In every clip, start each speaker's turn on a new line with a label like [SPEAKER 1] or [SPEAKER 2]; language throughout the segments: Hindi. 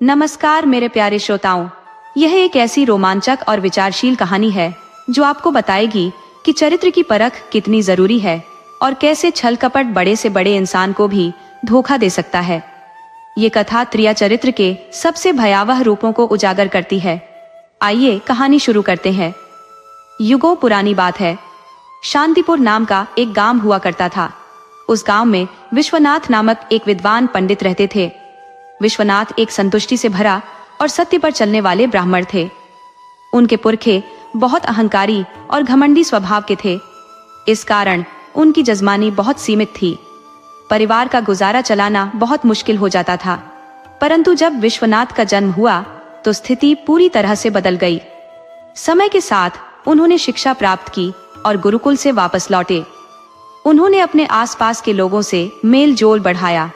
[SPEAKER 1] नमस्कार मेरे प्यारे श्रोताओं, यह एक ऐसी रोमांचक और विचारशील कहानी है जो आपको बताएगी कि चरित्र की परख कितनी जरूरी है और कैसे छल कपट बड़े से बड़े इंसान को भी धोखा दे सकता है। ये कथा त्रिया चरित्र के सबसे भयावह रूपों को उजागर करती है। आइए कहानी शुरू करते हैं। युगों पुरानी बात है। शांतिपुर नाम का एक गांव हुआ करता था। उस गांव में विश्वनाथ नामक एक विद्वान पंडित रहते थे। विश्वनाथ एक संतुष्टि से भरा और सत्य पर चलने वाले ब्राह्मण थे। उनके पुरखे बहुत अहंकारी और घमंडी स्वभाव के थे। इस कारण उनकी जजमानी बहुत सीमित थी। परिवार का गुजारा चलाना बहुत मुश्किल हो जाता था। परंतु जब विश्वनाथ का जन्म हुआ तो स्थिति पूरी तरह से बदल गई। समय के साथ उन्होंने शिक्षा प्राप्त की और गुरुकुल से वापस लौटे। उन्होंने अपने आसपास के लोगों से मेल जोल बढ़ाया।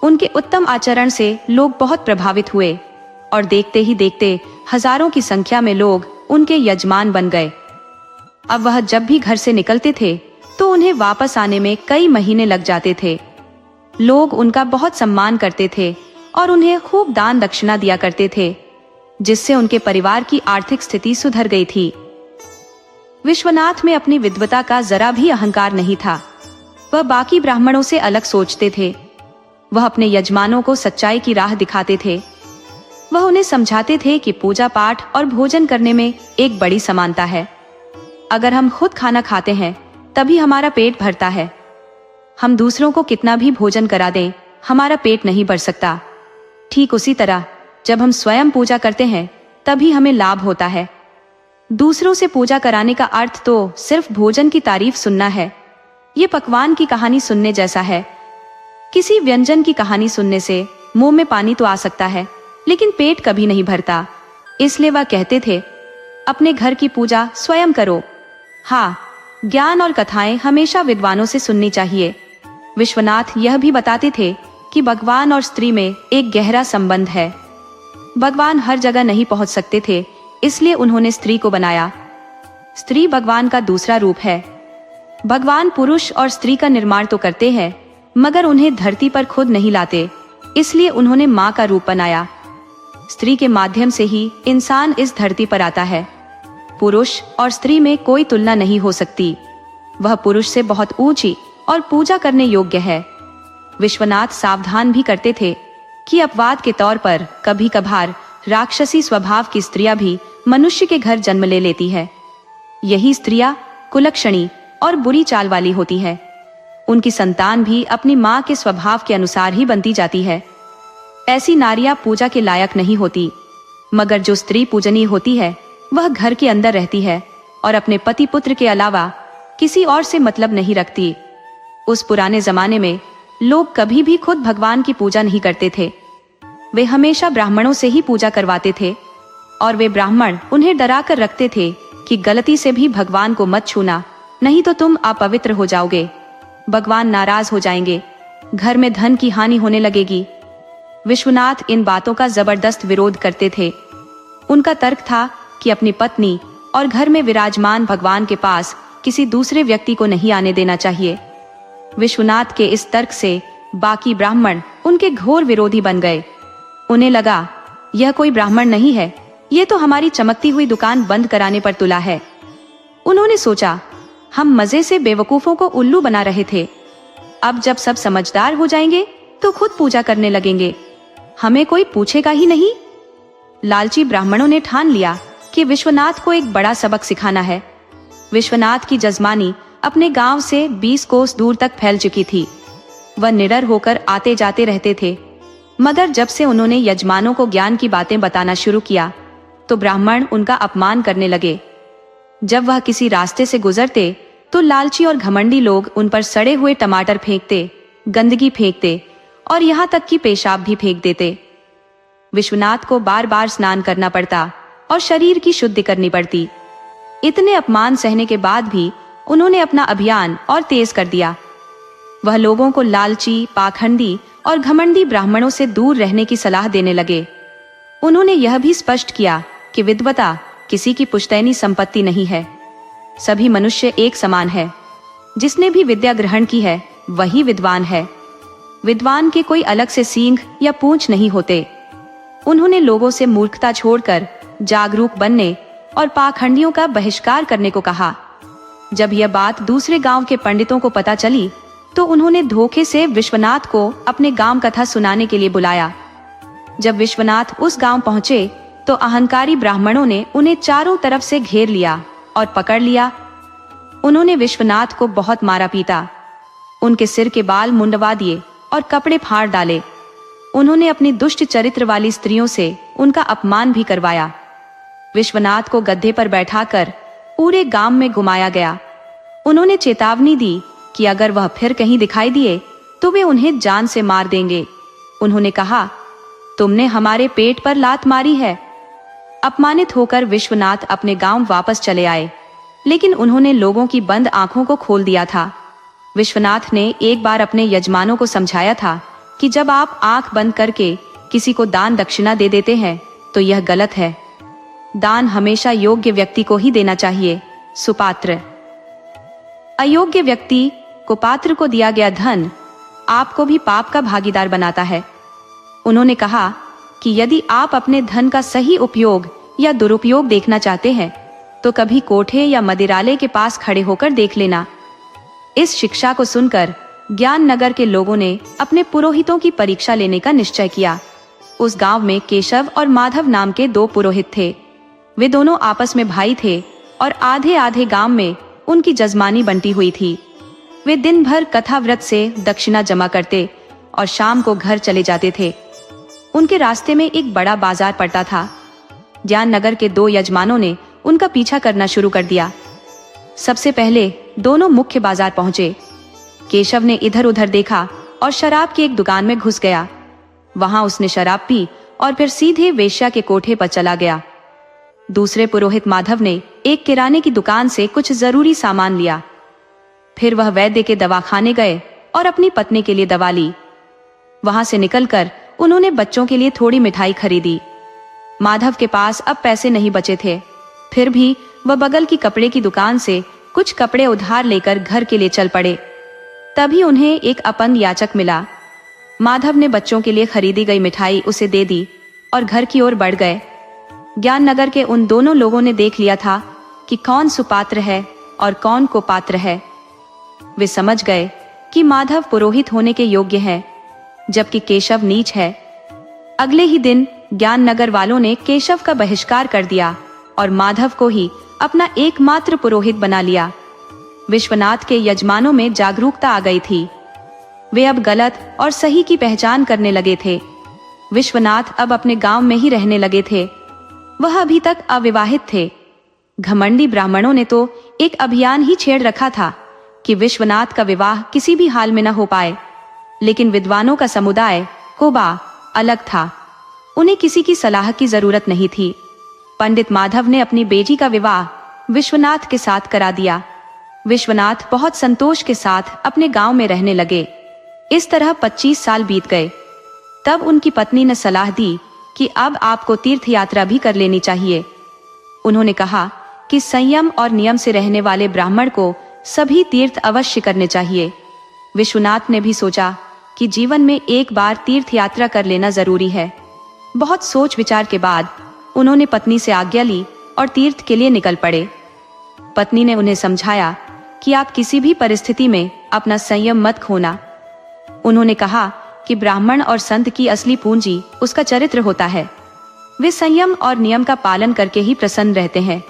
[SPEAKER 1] उनके उत्तम आचरण से लोग बहुत प्रभावित हुए और देखते ही देखते हजारों की संख्या में लोग उनके यजमान बन गए। अब वह जब भी घर से निकलते थे तो उन्हें वापस आने में कई महीने लग जाते थे। लोग उनका बहुत सम्मान करते थे और उन्हें खूब दान दक्षिणा दिया करते थे, जिससे उनके परिवार की आर्थिक स्थिति सुधर गई थी। विश्वनाथ में अपनी विद्वता का जरा भी अहंकार नहीं था। वह बाकी ब्राह्मणों से अलग सोचते थे। वह अपने यजमानों को सच्चाई की राह दिखाते थे। वह उन्हें समझाते थे कि पूजा पाठ और भोजन करने में एक बड़ी समानता है। अगर हम खुद खाना खाते हैं तभी हमारा पेट भरता है। हम दूसरों को कितना भी भोजन करा दें, हमारा पेट नहीं भर सकता। ठीक उसी तरह जब हम स्वयं पूजा करते हैं तभी हमें लाभ होता है। दूसरों से पूजा कराने का अर्थ तो सिर्फ भोजन की तारीफ सुनना है। ये पकवान की कहानी सुनने जैसा है। किसी व्यंजन की कहानी सुनने से मुंह में पानी तो आ सकता है, लेकिन पेट कभी नहीं भरता। इसलिए वह कहते थे, अपने घर की पूजा स्वयं करो। हाँ, ज्ञान और कथाएं हमेशा विद्वानों से सुननी चाहिए। विश्वनाथ यह भी बताते थे कि भगवान और स्त्री में एक गहरा संबंध है। भगवान हर जगह नहीं पहुंच सकते थे, इसलिए उन्होंने स्त्री को बनाया। स्त्री भगवान का दूसरा रूप है। भगवान पुरुष और स्त्री का निर्माण तो करते हैं, मगर उन्हें धरती पर खुद नहीं लाते, इसलिए उन्होंने माँ का रूप बनाया। स्त्री के माध्यम से ही इंसान इस धरती पर आता है। पुरुष और स्त्री में कोई तुलना नहीं हो सकती। वह पुरुष से बहुत ऊंची और पूजा करने योग्य है। विश्वनाथ सावधान भी करते थे कि अपवाद के तौर पर कभी कभार राक्षसी स्वभाव की स्त्रियां भी मनुष्य के घर जन्म ले लेती है। यही स्त्रियां कुलक्षणी और बुरी चाल वाली होती है। उनकी संतान भी अपनी माँ के स्वभाव के अनुसार ही बनती जाती है। ऐसी नारियां पूजा के लायक नहीं होती, मगर जो स्त्री पूजनीय होती है वह घर के अंदर रहती है और अपने पति पुत्र के अलावा किसी और से मतलब नहीं रखती। उस पुराने जमाने में लोग कभी भी खुद भगवान की पूजा नहीं करते थे। वे हमेशा ब्राह्मणों से ही पूजा करवाते थे और वे ब्राह्मण उन्हें डरा कर रखते थे कि गलती से भी भगवान को मत छूना, नहीं तो तुम अपवित्र हो जाओगे। भगवान नाराज हो जाएंगे, घर में धन की हानि होने लगेगी। विश्वनाथ इन बातों का जबरदस्त विरोध करते थे। उनका तर्क था कि अपनी पत्नी और घर में विराजमान भगवान के पास किसी दूसरे व्यक्ति को नहीं आने देना चाहिए। विश्वनाथ के इस तर्क से बाकी ब्राह्मण उनके घोर विरोधी बन गए। उन्हें लगा, यह कोई ब्राह्मण नहीं है, ये तो हमारी चमकती हुई दुकान बंद कराने पर तुला है। उन्होंने सोचा, हम मजे से बेवकूफों को उल्लू बना रहे थे। अब जब सब समझदार हो जाएंगे तो खुद पूजा करने लगेंगे, हमें कोई पूछेगा ही नहीं। लालची ब्राह्मणों ने ठान लिया कि विश्वनाथ को एक बड़ा सबक सिखाना है। विश्वनाथ की जजमानी अपने गांव से 20 कोस दूर तक फैल चुकी थी। वह निडर होकर आते जाते रहते थे, मगर जब से उन्होंने यजमानों को ज्ञान की बातें बताना शुरू किया तो ब्राह्मण उनका अपमान करने लगे। जब वह किसी रास्ते से गुजरते तो लालची और घमंडी लोग उन पर सड़े हुए टमाटर फेंकते, गंदगी फेंकते और यहाँ तक कि पेशाब भी फेंक देते। विश्वनाथ को बार बार स्नान करना पड़ता और शरीर की शुद्धि करनी पड़ती। इतने अपमान सहने के बाद भी उन्होंने अपना अभियान और तेज कर दिया। वह लोगों को लालची, पाखंडी और घमंडी ब्राह्मणों से दूर रहने की सलाह देने लगे। उन्होंने यह भी स्पष्ट किया कि विद्वता किसी की पुश्तैनी संपत्ति नहीं है। सभी मनुष्य एक समान है। जिसने भी विद्या ग्रहण की है वही विद्वान है। विद्वान के कोई अलग से सींग या पूंछ नहीं होते। उन्होंने लोगों से मूर्खता छोड़कर जागरूक बनने और पाखंडियों का बहिष्कार करने को कहा। जब यह बात दूसरे गांव के पंडितों को पता चली तो उन्होंने धोखे से विश्वनाथ को अपने गांव कथा सुनाने के लिए बुलाया। जब विश्वनाथ उस गांव पहुंचे तो अहंकारी ब्राह्मणों ने उन्हें चारों तरफ से घेर लिया और पकड़ लिया। उन्होंने विश्वनाथ को बहुत मारा पीटा, उनके सिर के बाल मुंडवा दिए और कपड़े फाड़ डाले। उन्होंने अपनी दुष्ट चरित्र वाली स्त्रियों से उनका अपमान भी करवाया। विश्वनाथ को गद्दे पर बैठाकर पूरे गांव में घुमाया गया। उन्होंने चेतावनी दी कि अगर वह फिर कहीं दिखाई दिए तो वे उन्हें जान से मार देंगे। उन्होंने कहा, तुमने हमारे पेट पर लात मारी है। अपमानित होकर विश्वनाथ अपने गांव वापस चले आए, लेकिन उन्होंने लोगों की बंद आंखों को खोल दिया था। विश्वनाथ ने एक बार अपने यजमानों को समझाया था कि जब आप आंख बंद करके किसी को दान दक्षिणा दे देते हैं तो यह गलत है। दान हमेशा योग्य व्यक्ति को ही देना चाहिए। सुपात्र। अयोग्य व्यक्ति को पात्र को दिया गया धन आपको भी पाप का भागीदार बनाता है। उन्होंने कहा कि यदि आप अपने धन का सही उपयोग या दुरुपयोग देखना चाहते हैं तो कभी कोठे या मदिरालय के पास खड़े होकर देख लेना। इस शिक्षा को सुनकर ज्ञान नगर के लोगों ने अपने पुरोहितों की परीक्षा लेने का निश्चय किया। उस गांव में केशव और माधव नाम के 2 पुरोहित थे। वे दोनों आपस में भाई थे और आधे आधे गांव में उनकी जजमानी बंटी हुई थी। वे दिन भर कथा व्रत से दक्षिणा जमा करते और शाम को घर चले जाते थे। उनके रास्ते में एक बड़ा बाजार पड़ता था। ज्ञान नगर के 2 यजमानों ने उनका पीछा करना शुरू कर दिया। सबसे पहले दोनों मुख्य बाजार पहुंचे। केशव ने इधर उधर देखा और शराब की एक दुकान में घुस गया। वहां उसने शराब पी और फिर सीधे वेश्या के कोठे पर चला गया। दूसरे पुरोहित माधव ने एक किराने की दुकान से कुछ जरूरी सामान लिया। फिर वह वैद्य के दवाखाने गए और अपनी पत्नी के लिए दवा ली। वहां से निकलकर उन्होंने बच्चों के लिए थोड़ी मिठाई खरीदी। माधव के पास अब पैसे नहीं बचे थे, फिर भी वह बगल की कपड़े की दुकान से कुछ कपड़े उधार लेकर घर के लिए चल पड़े। तभी उन्हें एक अपंग याचक मिला। माधव ने बच्चों के लिए खरीदी गई मिठाई उसे दे दी और घर की ओर बढ़ गए। ज्ञान नगर के उन दोनों लोगों ने देख लिया था कि कौन सुपात्र है और कौन कुपात्र है। वे समझ गए कि माधव पुरोहित होने के योग्य है, जबकि केशव नीच है। अगले ही दिन ज्ञान नगर वालों ने केशव का बहिष्कार कर दिया और माधव को ही अपना एकमात्र पुरोहित बना लिया। विश्वनाथ के यजमानों में जागरूकता आ गई थी। वे अब गलत और सही की पहचान करने लगे थे। विश्वनाथ अब अपने गांव में ही रहने लगे थे। वह अभी तक अविवाहित थे। घमंडी ब्राह्मणों ने तो एक अभियान ही छेड़ रखा था कि विश्वनाथ का विवाह किसी भी हाल में न हो पाए, लेकिन विद्वानों का समुदाय कोबा अलग था। उन्हें किसी की सलाह की जरूरत नहीं थी। पंडित माधव ने अपनी बेटी का विवाह विश्वनाथ के साथ करा दिया। विश्वनाथ बहुत संतोष के साथ अपने गांव में रहने लगे। इस तरह 25 साल बीत गए। तब उनकी पत्नी ने सलाह दी कि अब आपको तीर्थ यात्रा भी कर लेनी चाहिए। उन्होंने कहा कि संयम और नियम से रहने वाले ब्राह्मण को सभी तीर्थ अवश्य करने चाहिए। विश्वनाथ ने भी सोचा कि जीवन में एक बार तीर्थ यात्रा कर लेना जरूरी है। बहुत सोच विचार के बाद उन्होंने पत्नी से आज्ञा ली और तीर्थ के लिए निकल पड़े। पत्नी ने उन्हें समझाया कि आप किसी भी परिस्थिति में अपना संयम मत खोना। उन्होंने कहा कि ब्राह्मण और संत की असली पूंजी उसका चरित्र होता है। वे संयम और नियम का पालन करके ही प्रसन्न रहते हैं।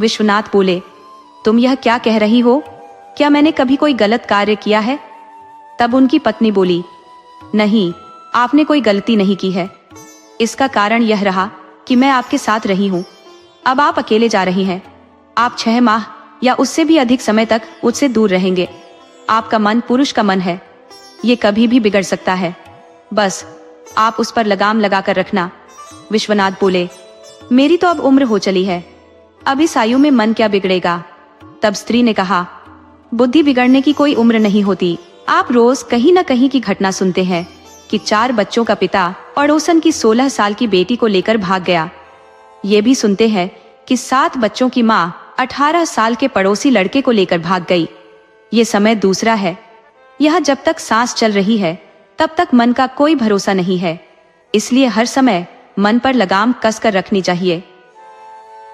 [SPEAKER 1] विश्वनाथ बोले, तुम यह क्या कह रही हो? क्या मैंने कभी कोई गलत कार्य किया है? तब उनकी पत्नी बोली, नहीं, आपने कोई गलती नहीं की है। इसका कारण यह रहा कि मैं आपके साथ रही हूँ। अब आप अकेले जा रही हैं। आप 6 माह या उससे भी अधिक समय तक मुझसे दूर रहेंगे। आपका मन पुरुष का मन है, ये कभी भी बिगड़ सकता है। बस आप उस पर लगाम लगाकर रखना। विश्वनाथ बोले, मेरी तो अब उम्र हो चली है, अब इस आयु में मन क्या बिगड़ेगा? तब स्त्री ने कहा, बुद्धि बिगड़ने की कोई उम्र नहीं होती। आप रोज कहीं न कहीं की घटना सुनते हैं कि 4 बच्चों का पिता पड़ोसन की 16 साल की बेटी को लेकर भाग गया। ये भी सुनते हैं कि 7 बच्चों की माँ 18 साल के पड़ोसी लड़के को लेकर भाग गई। ये समय दूसरा है। यह जब तक सांस चल रही है तब तक मन का कोई भरोसा नहीं है। इसलिए हर समय मन पर लगाम कसकर रखनी चाहिए।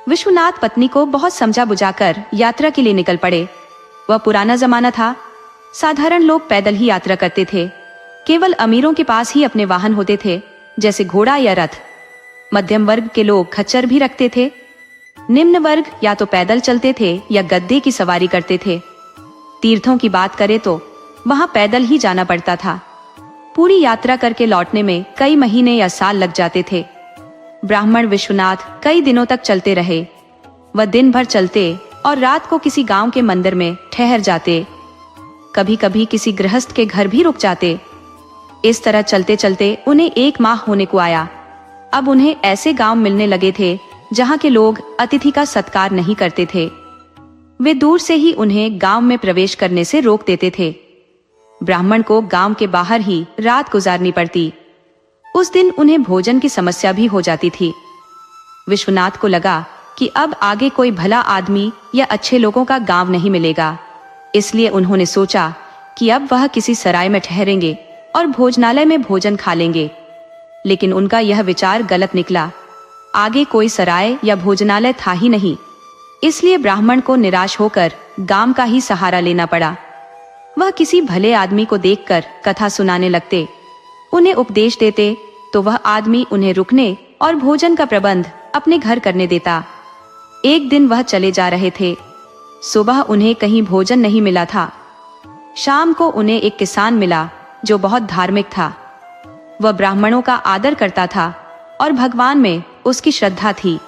[SPEAKER 1] विश्वनाथ पत्नी को बहुत समझा बुझाकर यात्रा के लिए निकल पड़े। वह पुराना जमाना था, साधारण लोग पैदल ही यात्रा करते थे। केवल अमीरों के पास ही अपने वाहन होते थे, जैसे घोड़ा या रथ। मध्यम वर्ग के लोग खच्चर भी रखते थे। निम्न वर्ग या तो पैदल चलते थे या गद्दे की सवारी करते थे। तीर्थों की बात करें तो वहां पैदल ही जाना पड़ता था। पूरी यात्रा करके लौटने में कई महीने या साल लग जाते थे। ब्राह्मण विश्वनाथ कई दिनों तक चलते रहे। वह दिन भर चलते और रात को किसी गांव के मंदिर में ठहर जाते। कभी कभी किसी गृहस्थ के घर भी रुक जाते। इस तरह चलते चलते उन्हें 1 माह होने को आया। अब उन्हें ऐसे गांव मिलने लगे थे जहां के लोग अतिथि का सत्कार नहीं करते थे। वे दूर से ही उन्हें गांव में प्रवेश करने से रोक देते थे। ब्राह्मण को गांव के बाहर ही रात गुजारनी पड़ती। उस दिन उन्हें भोजन की समस्या भी हो जाती थी। विश्वनाथ को लगा कि अब आगे कोई भला आदमी या अच्छे लोगों का गांव नहीं मिलेगा। इसलिए उन्होंने सोचा कि अब वह किसी सराय में ठहरेंगे और भोजनालय में भोजन खा लेंगे। लेकिन उनका यह विचार गलत निकला। आगे कोई सराय या भोजनालय था ही नहीं। इसलिए ब्राह्मण को निराश होकर गांव का ही सहारा लेना पड़ा। वह किसी भले आदमी को देखकर कथा सुनाने लगते। उन्हें उपदेश देते तो वह आदमी उन्हें रुकने और भोजन का प्रबंध अपने घर करने देता। एक दिन वह चले जा रहे थे। सुबह उन्हें कहीं भोजन नहीं मिला था। शाम को उन्हें एक किसान मिला जो बहुत धार्मिक था। वह ब्राह्मणों का आदर करता था और भगवान में उसकी श्रद्धा थी।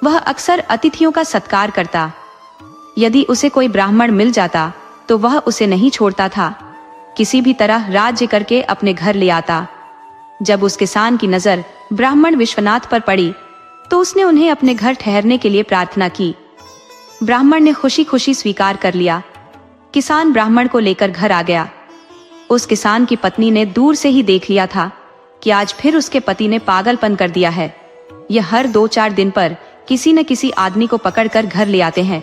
[SPEAKER 1] वह अक्सर अतिथियों का सत्कार करता। यदि उसे कोई ब्राह्मण मिल जाता तो वह उसे नहीं छोड़ता था। किसी भी तरह राज्य करके अपने घर ले आता। जब उस किसान की नजर ब्राह्मण विश्वनाथ पर पड़ी तो उसने उन्हें अपने घर ठहरने के लिए प्रार्थना की। ब्राह्मण ने खुशी खुशी स्वीकार कर लिया। किसान ब्राह्मण को लेकर घर आ गया। उस किसान की पत्नी ने दूर से ही देख लिया था कि आज फिर उसके पति ने पागलपन कर दिया है। यह हर 2-4 दिन पर किसी न किसी आदमी को पकड़कर घर ले आते हैं।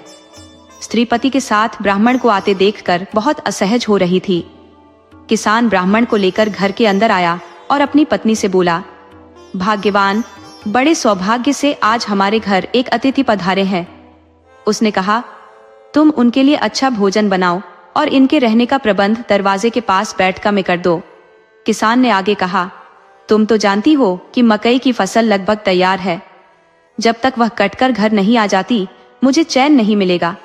[SPEAKER 1] स्त्री पति के साथ ब्राह्मण को आते देखकर बहुत असहज हो रही थी। किसान ब्राह्मण को लेकर घर के अंदर आया और अपनी पत्नी से बोला, भाग्यवान, बड़े सौभाग्य से आज हमारे घर एक अतिथि पधारे हैं। उसने कहा, तुम उनके लिए अच्छा भोजन बनाओ और इनके रहने का प्रबंध दरवाजे के पास बैठका में कर दो। किसान ने आगे कहा, तुम तो जानती हो कि मकई की फसल लगभग तैयार है। जब तक वह कटकर घर नहीं आ जाती मुझे चैन नहीं मिलेगा।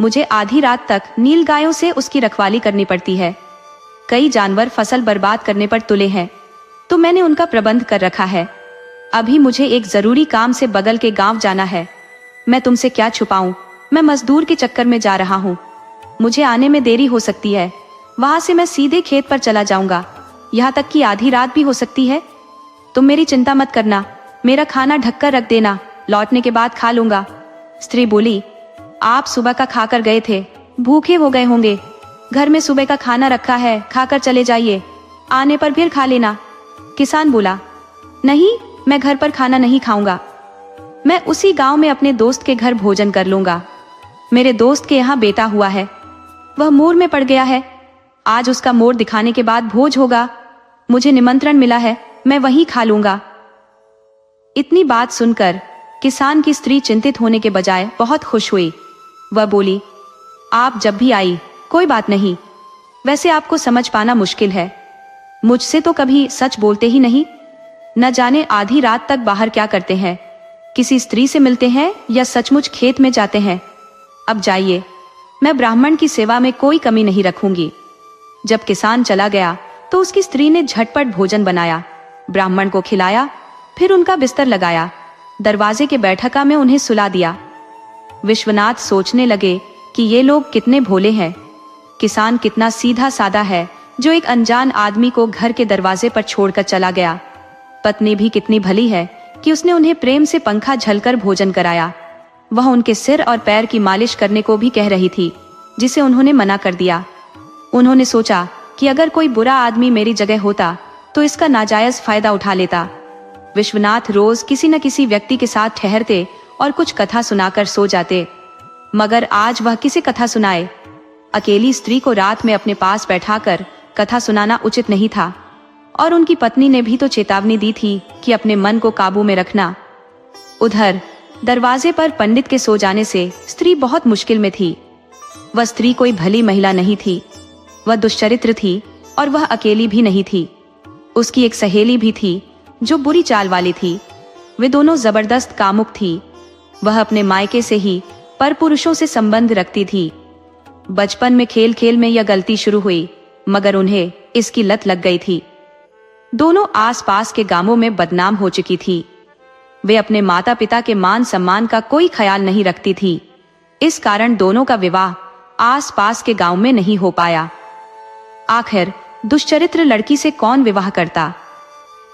[SPEAKER 1] मुझे आधी रात तक नील गायों से उसकी रखवाली करनी पड़ती है। कई जानवर फसल बर्बाद करने पर तुले हैं, तो मैंने उनका प्रबंध कर रखा है। अभी मुझे एक जरूरी काम से बगल के गांव जाना है। मैं तुमसे क्या छुपाऊं, मैं मजदूर के चक्कर में जा रहा हूँ। मुझे आने में देरी हो सकती है। वहां से मैं सीधे खेत पर चला जाऊंगा। यहाँ तक कि आधी रात भी हो सकती है। तुम मेरी चिंता मत करना, मेरा खाना ढककर रख देना, लौटने के बाद खा लूंगा। स्त्री बोली, आप सुबह का खाकर गए थे, भूखे हो गए होंगे। घर में सुबह का खाना रखा है, खाकर चले जाइए, आने पर फिर खा लेना। किसान बोला, नहीं, मैं घर पर खाना नहीं खाऊंगा। मैं उसी गांव में अपने दोस्त के घर भोजन कर लूंगा। मेरे दोस्त के यहाँ बेटा हुआ है, वह मोर में पड़ गया है। आज उसका मोर दिखाने के बाद भोज होगा। मुझे निमंत्रण मिला है, मैं वहीं खा लूंगा। इतनी बात सुनकर किसान की स्त्री चिंतित होने के बजाय बहुत खुश हुई। वह बोली, आप जब भी आई कोई बात नहीं। वैसे आपको समझ पाना मुश्किल है, मुझसे तो कभी सच बोलते ही नहीं। न जाने आधी रात तक बाहर क्या करते हैं, किसी स्त्री से मिलते हैं या सचमुच खेत में जाते हैं। अब जाइए, मैं ब्राह्मण की सेवा में कोई कमी नहीं रखूंगी। जब किसान चला गया तो उसकी स्त्री ने झटपट भोजन बनाया, ब्राह्मण को खिलाया, फिर उनका बिस्तर लगाया, दरवाजे के बैठका में उन्हें सुला दिया। विश्वनाथ सोचने लगे कि ये लोग कितने भोले हैं। किसान कितना सीधा साधा है जो एक अनजान आदमी को घर के दरवाजे पर छोड़कर चला गया। पत्नी भी कितनी भली है कि उसने उन्हें प्रेम से पंखा झलकर भोजन कराया। वह उनके सिर और पैर की मालिश करने को भी कह रही थी, जिसे उन्होंने मना कर दिया। उन्होंने सोचा कि अगर कोई बुरा आदमी मेरी जगह होता तो इसका नाजायज फायदा उठा लेता। विश्वनाथ रोज किसी न किसी व्यक्ति के साथ ठहरते और कुछ कथा सुनाकर सो जाते, मगर आज वह किसे कथा सुनाए। अकेली स्त्री को रात में अपने पास बैठाकर कथा सुनाना उचित नहीं था और उनकी पत्नी ने भी तो चेतावनी दी थी कि अपने मन को काबू में रखना। उधर दरवाजे पर पंडित के सो जाने से स्त्री बहुत मुश्किल में थी। वह स्त्री कोई भली महिला नहीं थी, वह दुष्चरित्र थी और वह अकेली भी नहीं थी। उसकी एक सहेली भी थी जो बुरी चाल वाली थी। वे दोनों जबरदस्त कामुक थी। वह अपने मायके से ही परपुरुषों से संबंध रखती थी। बचपन में खेल खेल में यह गलती शुरू हुई, मगर उन्हें इसकी लत लग गई थी। दोनों आसपास के गांवों में बदनाम हो चुकी थी। वे अपने माता पिता के मान सम्मान का कोई ख्याल नहीं रखती थी। इस कारण दोनों का विवाह आसपास के गांव में नहीं हो पाया। आखिर दुष्चरित्र लड़की से कौन विवाह करता?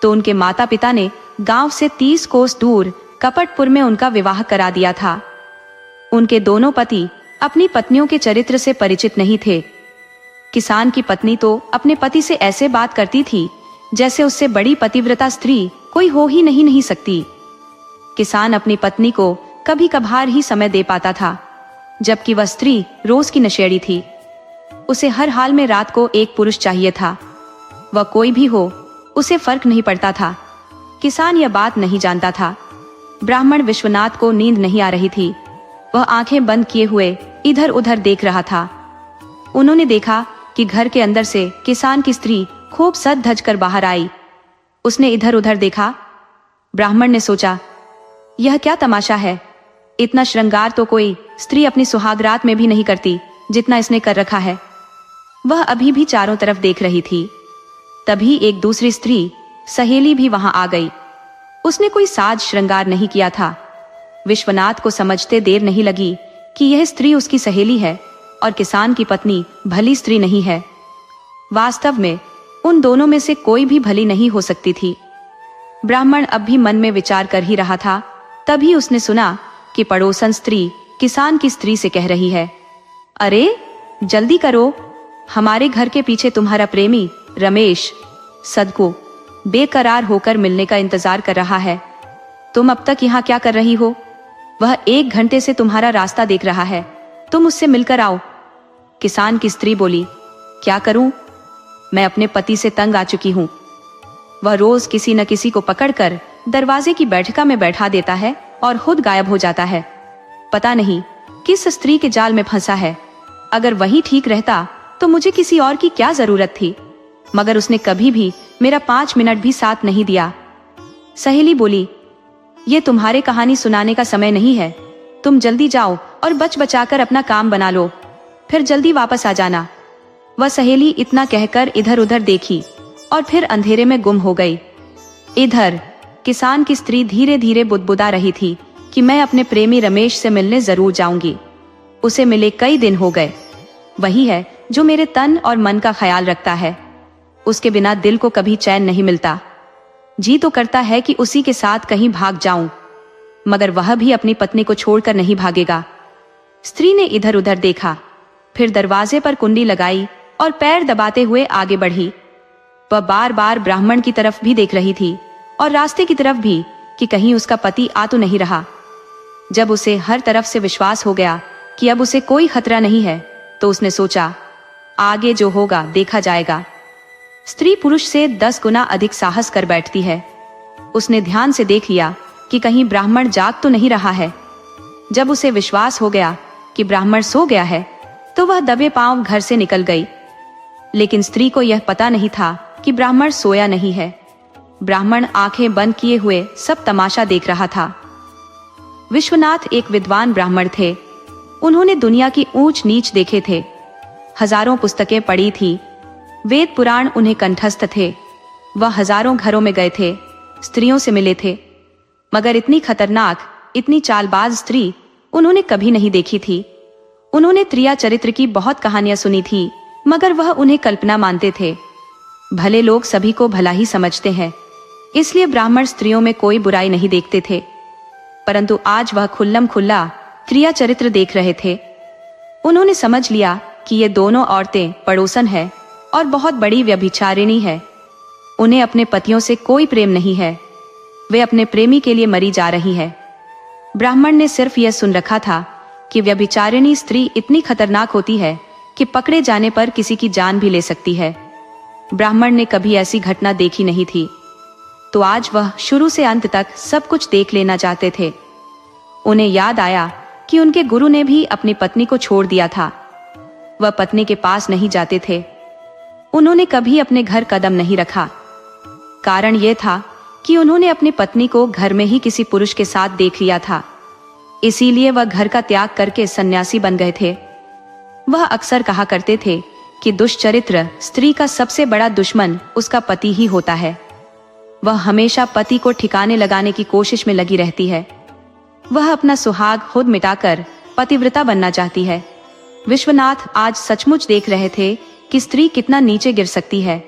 [SPEAKER 1] तो उनके माता पिता ने गांव से 30 कोस दूर कपटपुर में उनका विवाह करा दिया था। उनके दोनों पति अपनी पत्नियों के चरित्र से परिचित नहीं थे। किसान की पत्नी तो अपने पति से ऐसे बात करती थी जैसे उससे बड़ी पतिव्रता स्त्री कोई हो ही नहीं सकती। किसान अपनी पत्नी को कभी कभार ही समय दे पाता था, जबकि वह स्त्री रोज की नशेड़ी थी। उसे हर हाल में रात को एक पुरुष चाहिए था। वह कोई भी हो, उसे फर्क नहीं पड़ता था। किसान यह बात नहीं जानता था। ब्राह्मण विश्वनाथ को नींद नहीं आ रही थी। वह आंखें बंद किए हुए इधर उधर देख रहा था। उन्होंने देखा कि घर के अंदर से किसान की स्त्री खूब सज धज कर बाहर आई। उसने इधर उधर देखा। ब्राह्मण ने सोचा, यह क्या तमाशा है? इतना श्रृंगार तो कोई स्त्री अपनी सुहागरात में भी नहीं करती जितना इसने कर रखा है। वह अभी भी चारों तरफ देख रही थी। तभी एक दूसरी स्त्री सहेली भी वहां आ गई। उसने कोई साज श्रृंगार नहीं किया था। विश्वनाथ को समझते देर नहीं लगी कि यह स्त्री उसकी सहेली है और किसान की पत्नी भली स्त्री नहीं है। वास्तव में उन दोनों में से कोई भी भली नहीं हो सकती थी। ब्राह्मण अब भी मन में विचार कर ही रहा था, तभी उसने सुना कि पड़ोसन स्त्री किसान की स्त्री से कह रही है, अरे जल्दी करो, हमारे घर के पीछे तुम्हारा प्रेमी रमेश सदको बेकरार होकर मिलने का इंतजार कर रहा है। तुम अब तक यहाँ क्या कर रही हो? वह 1 घंटे से तुम्हारा रास्ता देख रहा है। तुम उससे मिलकर आओ। किसान की स्त्री बोली, क्या करूं? मैं अपने पति से तंग आ चुकी हूं। वह रोज किसी न किसी को पकड़कर दरवाजे की बैठका में बैठा देता है और खुद गायब हो जाता है। पता नहीं किस स्त्री के जाल में फंसा है। अगर वही ठीक रहता तो मुझे किसी और की क्या जरूरत थी, मगर उसने कभी भी मेरा 5 मिनट भी साथ नहीं दिया। सहेली बोली, ये तुम्हारे कहानी सुनाने का समय नहीं है। तुम जल्दी जाओ और बच बचाकर अपना काम बना लो, फिर जल्दी वापस आ जाना। वह सहेली इतना कहकर इधर उधर देखी और फिर अंधेरे में गुम हो गई। इधर किसान की स्त्री धीरे धीरे बुदबुदा रही थी कि मैं अपने प्रेमी रमेश से मिलने जरूर जाऊंगी। उसे मिले कई दिन हो गए। वही है जो मेरे तन और मन का ख्याल रखता है। उसके बिना दिल को कभी चैन नहीं मिलता। जी तो करता है कि उसी के साथ कहीं भाग जाऊं, मगर वह भी अपनी पत्नी को छोड़कर नहीं भागेगा। स्त्री ने इधर उधर देखा, फिर दरवाजे पर कुंडी लगाई और पैर दबाते हुए आगे बढ़ी। वह बार बार ब्राह्मण की तरफ भी देख रही थी और रास्ते की तरफ भी कि कहीं उसका पति आ तो नहीं रहा। जब उसे हर तरफ से विश्वास हो गया कि अब उसे कोई खतरा नहीं है, तो उसने सोचा, आगे जो होगा देखा जाएगा। स्त्री पुरुष से 10 गुना अधिक साहस कर बैठती है। उसने ध्यान से देख लिया कि कहीं ब्राह्मण जाग तो नहीं रहा है। जब उसे विश्वास हो गया कि ब्राह्मण सो गया है, तो वह दबे पांव घर से निकल गई। लेकिन स्त्री को यह पता नहीं था कि ब्राह्मण सोया नहीं है। ब्राह्मण आंखें बंद किए हुए सब तमाशा देख रहा था। विश्वनाथ एक विद्वान ब्राह्मण थे। उन्होंने दुनिया की ऊंच नीच देखे थे। हजारों पुस्तकें पढ़ी थी। वेद पुराण उन्हें कंठस्थ थे। वह हजारों घरों में गए थे, स्त्रियों से मिले थे, मगर इतनी खतरनाक, इतनी चालबाज स्त्री उन्होंने कभी नहीं देखी थी। उन्होंने त्रिया चरित्र की बहुत कहानियां सुनी थी, मगर वह उन्हें कल्पना मानते थे। भले लोग सभी को भला ही समझते हैं, इसलिए ब्राह्मण स्त्रियों में कोई बुराई नहीं देखते थे। परंतु आज वह खुल्लम खुल्ला त्रिया चरित्र देख रहे थे। उन्होंने समझ लिया कि ये दोनों औरतें पड़ोसन है और बहुत बड़ी व्यभिचारिणी है। उन्हें अपने पतियों से कोई प्रेम नहीं है। वे अपने प्रेमी के लिए मरी जा रही है। ब्राह्मण ने सिर्फ यह सुन रखा था कि व्यभिचारिणी स्त्री इतनी खतरनाक होती है कि पकड़े जाने पर किसी की जान भी ले सकती है। ब्राह्मण ने कभी ऐसी घटना देखी नहीं थी, तो आज वह शुरू से अंत तक सब कुछ देख लेना चाहते थे। उन्हें याद आया कि उनके गुरु ने भी अपनी पत्नी को छोड़ दिया था। वह पत्नी के पास नहीं जाते थे। उन्होंने कभी अपने घर कदम नहीं रखा। कारण यह था कि उन्होंने अपनी पत्नी को घर में ही किसी पुरुष के साथ देख लिया था। इसीलिए वह घर का त्याग करके सन्यासी बन गए थे। वह अक्सर कहा करते थे कि दुष्चरित्र स्त्री का सबसे बड़ा दुश्मन उसका पति ही होता है। वह हमेशा पति को ठिकाने लगाने की कोशिश में लगी रहती है। वह अपना सुहाग खुद मिटाकर पतिव्रता बनना चाहती है। विश्वनाथ आज सचमुच देख रहे थे कि स्त्री कितना नीचे गिर सकती है।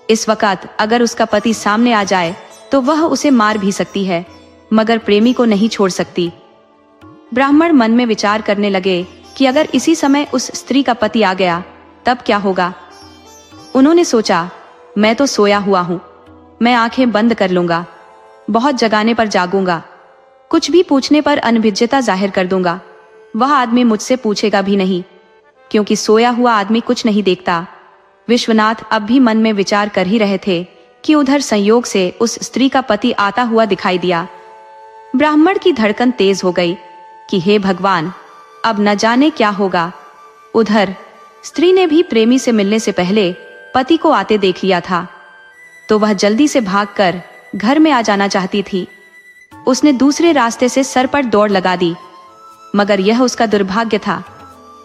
[SPEAKER 1] इस वक्त अगर उसका पति सामने आ जाए तो वह उसे मार भी सकती है, मगर प्रेमी को नहीं छोड़ सकती। ब्राह्मण मन में विचार करने लगे कि अगर इसी समय उस स्त्री का पति आ गया तब क्या होगा। उन्होंने सोचा, मैं तो सोया हुआ हूं, मैं आंखें बंद कर लूंगा, बहुत जगाने पर जागूंगा, कुछ भी पूछने पर अनभिज्ञता जाहिर कर दूंगा। वह आदमी मुझसे पूछेगा भी नहीं, क्योंकि सोया हुआ आदमी कुछ नहीं देखता। विश्वनाथ अब भी मन में विचार कर ही रहे थे कि उधर संयोग से उस स्त्री का पति आता हुआ दिखाई दिया। ब्राह्मण की धड़कन तेज हो गई कि हे भगवान, अब न जाने क्या होगा। उधर स्त्री ने भी प्रेमी से मिलने से पहले पति को आते देख लिया था, तो वह जल्दी से भागकर घर में आ जाना चाहती थी। उसने दूसरे रास्ते से सर पर दौड़ लगा दी, मगर यह उसका दुर्भाग्य था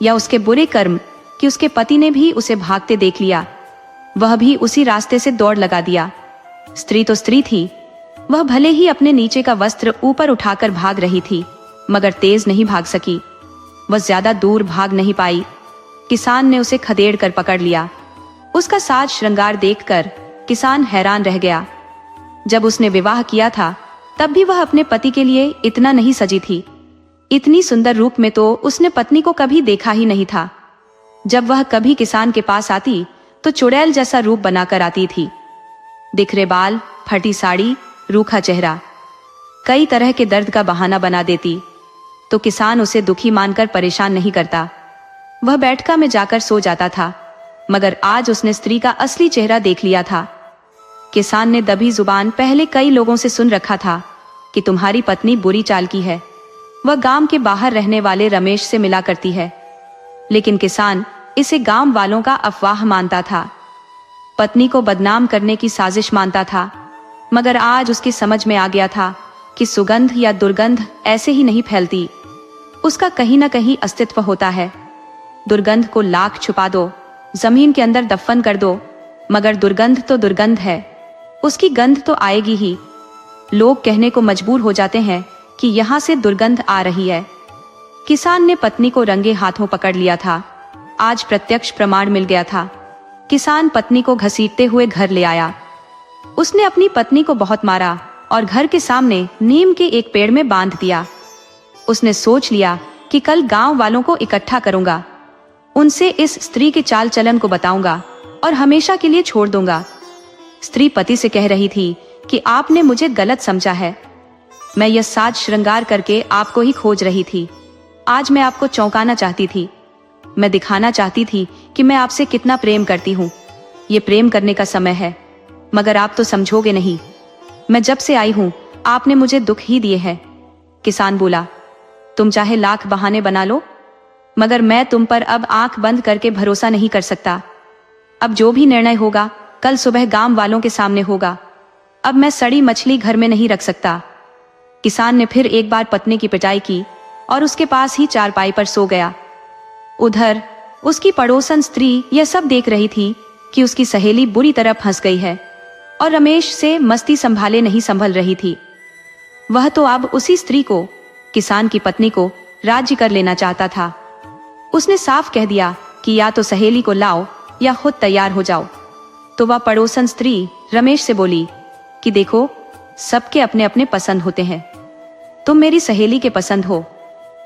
[SPEAKER 1] या उसके बुरे कर्म कि उसके पति ने भी उसे भागते देख लिया। वह भी उसी रास्ते से दौड़ लगा दिया। स्त्री तो स्त्री थी, वह भले ही अपने नीचे का वस्त्र ऊपर उठाकर भाग रही थी, मगर तेज नहीं भाग सकी। वह ज्यादा दूर भाग नहीं पाई। किसान ने उसे खदेड़ कर पकड़ लिया। उसका साज श्रृंगार देखकर किसान हैरान रह गया। जब उसने विवाह किया था तब भी वह अपने पति के लिए इतना नहीं सजी थी। इतनी सुंदर रूप में तो उसने पत्नी को कभी देखा ही नहीं था। जब वह कभी किसान के पास आती तो चुड़ैल जैसा रूप बनाकर आती थी। दिखरे बाल, फटी साड़ी, रूखा चेहरा, कई तरह के दर्द का बहाना बना देती, तो किसान उसे दुखी मानकर परेशान नहीं करता। वह बैठका में जाकर सो जाता था, मगर आज उसने स्त्री का असली चेहरा देख लिया था। किसान ने दबी जुबान पहले कई लोगों से सुन रखा था कि तुम्हारी पत्नी बुरी चाल की है, वह गांव के बाहर रहने वाले रमेश से मिला करती है। लेकिन किसान इसे गांव वालों का अफवाह मानता था, पत्नी को बदनाम करने की साजिश मानता था। मगर आज उसकी समझ में आ गया था कि सुगंध या दुर्गंध ऐसे ही नहीं फैलती, उसका कहीं ना कहीं अस्तित्व होता है। दुर्गंध को लाख छुपा दो, जमीन के अंदर दफन कर दो, मगर दुर्गंध तो दुर्गंध है, उसकी गंध तो आएगी ही। लोग कहने को मजबूर हो जाते हैं कि यहां से दुर्गंध आ रही है। किसान ने पत्नी को रंगे हाथों पकड़ लिया था। आज प्रत्यक्ष प्रमाण मिल गया था। किसान पत्नी को घसीटते हुए घर ले आया। उसने अपनी पत्नी को बहुत मारा और घर के सामने नीम के एक पेड़ में बांध दिया। उसने सोच लिया कि कल गांव वालों को इकट्ठा करूंगा, उनसे इस स्त्री के चाल चलन को बताऊंगा और हमेशा के लिए छोड़ दूंगा। स्त्री पति से कह रही थी कि आपने मुझे गलत समझा है, मैं यह साज श्रृंगार करके आपको ही खोज रही थी। आज मैं आपको चौंकाना चाहती थी, मैं दिखाना चाहती थी कि मैं आपसे कितना प्रेम करती हूँ। ये प्रेम करने का समय है, मगर आप तो समझोगे नहीं। मैं जब से आई हूँ आपने मुझे दुख ही दिए हैं। किसान बोला, तुम चाहे लाख बहाने बना लो, मगर मैं तुम पर अब आंख बंद करके भरोसा नहीं कर सकता। अब जो भी निर्णय होगा कल सुबह गांव वालों के सामने होगा। अब मैं सड़ी मछली घर में नहीं रख सकता। किसान ने फिर एक बार पत्नी की पिटाई की और उसके पास ही चारपाई पर सो गया। उधर उसकी पड़ोसन स्त्री यह सब देख रही थी कि उसकी सहेली बुरी तरह फंस गई है और रमेश से मस्ती संभाले नहीं संभल रही थी। वह तो अब उसी स्त्री को, किसान की पत्नी को, राज्य कर लेना चाहता था। उसने साफ कह दिया कि या तो सहेली को लाओ या खुद तैयार हो जाओ। तो वह पड़ोसन स्त्री रमेश से बोली कि देखो, सबके अपने अपने पसंद होते हैं, तुम मेरी सहेली के पसंद हो,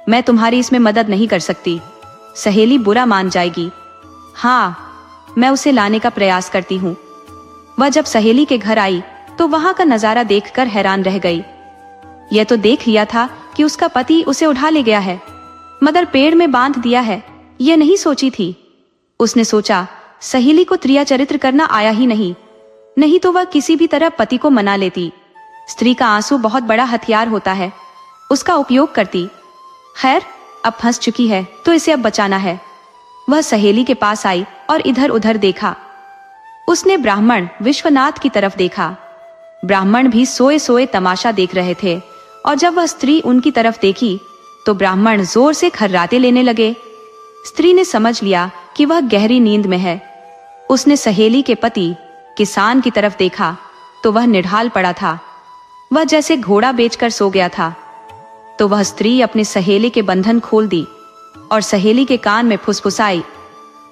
[SPEAKER 1] मैं तुम्हारी इसमें मदद नहीं कर सकती। सहेली बुरा मान जाएगी। हाँ, मैं उसे लाने का प्रयास करती हूँ। वह जब सहेली के घर आई तो वहां का नजारा देखकर हैरान रह गई। यह तो देख लिया था कि उसका पति उसे उठा ले गया है, मगर पेड़ में बांध दिया है, यह नहीं सोची थी। उसने सोचा सहेली को त्रिया चरित्र करना आया ही नहीं तो वह किसी भी तरह पति को मना लेती। स्त्री का आंसू बहुत बड़ा हथियार होता है, उसका उपयोग करती। खैर, अब फंस चुकी है तो इसे अब बचाना है। वह सहेली के पास आई और इधर उधर देखा। उसने ब्राह्मण विश्वनाथ की तरफ देखा। ब्राह्मण भी सोए सोए तमाशा देख रहे थे, और जब वह स्त्री उनकी तरफ देखी तो ब्राह्मण जोर से खर्राटे लेने लगे। स्त्री ने समझ लिया कि वह गहरी नींद में है। उसने सहेली के पति किसान की तरफ देखा तो वह निढाल पड़ा था। वह जैसे घोड़ा बेचकर सो गया था। तो वह स्त्री अपने सहेली के बंधन खोल दी और सहेली के कान में फुसफुसाई,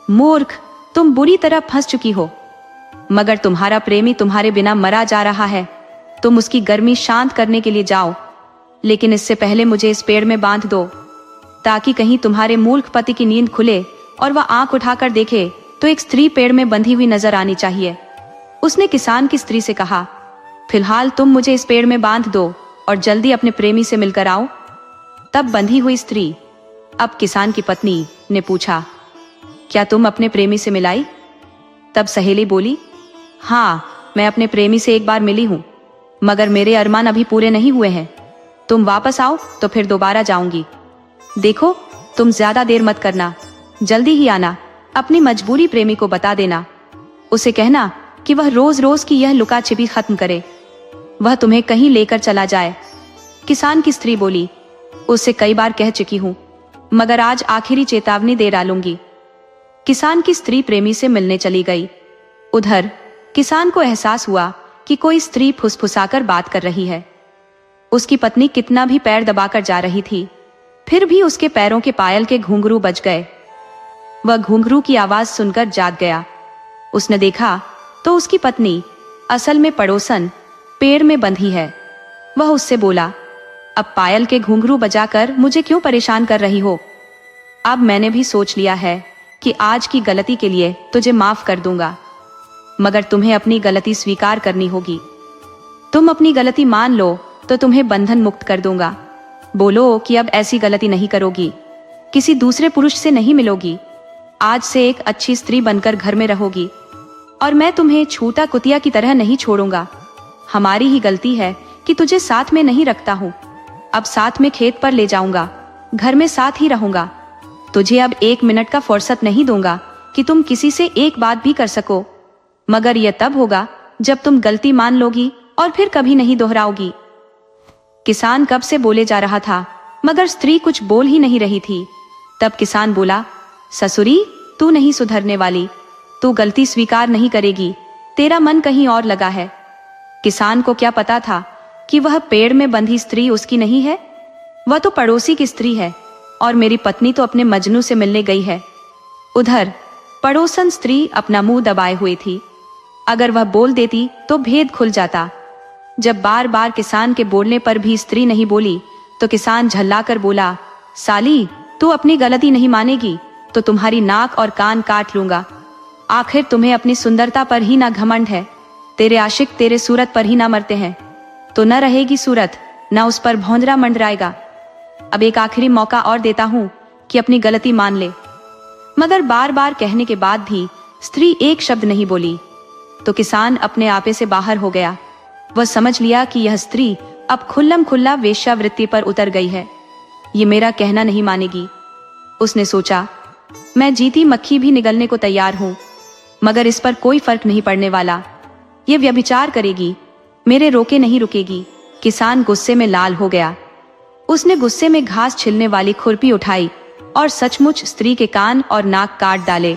[SPEAKER 1] मूर्ख, तुम बुरी तरह फंस चुकी हो, मगर तुम्हारा प्रेमी तुम्हारे बिना मरा जा रहा है। तुम उसकी गर्मी शांत करने के लिए जाओ, लेकिन इससे पहले मुझे इस पेड़ में बांध दो, ताकि कहीं तुम्हारे मूर्ख पति की नींद खुले और वह आंख उठाकर देखे तो एक स्त्री पेड़ में बंधी हुई नजर आनी चाहिए। उसने किसान की स्त्री से कहा, फिलहाल तुम मुझे इस पेड़ में बांध दो और जल्दी अपने प्रेमी से मिलकर आओ। तब बंधी हुई स्त्री अब किसान की पत्नी ने पूछा, क्या तुम अपने प्रेमी से मिलाई? तब सहेली बोली, हाँ, मैं अपने प्रेमी से एक बार मिली हूं, मगर मेरे अरमान अभी पूरे नहीं हुए हैं। तुम वापस आओ तो फिर दोबारा जाऊंगी। देखो, तुम ज्यादा देर मत करना, जल्दी ही आना। अपनी मजबूरी प्रेमी को बता देना। उसे कहना कि वह रोज रोज की यह लुका छिपी खत्म करे, वह तुम्हें कहीं लेकर चला जाए। किसान की स्त्री बोली, उससे कई बार कह चुकी हूं, मगर आज आखिरी चेतावनी दे डालूंगी। किसान की स्त्री प्रेमी से मिलने चली गई। उधर किसान को एहसास हुआ कि कोई स्त्री फुसफुसाकर बात कर रही है। उसकी पत्नी कितना भी पैर दबाकर जा रही थी, फिर भी उसके पैरों के पायल के घुंघरू बज गए। वह घुंघरू की आवाज सुनकर जाग गया। उसने देखा तो उसकी पत्नी असल में पड़ोसन पेड़ में बंधी है। वह उससे बोला, अब पायल के घुंघरू बजाकर मुझे क्यों परेशान कर रही हो? अब मैंने भी सोच लिया है कि आज की गलती के लिए तुझे माफ कर दूंगा, मगर तुम्हें अपनी गलती स्वीकार करनी होगी। तुम अपनी गलती मान लो तो तुम्हें बंधन मुक्त कर दूंगा। बोलो कि अब ऐसी गलती नहीं करोगी, किसी दूसरे पुरुष से नहीं मिलोगी, आज से एक अच्छी स्त्री बनकर घर में रहोगी, और मैं तुम्हें छूटा कुतिया की तरह नहीं छोड़ूंगा। हमारी ही गलती है कि तुझे साथ में नहीं रखता हूँ। अब साथ में खेत पर ले जाऊंगा, घर में साथ ही रहूंगा। तुझे अब 1 मिनट का फुर्सत नहीं दूंगा कि तुम किसी से एक बात भी कर सको, मगर यह तब होगा जब तुम गलती मान लोगी और फिर कभी नहीं दोहराओगी। किसान कब से बोले जा रहा था, मगर स्त्री कुछ बोल ही नहीं रही थी। तब किसान बोला, ससुरी, तू नहीं सुधरने वाली, तू गलती स्वीकार नहीं करेगी, तेरा मन कहीं और लगा है। किसान को क्या पता था कि वह पेड़ में बंधी स्त्री उसकी नहीं है, वह तो पड़ोसी की स्त्री है, और मेरी पत्नी तो अपने मजनू से मिलने गई है। उधर पड़ोसन स्त्री अपना मुंह दबाए हुई थी। अगर वह बोल देती तो भेद खुल जाता। जब बार बार किसान के बोलने पर भी स्त्री नहीं बोली तो किसान झल्लाकर बोला, साली, तू अपनी गलती नहीं मानेगी तो तुम्हारी नाक और कान काट लूंगा। आखिर तुम्हें अपनी सुंदरता पर ही ना घमंड है, तेरे आशिक तेरे सूरत पर ही ना मरते हैं, तो न रहेगी सूरत, न उस पर भौंदरा मंडराएगा। अब एक आखिरी मौका और देता हूं कि अपनी गलती मान ले। मगर बार बार कहने के बाद भी स्त्री एक शब्द नहीं बोली। तो किसान अपने आपे से बाहर हो गया। वह समझ लिया कि यह स्त्री अब खुल्लम खुल्ला वेश्यावृत्ति पर उतर गई है। ये मेरा कहना नहीं मानेगी। उसने सोचा, मैं जीती मक्खी भी निगलने को तैयार हूं, मगर इस पर कोई फर्क नहीं पड़ने वाला। ये व्यभिचार करेगी, मेरे रोके नहीं रुकेगी। किसान गुस्से में लाल हो गया। उसने गुस्से में घास छिलने वाली खुरपी उठाई और सचमुच स्त्री के कान और नाक काट डाले।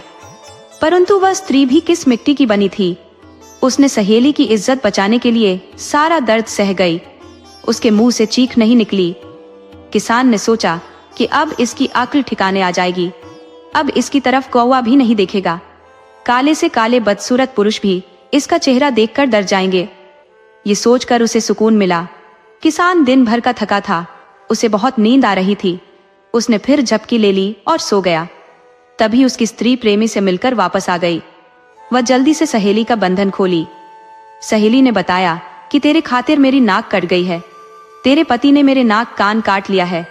[SPEAKER 1] परंतु वह स्त्री भी किस मिट्टी की बनी थी। उसने सहेली की इज्जत बचाने के लिए सारा दर्द सह गई। उसके मुंह से चीख नहीं निकली। किसान ने सोचा कि अब इसकी अक्ल ठिकाने आ जाएगी, अब इसकी तरफ कौवा भी नहीं देखेगा। काले से काले बदसूरत पुरुष भी इसका चेहरा देखकर डर जाएंगे। ये सोचकर उसे सुकून मिला। किसान दिन भर का थका था, उसे बहुत नींद आ रही थी। उसने फिर झपकी ले ली और सो गया। तभी उसकी स्त्री प्रेमी से मिलकर वापस आ गई। वह जल्दी से सहेली का बंधन खोली। सहेली ने बताया कि तेरे खातिर मेरी नाक कट गई है, तेरे पति ने मेरे नाक कान काट लिया है,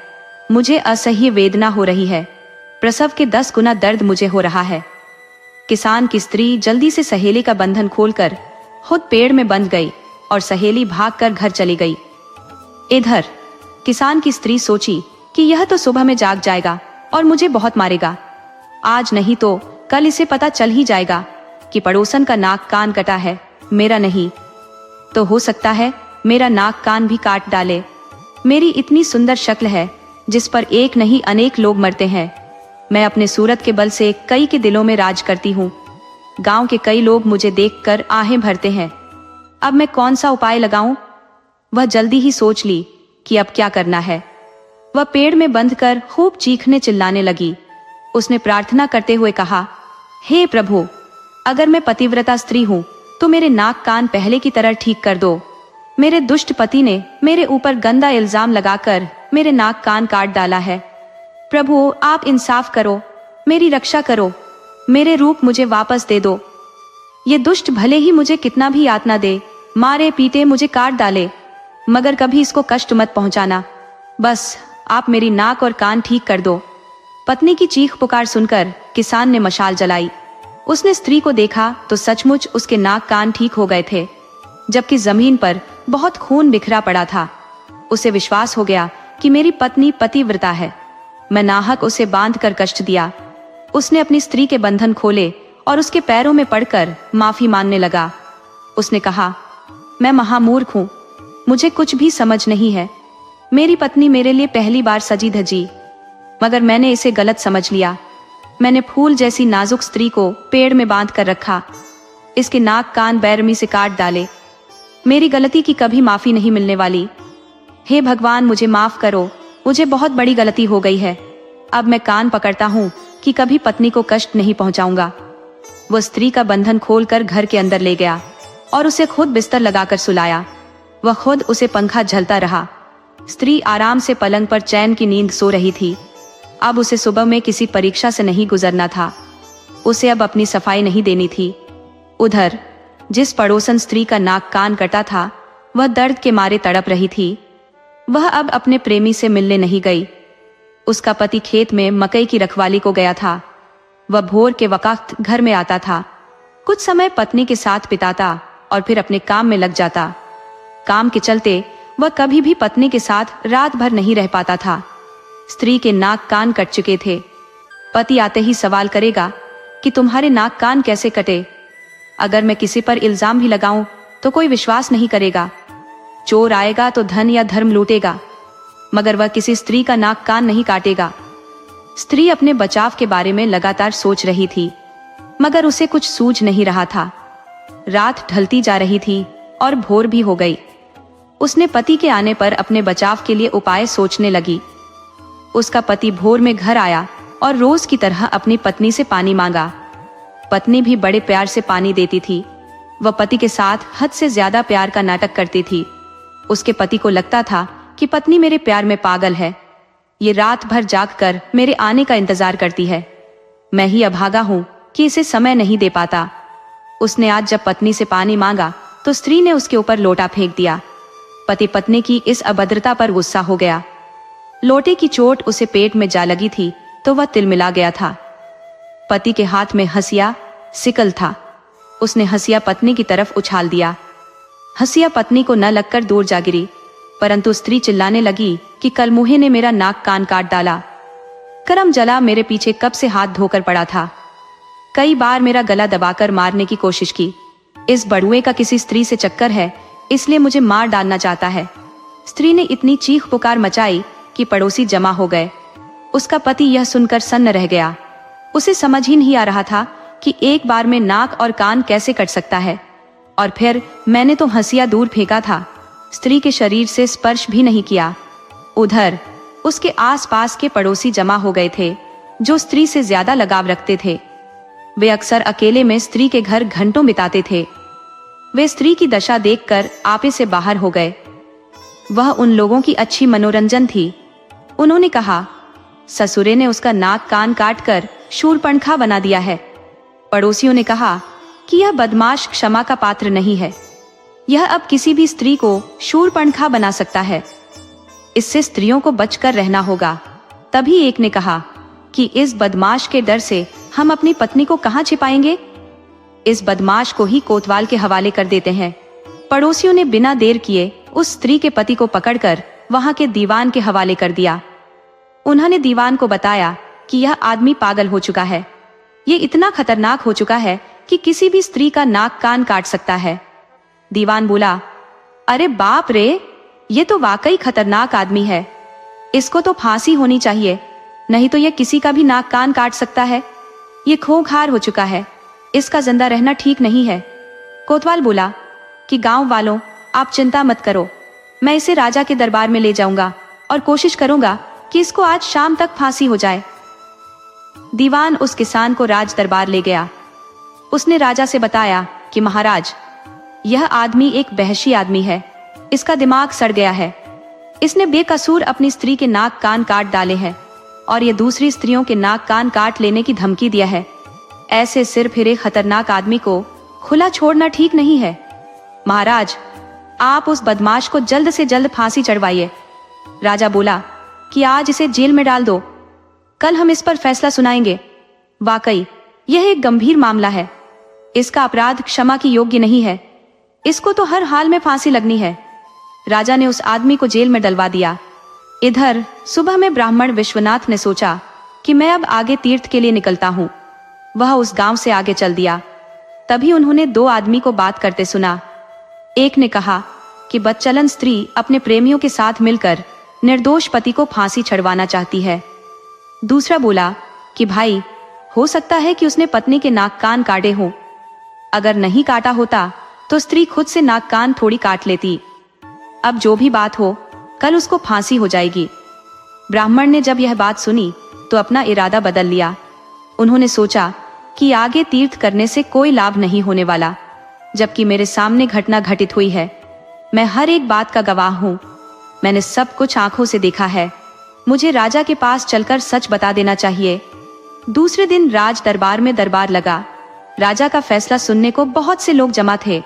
[SPEAKER 1] मुझे असह्य वेदना हो रही है, प्रसव के 10 गुना दर्द मुझे हो रहा है। किसान की स्त्री जल्दी से सहेली का बंधन खोलकर खुद पेड़ में बंध गई और सहेली भागकर घर चली गई। इधर किसान की स्त्री सोची कि यह तो सुबह में जाग जाएगा और मुझे बहुत मारेगा। आज नहीं तो कल इसे पता चल ही जाएगा कि पड़ोसन का नाक कान कटा है, मेरा नहीं। तो हो सकता है मेरा नाक कान भी काट डाले। मेरी इतनी सुंदर शक्ल है जिस पर एक नहीं अनेक लोग मरते हैं। मैं अपने सूरत के बल से कई के दिलों में राज करती हूँ। गांव के कई लोग मुझे देखकर आहें भरते हैं। अब मैं कौन सा उपाय लगाऊं? वह जल्दी ही सोच ली कि अब क्या करना है। वह पेड़ में बंधकर खूब चीखने चिल्लाने लगी। उसने प्रार्थना करते हुए कहा, हे प्रभु, अगर मैं पतिव्रता स्त्री हूँ तो मेरे नाक कान पहले की तरह ठीक कर दो। मेरे दुष्ट पति ने मेरे ऊपर गंदा इल्जाम लगाकर मेरे नाक कान काट डाला है। प्रभु, आप इंसाफ करो, मेरी रक्षा करो, मेरे रूप मुझे वापस दे दो। ये दुष्ट भले ही मुझे कितना भी यातना दे, मारे पीटे मुझे काट डाले, मगर कभी इसको कष्ट मत पहुंचाना। बस आप मेरी नाक और कान ठीक कर दो। पत्नी की चीख पुकार सुनकर किसान ने मशाल जलाई। उसने स्त्री को देखा तो सचमुच उसके नाक कान ठीक हो गए थे, जबकि जमीन पर बहुत खून बिखरा पड़ा था। उसे विश्वास हो गया कि मेरी पत्नी पतिव्रता है। मैं नाहक उसे बांध कर कष्ट दिया। उसने अपनी स्त्री के बंधन खोले और उसके पैरों में पड़कर माफी मांगने लगा। उसने कहा, मैं महामूर्ख हूँ, मुझे कुछ भी समझ नहीं है। मेरी पत्नी मेरे लिए पहली बार सजी धजी, मगर मैंने इसे गलत समझ लिया। मैंने फूल जैसी नाजुक स्त्री को पेड़ में बांध कर रखा, इसके नाक कान बेरहमी से काट डाले। मेरी गलती की कभी माफी नहीं मिलने वाली। हे भगवान, मुझे माफ करो, मुझे बहुत बड़ी गलती हो गई है। अब मैं कान पकड़ता हूँ कि कभी पत्नी को कष्ट नहीं पहुंचाऊंगा। वह स्त्री का बंधन खोलकर घर के अंदर ले गया और उसे खुद बिस्तर लगाकर सुलाया। वह खुद उसे पंखा झलता रहा। स्त्री आराम से पलंग पर चैन की नींद सो रही थी। अब उसे सुबह में किसी परीक्षा से नहीं गुजरना था। उसे अब अपनी सफाई नहीं देनी थी। उधर जिस पड़ोसन स्त्री का नाक कान कटा था, वह दर्द के मारे तड़प रही थी। वह अब अपने प्रेमी से मिलने नहीं गई। उसका पति खेत में मकई की रखवाली को गया था। वह भोर के वक्त घर में आता था, कुछ समय पत्नी के साथ बिताता और फिर अपने काम में लग जाता। काम के चलते वह कभी भी पत्नी के साथ रात भर नहीं रह पाता था। स्त्री के नाक कान कट चुके थे। पति आते ही सवाल करेगा कि तुम्हारे नाक कान कैसे कटे? अगर मैं किसी पर इल्जाम भी लगाऊं तो कोई विश्वास नहीं करेगा। चोर आएगा तो धन या धर्म लूटेगा, मगर वह किसी स्त्री का नाक कान नहीं काटेगा। स्त्री अपने बचाव के बारे में लगातार सोच रही थी, मगर उसे कुछ सूझ नहीं रहा था। रात ढलती जा रही थी और भोर भी हो गई। उसने पति के आने पर अपने बचाव के लिए उपाय सोचने लगी। उसका पति भोर में घर आया और रोज की तरह अपनी पत्नी से पानी मांगा। पत्नी भी बड़े प्यार से पानी देती थी। वह पति के साथ हद से ज्यादा प्यार का नाटक करती थी। उसके पति को लगता था कि पत्नी मेरे प्यार में पागल है। ये रात भर जागकर मेरे आने का इंतजार करती है। मैं ही अभागा हूँ कि इसे समय नहीं दे पाता। उसने आज जब पत्नी से पानी मांगा तो स्त्री ने उसके ऊपर लोटा फेंक दिया। पति पत्नी की इस अभद्रता पर गुस्सा हो गया। लोटे की चोट उसे पेट में जा लगी थी तो वह तिलमिला गया था। पति के हाथ में हंसिया सिकल था। उसने हंसिया पत्नी की तरफ उछाल दिया। हंसिया पत्नी को न लगकर दूर जा गिरी, परंतु स्त्री चिल्लाने लगी कि कलमुहे ने मेरा नाक कान काट डाला। करम जला मेरे पीछे कब से हाथ धोकर पड़ा था। कई बार मेरा गला दबाकर मारने की कोशिश की। इस बड़ुए का किसी स्त्री से चक्कर है, इसलिए मुझे मार डालना चाहता है। स्त्री ने इतनी चीख पुकार मचाई कि पड़ोसी जमा हो गए। उसका पति यह सुनकर सन्न रह गया। उसे समझ ही नहीं आ रहा था कि एक बार में नाक और कान कैसे कट सकता है। और फिर मैंने तो हंसिया दूर फेंका था, स्त्री के शरीर से स्पर्श भी नहीं किया। उधर उसके आसपास के पड़ोसी जमा हो गए थे जो स्त्री से ज्यादा लगाव रखते थे। वे अक्सर अकेले में स्त्री के घर घंटों बिताते थे। वे स्त्री की दशा देखकर आपे से बाहर हो गए। वह उन लोगों की अच्छी मनोरंजन थी। उन्होंने कहा, ससुरे ने उसका नाक कान काट कर शूरपणखा बना दिया है। पड़ोसियों ने कहा कि यह बदमाश क्षमा का पात्र नहीं है। यह अब किसी भी स्त्री को शूरपणखा बना सकता है। इससे स्त्रियों को बचकर रहना होगा। तभी एक ने कहा कि इस बदमाश के डर से हम अपनी पत्नी को कहाँ छिपाएंगे? इस बदमाश को ही कोतवाल के हवाले कर देते हैं। पड़ोसियों ने बिना देर किए उस स्त्री के पति को पकड़कर वहां के दीवान के हवाले कर दिया। उन्होंने दीवान को बताया कि यह आदमी पागल हो चुका है। ये इतना खतरनाक हो चुका है कि किसी भी स्त्री का नाक कान काट सकता है। दीवान बोला, अरे बाप रे, ये तो वाकई खतरनाक आदमी है। इसको तो फांसी होनी चाहिए, नहीं तो ये किसी का भी नाक कान काट सकता है। ये खूंखार हो चुका है, इसका जिंदा रहना ठीक नहीं है। कोतवाल बोला कि गांव वालों, आप चिंता मत करो, मैं इसे राजा के दरबार में ले जाऊंगा और कोशिश करूंगा कि इसको आज शाम तक फांसी हो जाए। दीवान उस किसान को राज दरबार ले गया। उसने राजा से बताया कि महाराज, यह आदमी एक वहशी आदमी है, इसका दिमाग सड़ गया है। इसने बेकसूर अपनी स्त्री के नाक कान काट डाले हैं और ये दूसरी स्त्रियों के नाक कान काट लेने की धमकी दिया है। ऐसे सिर फिरे खतरनाक आदमी को खुला छोड़ना ठीक नहीं है। महाराज, आप उस बदमाश को जल्द से जल्द फांसी चढ़वाइए। राजा बोला कि आज इसे जेल में डाल दो, कल हम इस पर फैसला सुनाएंगे। वाकई यह एक गंभीर मामला है, इसका अपराध क्षमा की योग्य नहीं है, इसको तो हर हाल में फांसी लगनी है। राजा ने उस आदमी को जेल में डलवा दिया। इधर सुबह में ब्राह्मण विश्वनाथ ने सोचा कि मैं अब आगे तीर्थ के लिए निकलता हूँ। वह उस गांव से आगे चल दिया। तभी उन्होंने दो आदमी को बात करते सुना। एक ने कहा कि बदचलन स्त्री अपने प्रेमियों के साथ मिलकर निर्दोष पति को फांसी चढ़वाना चाहती है। दूसरा बोला कि भाई, हो सकता है कि उसने पत्नी के नाक कान काटे हों। अगर नहीं काटा होता तो स्त्री खुद से नाक कान थोड़ी काट लेती। अब जो भी बात हो, कल उसको फांसी हो जाएगी। ब्राह्मण ने जब यह बात सुनी तो अपना इरादा बदल लिया। उन्होंने सोचा कि आगे तीर्थ करने से कोई लाभ नहीं होने वाला, जबकि मेरे सामने घटना घटित हुई है। मैं हर एक बात का गवाह हूँ, मैंने सब कुछ आंखों से देखा है। मुझे राजा के पास चलकर सच बता देना चाहिए। दूसरे दिन राज दरबार में दरबार लगा। राजा का फैसला सुनने को बहुत से लोग जमा थे।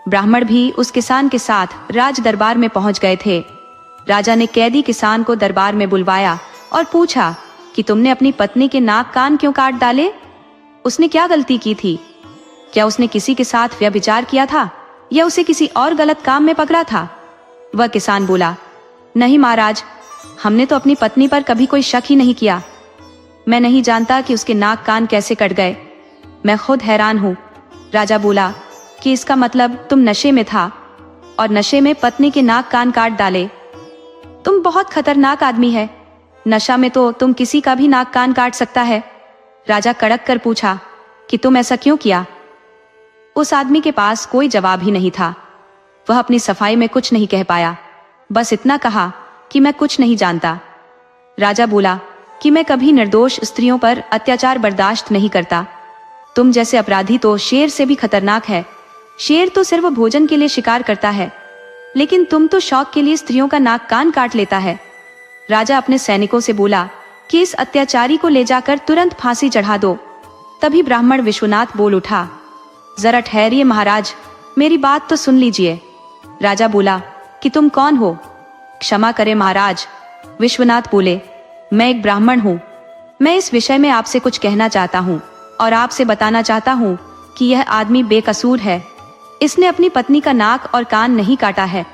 [SPEAKER 1] ब्राह्मण भी उस किसान के साथ राज दरबार में पहुंच गए थे। राजा ने कैदी किसान को दरबार में बुलवाया और पूछा कि तुमने अपनी पत्नी के नाक कान क्यों काट डाले? उसने क्या गलती की थी? क्या उसने किसी के साथ व्यभिचार किया था या उसे किसी और गलत काम में पकड़ा था? वह किसान बोला, नहीं महाराज, हमने तो अपनी पत्नी पर कभी कोई शक ही नहीं किया। मैं नहीं जानता कि उसके नाक कान कैसे कट गए, मैं खुद हैरान हूँ। राजा बोला कि इसका मतलब तुम नशे में था और नशे में पत्नी के नाक कान काट डाले। तुम बहुत खतरनाक आदमी है, नशा में तो तुम किसी का भी नाक कान काट सकता है। राजा कड़क कर पूछा कि तुम ऐसा क्यों किया? उस आदमी के पास कोई जवाब ही नहीं था। वह अपनी सफाई में कुछ नहीं कह पाया, बस इतना कहा कि मैं कुछ नहीं जानता। राजा बोला कि मैं कभी निर्दोष स्त्रियों पर अत्याचार बर्दाश्त नहीं करता। तुम जैसे अपराधी तो शेर से भी खतरनाक है। शेर तो सिर्फ भोजन के लिए शिकार करता है, लेकिन तुम तो शौक के लिए स्त्रियों का नाक कान काट लेता है। राजा अपने सैनिकों से बोला कि इस अत्याचारी को ले जाकर तुरंत फांसी चढ़ा दो। तभी ब्राह्मण विश्वनाथ बोल उठा, जरा ठहरिए महाराज, मेरी बात तो सुन लीजिए। राजा बोला कि तुम कौन हो? क्षमा करें महाराज, विश्वनाथ बोले, मैं एक ब्राह्मण हूँ। मैं इस विषय में आपसे कुछ कहना चाहता हूँ और आपसे बताना चाहता हूँ कि यह आदमी बेकसूर है। इसने अपनी पत्नी का नाक और कान नहीं काटा है।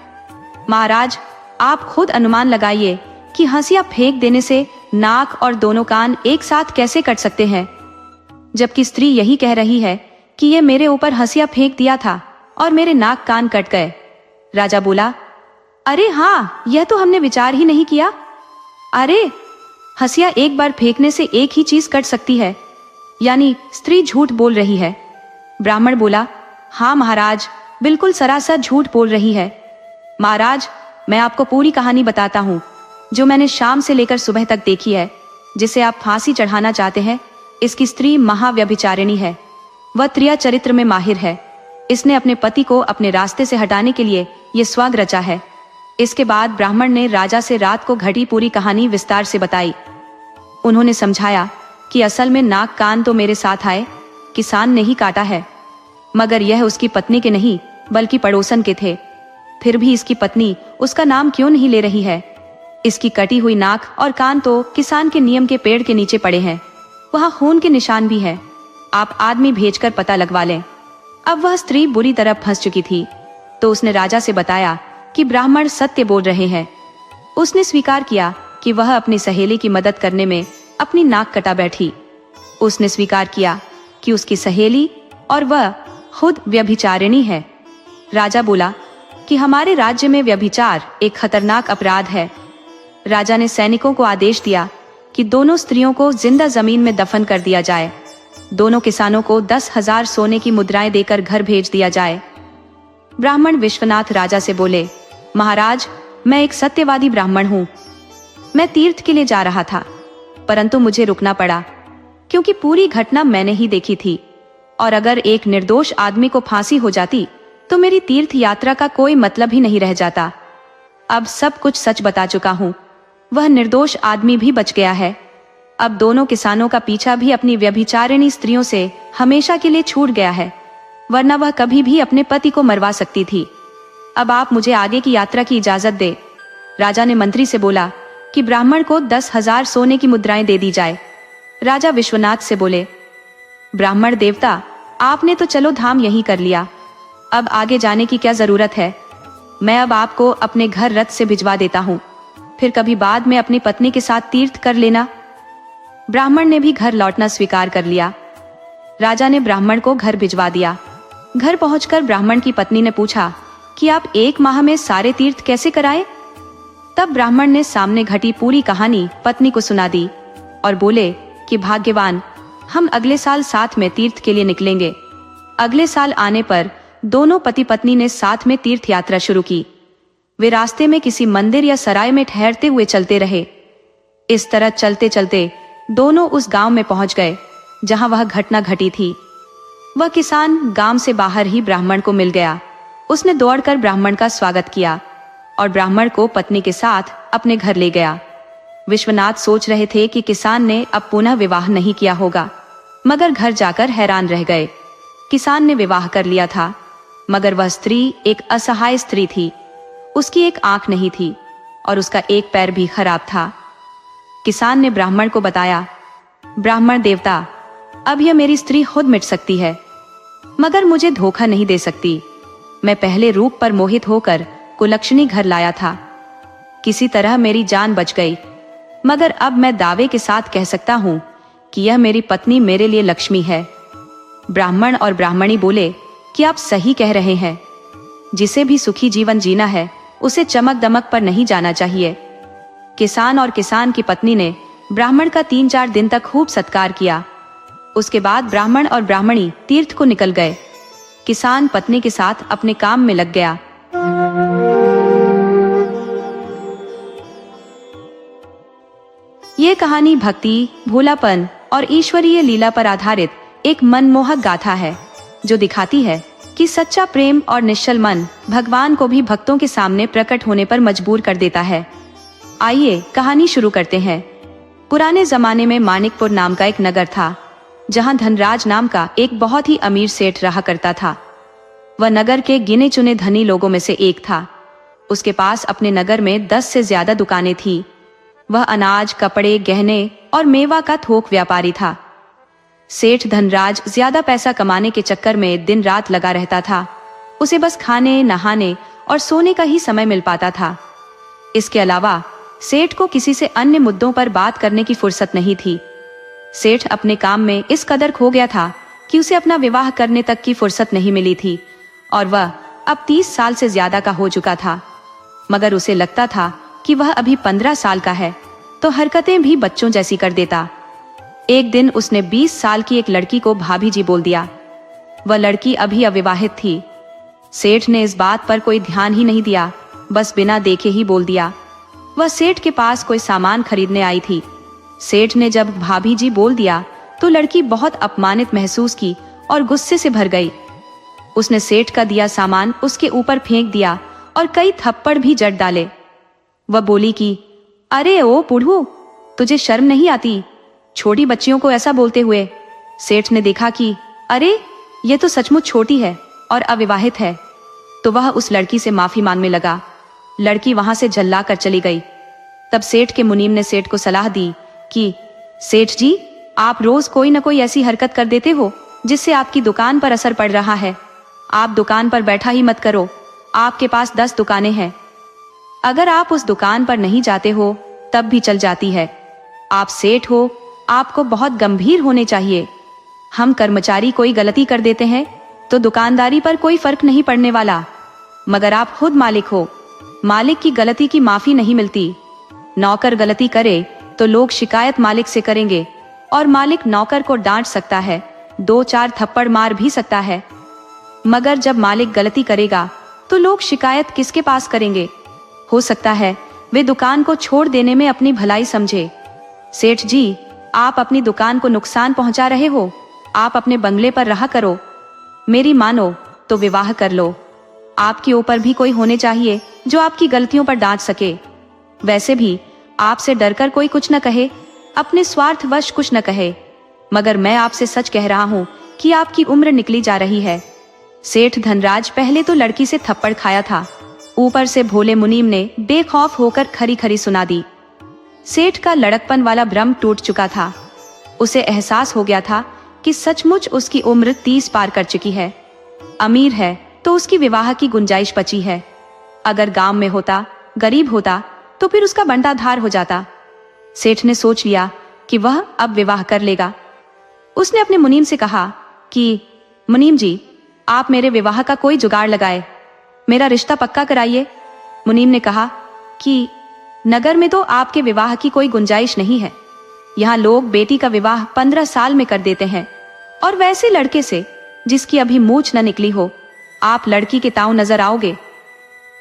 [SPEAKER 1] महाराज, आप खुद अनुमान लगाइए कि हंसिया फेंक देने से नाक और दोनों कान एक साथ कैसे कट सकते हैं, जबकि स्त्री यही कह रही है कि ये मेरे ऊपर हंसिया फेंक दिया था और मेरे नाक कान कट गए। राजा बोला, अरे हाँ, यह तो हमने विचार ही नहीं किया। अरे, हंसिया एक बार फेंकने से एक ही चीज कट सकती है, यानी स्त्री झूठ बोल रही है। ब्राह्मण बोला, हाँ महाराज, बिल्कुल सरासर झूठ बोल रही है। महाराज, मैं आपको पूरी कहानी बताता हूँ जो मैंने शाम से लेकर सुबह तक देखी है। जिसे आप फांसी चढ़ाना चाहते हैं, इसकी स्त्री महाव्यभिचारिणी है। वह त्रिया चरित्र में माहिर है। इसने अपने पति को अपने रास्ते से हटाने के लिए ये स्वग रचा है। इसके बाद ब्राह्मण ने राजा से रात को घटी पूरी कहानी विस्तार से बताई। उन्होंने समझाया कि असल में नाक कान तो मेरे साथ आए किसान ने ही काटा है, मगर यह उसकी पत्नी के नहीं बल्कि पड़ोसन के थे। फिर भी इसकी पत्नी उसका नाम क्यों नहीं ले रही है? इसकी कटी हुई नाक और कान तो किसान के नियम के पेड़ के नीचे पड़े हैं। वहाँ खून के निशान भी है, आप आदमी भेजकर पता लगवा लें। अब वह स्त्री बुरी तरह फंस चुकी थी, तो उसने राजा से बताया कि ब्राह्मण सत्य बोल रहे हैं। उसने स्वीकार किया कि वह अपनी सहेली की मदद करने में अपनी नाक कटा बैठी। उसने स्वीकार किया कि उसकी सहेली और वह खुद व्यभिचारिणी है। राजा बोला कि हमारे राज्य में व्यभिचार एक खतरनाक अपराध है। राजा ने सैनिकों को आदेश दिया कि दोनों स्त्रियों को जिंदा जमीन में दफन कर दिया जाए। दोनों किसानों को 10,000 सोने की मुद्राएं देकर घर भेज दिया जाए। ब्राह्मण विश्वनाथ राजा से बोले, महाराज, मैं एक सत्यवादी ब्राह्मण हूँ। मैं तीर्थ के लिए जा रहा था, परंतु मुझे रुकना पड़ा, क्योंकि पूरी घटना मैंने ही देखी थी, और अगर एक निर्दोष आदमी को फांसी हो जाती तो मेरी तीर्थ यात्रा का कोई मतलब ही नहीं रह जाता। अब सब कुछ सच बता चुका हूँ। वह निर्दोष आदमी भी बच गया है। अब दोनों किसानों का पीछा भी अपनी व्यभिचारिणी स्त्रियों से हमेशा के लिए छूट गया है, वरना वह कभी भी अपने पति को मरवा सकती थी। अब आप मुझे आगे की यात्रा की इजाजत दे। राजा ने मंत्री से बोला कि ब्राह्मण को 10,000 सोने की मुद्राएं दे दी जाए। राजा विश्वनाथ से बोले, ब्राह्मण देवता, आपने तो चलो धाम यहीं कर लिया, अब आगे जाने की क्या जरूरत है। मैं अब आपको अपने घर रथ से भिजवा देता हूँ, फिर कभी बाद में अपनी पत्नी के साथ तीर्थ कर लेना। ब्राह्मण ने भी घर लौटना स्वीकार कर लिया। राजा ने ब्राह्मण को घर भिजवा दिया। घर पहुंचकर ब्राह्मण की पत्नी ने पूछा कि आप 1 माह में सारे तीर्थ कैसे कराए। तब ब्राह्मण ने सामने घटी पूरी कहानी पत्नी को सुना दी और बोले कि भाग्यवान, हम अगले साल साथ में तीर्थ के लिए निकलेंगे। अगले साल आने पर दोनों पति पत्नी ने साथ में तीर्थ यात्रा शुरू की। वे रास्ते में किसी मंदिर या सराय में ठहरते हुए चलते रहे। इस तरह चलते चलते दोनों उस गांव में पहुंच गए जहां वह घटना घटी थी। वह किसान गांव से बाहर ही ब्राह्मण को मिल गया। उसने दौड़कर ब्राह्मण का स्वागत किया और ब्राह्मण को पत्नी के साथ अपने घर ले गया। विश्वनाथ सोच रहे थे कि किसान ने अब पुनः विवाह नहीं किया होगा, मगर घर जाकर हैरान रह गए। किसान ने विवाह कर लिया था, मगर वह स्त्री एक असहाय स्त्री थी। उसकी एक आंख नहीं थी और उसका एक पैर भी खराब था। किसान ने ब्राह्मण को बताया, ब्राह्मण देवता, अब यह मेरी स्त्री खुद मिट सकती है, मगर मुझे धोखा नहीं दे सकती। मैं पहले रूप पर मोहित होकर कुलक्षणी घर लाया था। किसी तरह मेरी जान बच गई, मगर अब मैं दावे के साथ कह सकता हूँ कि यह मेरी पत्नी मेरे लिए लक्ष्मी है। ब्राह्मण और ब्राह्मणी बोले कि आप सही कह रहे हैं। जिसे भी सुखी जीवन जीना है, उसे चमक दमक पर नहीं जाना चाहिए। किसान और किसान की पत्नी ने ब्राह्मण का 3-4 दिन तक खूब सत्कार किया। उसके बाद ब्राह्मण और ब्राह्मणी तीर्थ को निकल गए। किसान पत्नी के साथ अपने काम में लग गया। ये कहानी भक्ति, भोलापन और ईश्वरीय लीला पर आधारित एक मनमोहक गाथा है, जो दिखाती है कि सच्चा प्रेम और निश्चल मन भगवान को भी भक्तों के सामने प्रकट होने पर मजबूर कर देता है। आइए कहानी शुरू करते हैं। पुराने जमाने में मानिकपुर नाम का एक नगर था, जहां धनराज नाम का एक बहुत ही अमीर सेठ रहा करता था। वह नगर के गिने चुने धनी लोगों में से एक था। उसके पास अपने नगर में 10 से ज्यादा दुकानें थी। वह अनाज, कपड़े, गहने और मेवा का थोक व्यापारी था। सेठ धनराज ज्यादा पैसा कमाने के चक्कर में दिन रात लगा रहता था। उसे बस खाने, नहाने और सोने का ही समय मिल पाता था। इसके अलावा सेठ को किसी से अन्य मुद्दों पर बात करने की फुर्सत नहीं थी। सेठ अपने काम में इस कदर खो गया था कि उसे अपना विवाह करने तक की फुर्सत नहीं मिली थी, और वह अब 30 साल से ज्यादा का हो चुका था। मगर उसे लगता था कि वह अभी 15 साल का है, तो हरकतें भी बच्चों जैसी कर देता। एक दिन उसने 20 साल की एक लड़की को भाभी जी बोल दिया। वह लड़की अभी अविवाहित थी। सेठ ने इस बात पर कोई ध्यान ही नहीं दिया, बस बिना देखे ही बोल दिया। वह सेठ के पास कोई सामान खरीदने आई थी। सेठ ने जब भाभी जी बोल दिया तो लड़की बहुत अपमानित महसूस की और गुस्से से भर गई। उसने सेठ का दिया सामान उसके ऊपर फेंक दिया और कई थप्पड़ भी जड़ डाले। वह बोली कि अरे ओ बुढ़ू, तुझे शर्म नहीं आती, छोटी बच्चियों को ऐसा बोलते हुए। सेठ ने देखा कि अरे ये तो सचमुच छोटी है और अविवाहित है, तो वह उस लड़की से माफी मांगने लगा। लड़की वहां से झल्ला कर चली गई। तब सेठ के मुनीम ने सेठ को सलाह दी कि सेठ जी, आप रोज कोई न कोई ऐसी हरकत कर देते हो जिससे आपकी दुकान पर असर पड़ रहा है। आप दुकान पर बैठा ही मत करो, आपके पास 10 दुकानें हैं। अगर आप उस दुकान पर नहीं जाते हो तब भी चल जाती है। आप सेठ हो, आपको बहुत गंभीर होने चाहिए। हम कर्मचारी कोई गलती कर देते हैं तो दुकानदारी पर कोई फर्क नहीं पड़ने वाला, मगर आप खुद मालिक हो, मालिक की गलती की माफी नहीं मिलती। नौकर गलती करे तो लोग शिकायत मालिक से करेंगे और मालिक नौकर को डांट सकता है, 2-4 थप्पड़ मार भी सकता है, मगर जब मालिक गलती करेगा तो लोग शिकायत किसके पास करेंगे? हो सकता है वे दुकान को छोड़ देने में अपनी भलाई समझे। सेठ जी, आप अपनी दुकान को नुकसान पहुंचा रहे हो। आप अपने बंगले पर रहा करो। मेरी मानो तो विवाह कर लो। आपके ऊपर भी कोई होने चाहिए जो आपकी गलतियों पर डांट सके। वैसे भी आपसे डरकर कोई कुछ न कहे, अपने स्वार्थवश कुछ न कहे, मगर मैं आपसे सच कह रहा हूँ कि आपकी उम्र निकली जा रही है। सेठ धनराज पहले तो लड़की से थप्पड़ खाया था, ऊपर से भोले मुनीम ने बेखौफ होकर खरी खरी सुना दी। सेठ का लड़कपन वाला भ्रम टूट चुका था। उसे एहसास हो गया था कि सचमुच उसकी उम्र 30 पार कर चुकी है। अमीर है तो उसकी विवाह की गुंजाइश बची है। अगर गांव में होता, गरीब होता तो फिर उसका बंटाधार हो जाता। सेठ ने सोच लिया कि वह अब विवाह कर लेगा। उसने अपने मुनीम से कहा कि मुनीम जी, आप मेरे विवाह का कोई जुगाड़ लगाए, मेरा रिश्ता पक्का कराइए। मुनीम ने कहा कि नगर में तो आपके विवाह की कोई गुंजाइश नहीं है। यहाँ लोग बेटी का विवाह 15 साल में कर देते हैं, और वैसे लड़के से जिसकी अभी मूछ न निकली हो। आप लड़की के ताऊ नजर आओगे।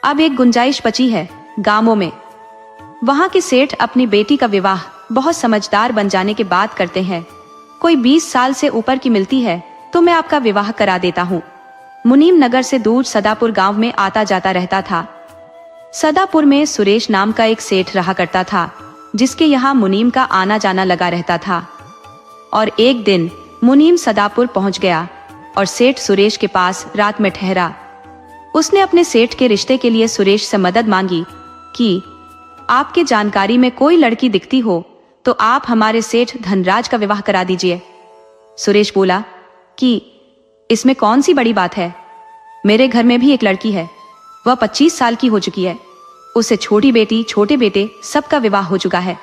[SPEAKER 1] अब एक गुंजाइश बची है गांवों में। वहां के सेठ अपनी बेटी का विवाह बहुत समझदार बन जाने के बाद करते हैं। कोई 20 साल से ऊपर की मिलती है तो मैं आपका विवाह करा देता हूँ। मुनीम नगर से दूर सदापुर गांव में आता जाता रहता था। सदापुर में सुरेश नाम का एक सेठ रहा करता था, जिसके यहाँ मुनीम का आना जाना लगा रहता था। और एक दिन मुनीम सदापुर पहुंच गया और सेठ सुरेश के पास रात में ठहरा। उसने अपने सेठ के रिश्ते के लिए सुरेश से मदद मांगी कि आपके जानकारी में कोई लड़की दिखती हो तो आप हमारे सेठ धनराज का विवाह करा दीजिए। सुरेश बोला कि इसमें कौन सी बड़ी बात है, मेरे घर में भी एक लड़की है, वह 25 साल की हो चुकी है। उससे छोटी बेटी, छोटे बेटे सबका विवाह हो चुका है।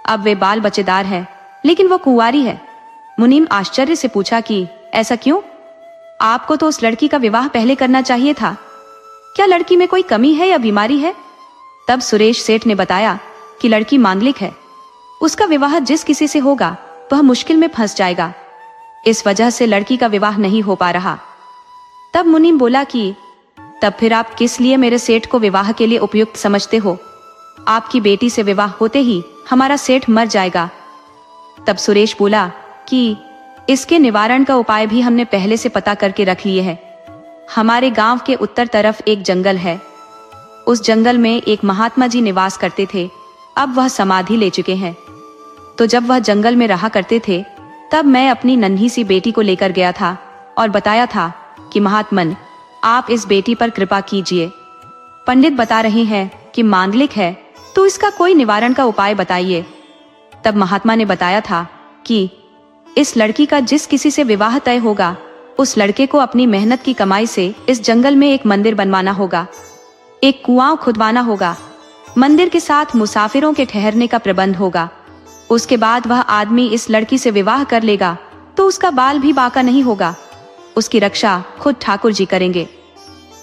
[SPEAKER 1] अब वे बाल बच्चेदार है, लेकिन वो कुंवारी है। मुनीम आश्चर्य से पूछा कि ऐसा क्यों? आपको तो उस लड़की का विवाह पहले करना चाहिए था। क्या लड़की में कोई कमी है या बीमारी है? तब सुरेश सेठ ने बताया कि लड़की मांगलिक है, उसका विवाह जिस किसी से होगा वह मुश्किल में फंस जाएगा, इस वजह से लड़की का विवाह नहीं हो पा रहा। तब मुनीम बोला कि तब फिर आप किस लिए मेरे सेठ को विवाह के लिए उपयुक्त समझते हो? आपकी बेटी से विवाह होते ही हमारा सेठ मर जाएगा। तब सुरेश बोला कि इसके निवारण का उपाय भी हमने पहले से पता करके रख लिए है। हमारे गांव के उत्तर तरफ एक जंगल है। उस जंगल में एक महात्मा जी निवास करते थे। अब वह समाधि ले चुके हैं। तो जब वह जंगल में रहा करते थे तब मैं अपनी नन्ही सी बेटी को लेकर गया था और बताया था कि महात्मन, आप इस बेटी पर कृपा कीजिए। पंडित बता रहे हैं कि मांगलिक है, तो इसका कोई निवारण का उपाय बताइए। तब महात्मा ने बताया था कि इस लड़की का जिस किसी से विवाह तय होगा, उस लड़के को अपनी मेहनत की कमाई से इस जंगल में एक मंदिर बनवाना होगा, एक कुआं खुदवाना होगा, मंदिर के साथ मुसाफिरों के ठहरने का प्रबंध होगा। उसके बाद वह आदमी इस लड़की से विवाह कर लेगा तो उसका बाल भी बाका नहीं होगा। उसकी रक्षा खुद ठाकुर जी करेंगे।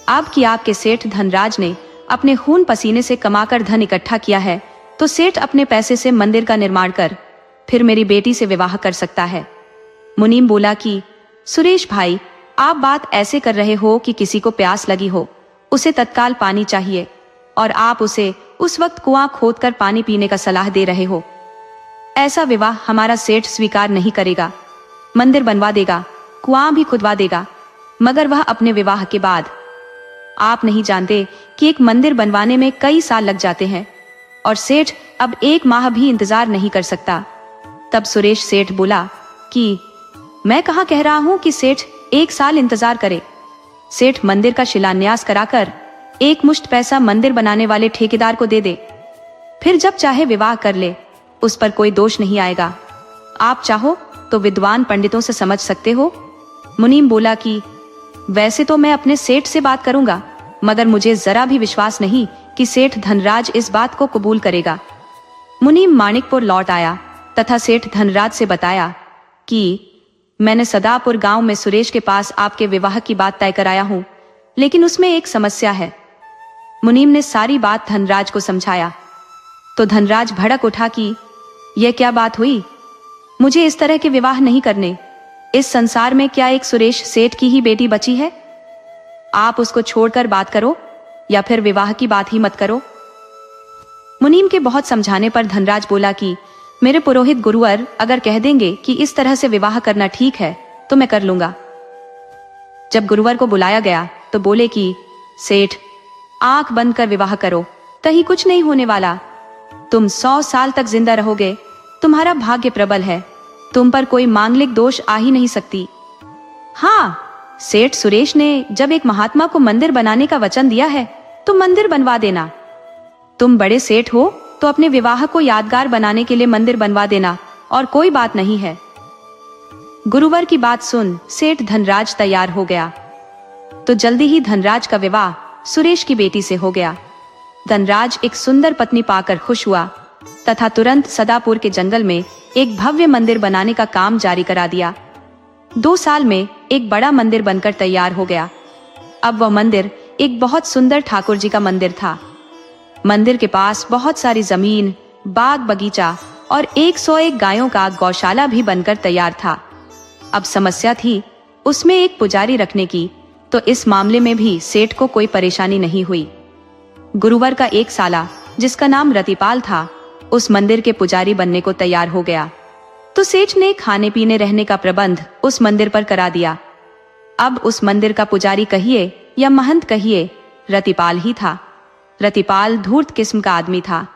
[SPEAKER 1] अब कि आपके सेठ धनराज ने अपने खून पसीने से कमाकर धन इकट्ठा किया है, तो सेठ अपने पैसे से मंदिर का निर्माण कर फिर मेरी बेटी से विवाह कर सकता है। मुनीम बोला कि सुरेश भाई, आप बात ऐसे कर रहे हो कि किसी को प्यास लगी हो, उसे तत्काल पानी चाहिए, और आप उसे उस वक्त कुआं खोदकर पानी पीने का सलाह दे रहे हो। ऐसा विवाह हमारा सेठ स्वीकार नहीं करेगा। मंदिर बनवा देगा, कुआं भी खुदवा देगा, मगर वह अपने विवाह के बाद। आप नहीं जानते कि एक मंदिर बनवाने में कई साल लग जाते हैं, और सेठ अब 1 माह भी इंतजार नहीं कर सकता। तब सुरेश सेठ बोला कि मैं कहाँ कह रहा हूँ कि सेठ 1 साल इंतजार करे। सेठ मंदिर का शिलान्यास कराकर एक मुश्त पैसा मंदिर बनाने वाले ठेकेदार को दे दे, फिर जब चाहे विवाह कर ले, उस पर कोई दोष नहीं आएगा। आप चाहो तो विद्वान पंडितों से समझ सकते हो। मुनीम बोला कि वैसे तो मैं अपने सेठ से बात करूंगा, मगर मुझे जरा भी विश्वास नहीं कि सेठ धनराज इस बात को कबूल करेगा। मुनीम माणिकपुर लौट आया तथा सेठ धनराज से बताया कि मैंने सदापुर गांव में सुरेश के पास आपके विवाह की बात तय कराया हूं, लेकिन उसमें एक समस्या है। मुनीम ने सारी बात धनराज को समझाया तो धनराज भड़क उठा कि यह क्या बात हुई, मुझे इस तरह के विवाह नहीं करने। इस संसार में क्या एक सुरेश सेठ की ही बेटी बची है? आप उसको छोड़कर बात करो या फिर विवाह की बात ही मत करो। मुनीम के बहुत समझाने पर धनराज बोला कि मेरे पुरोहित गुरुवर अगर कह देंगे कि इस तरह से विवाह करना ठीक है तो मैं कर लूंगा। जब गुरुवर को बुलाया गया तो बोले कि सेठ, आंख बंद कर विवाह करो, कहीं कुछ नहीं होने वाला। तुम 100 साल तक जिंदा रहोगे, तुम्हारा भाग्य प्रबल है, तुम पर कोई मांगलिक दोष आ ही नहीं सकती। हाँ, सेठ सुरेश ने जब एक महात्मा को मंदिर बनाने का वचन दिया है तो मंदिर बनवा देना। तुम बड़े सेठ हो तो अपने विवाह को यादगार बनाने के लिए मंदिर बनवा देना, और कोई बात नहीं है। गुरुवर की बात सुन सेठ धनराज तैयार हो गया तो जल्दी ही धनराज का विवाह सुरेश की बेटी से हो गया। धनराज एक सुंदर पत्नी पाकर खुश हुआ तथा तुरंत सदापुर के जंगल में एक भव्य मंदिर बनाने का काम जारी करा दिया। 2 साल में एक बड़ा मंदिर बनकर तैयार हो गया। अब वह मंदिर एक बहुत सुंदर ठाकुर जी का मंदिर था। मंदिर के पास बहुत सारी जमीन, बाग बगीचा और 101 गायों का गौशाला भी बनकर तैयार था। अब समस्या थी उसमें एक पुजारी रखने की, तो इस मामले में भी सेठ को कोई परेशानी नहीं हुई। गुरुवर का एक साला जिसका नाम रतिपाल था उस मंदिर के पुजारी बनने को तैयार हो गया, तो सेठ ने खाने पीने रहने का प्रबंध उस मंदिर पर करा दिया। अब उस मंदिर का पुजारी कहिए या महंत कहिए, रतिपाल ही था। रतिपाल धूर्त किस्म का आदमी था।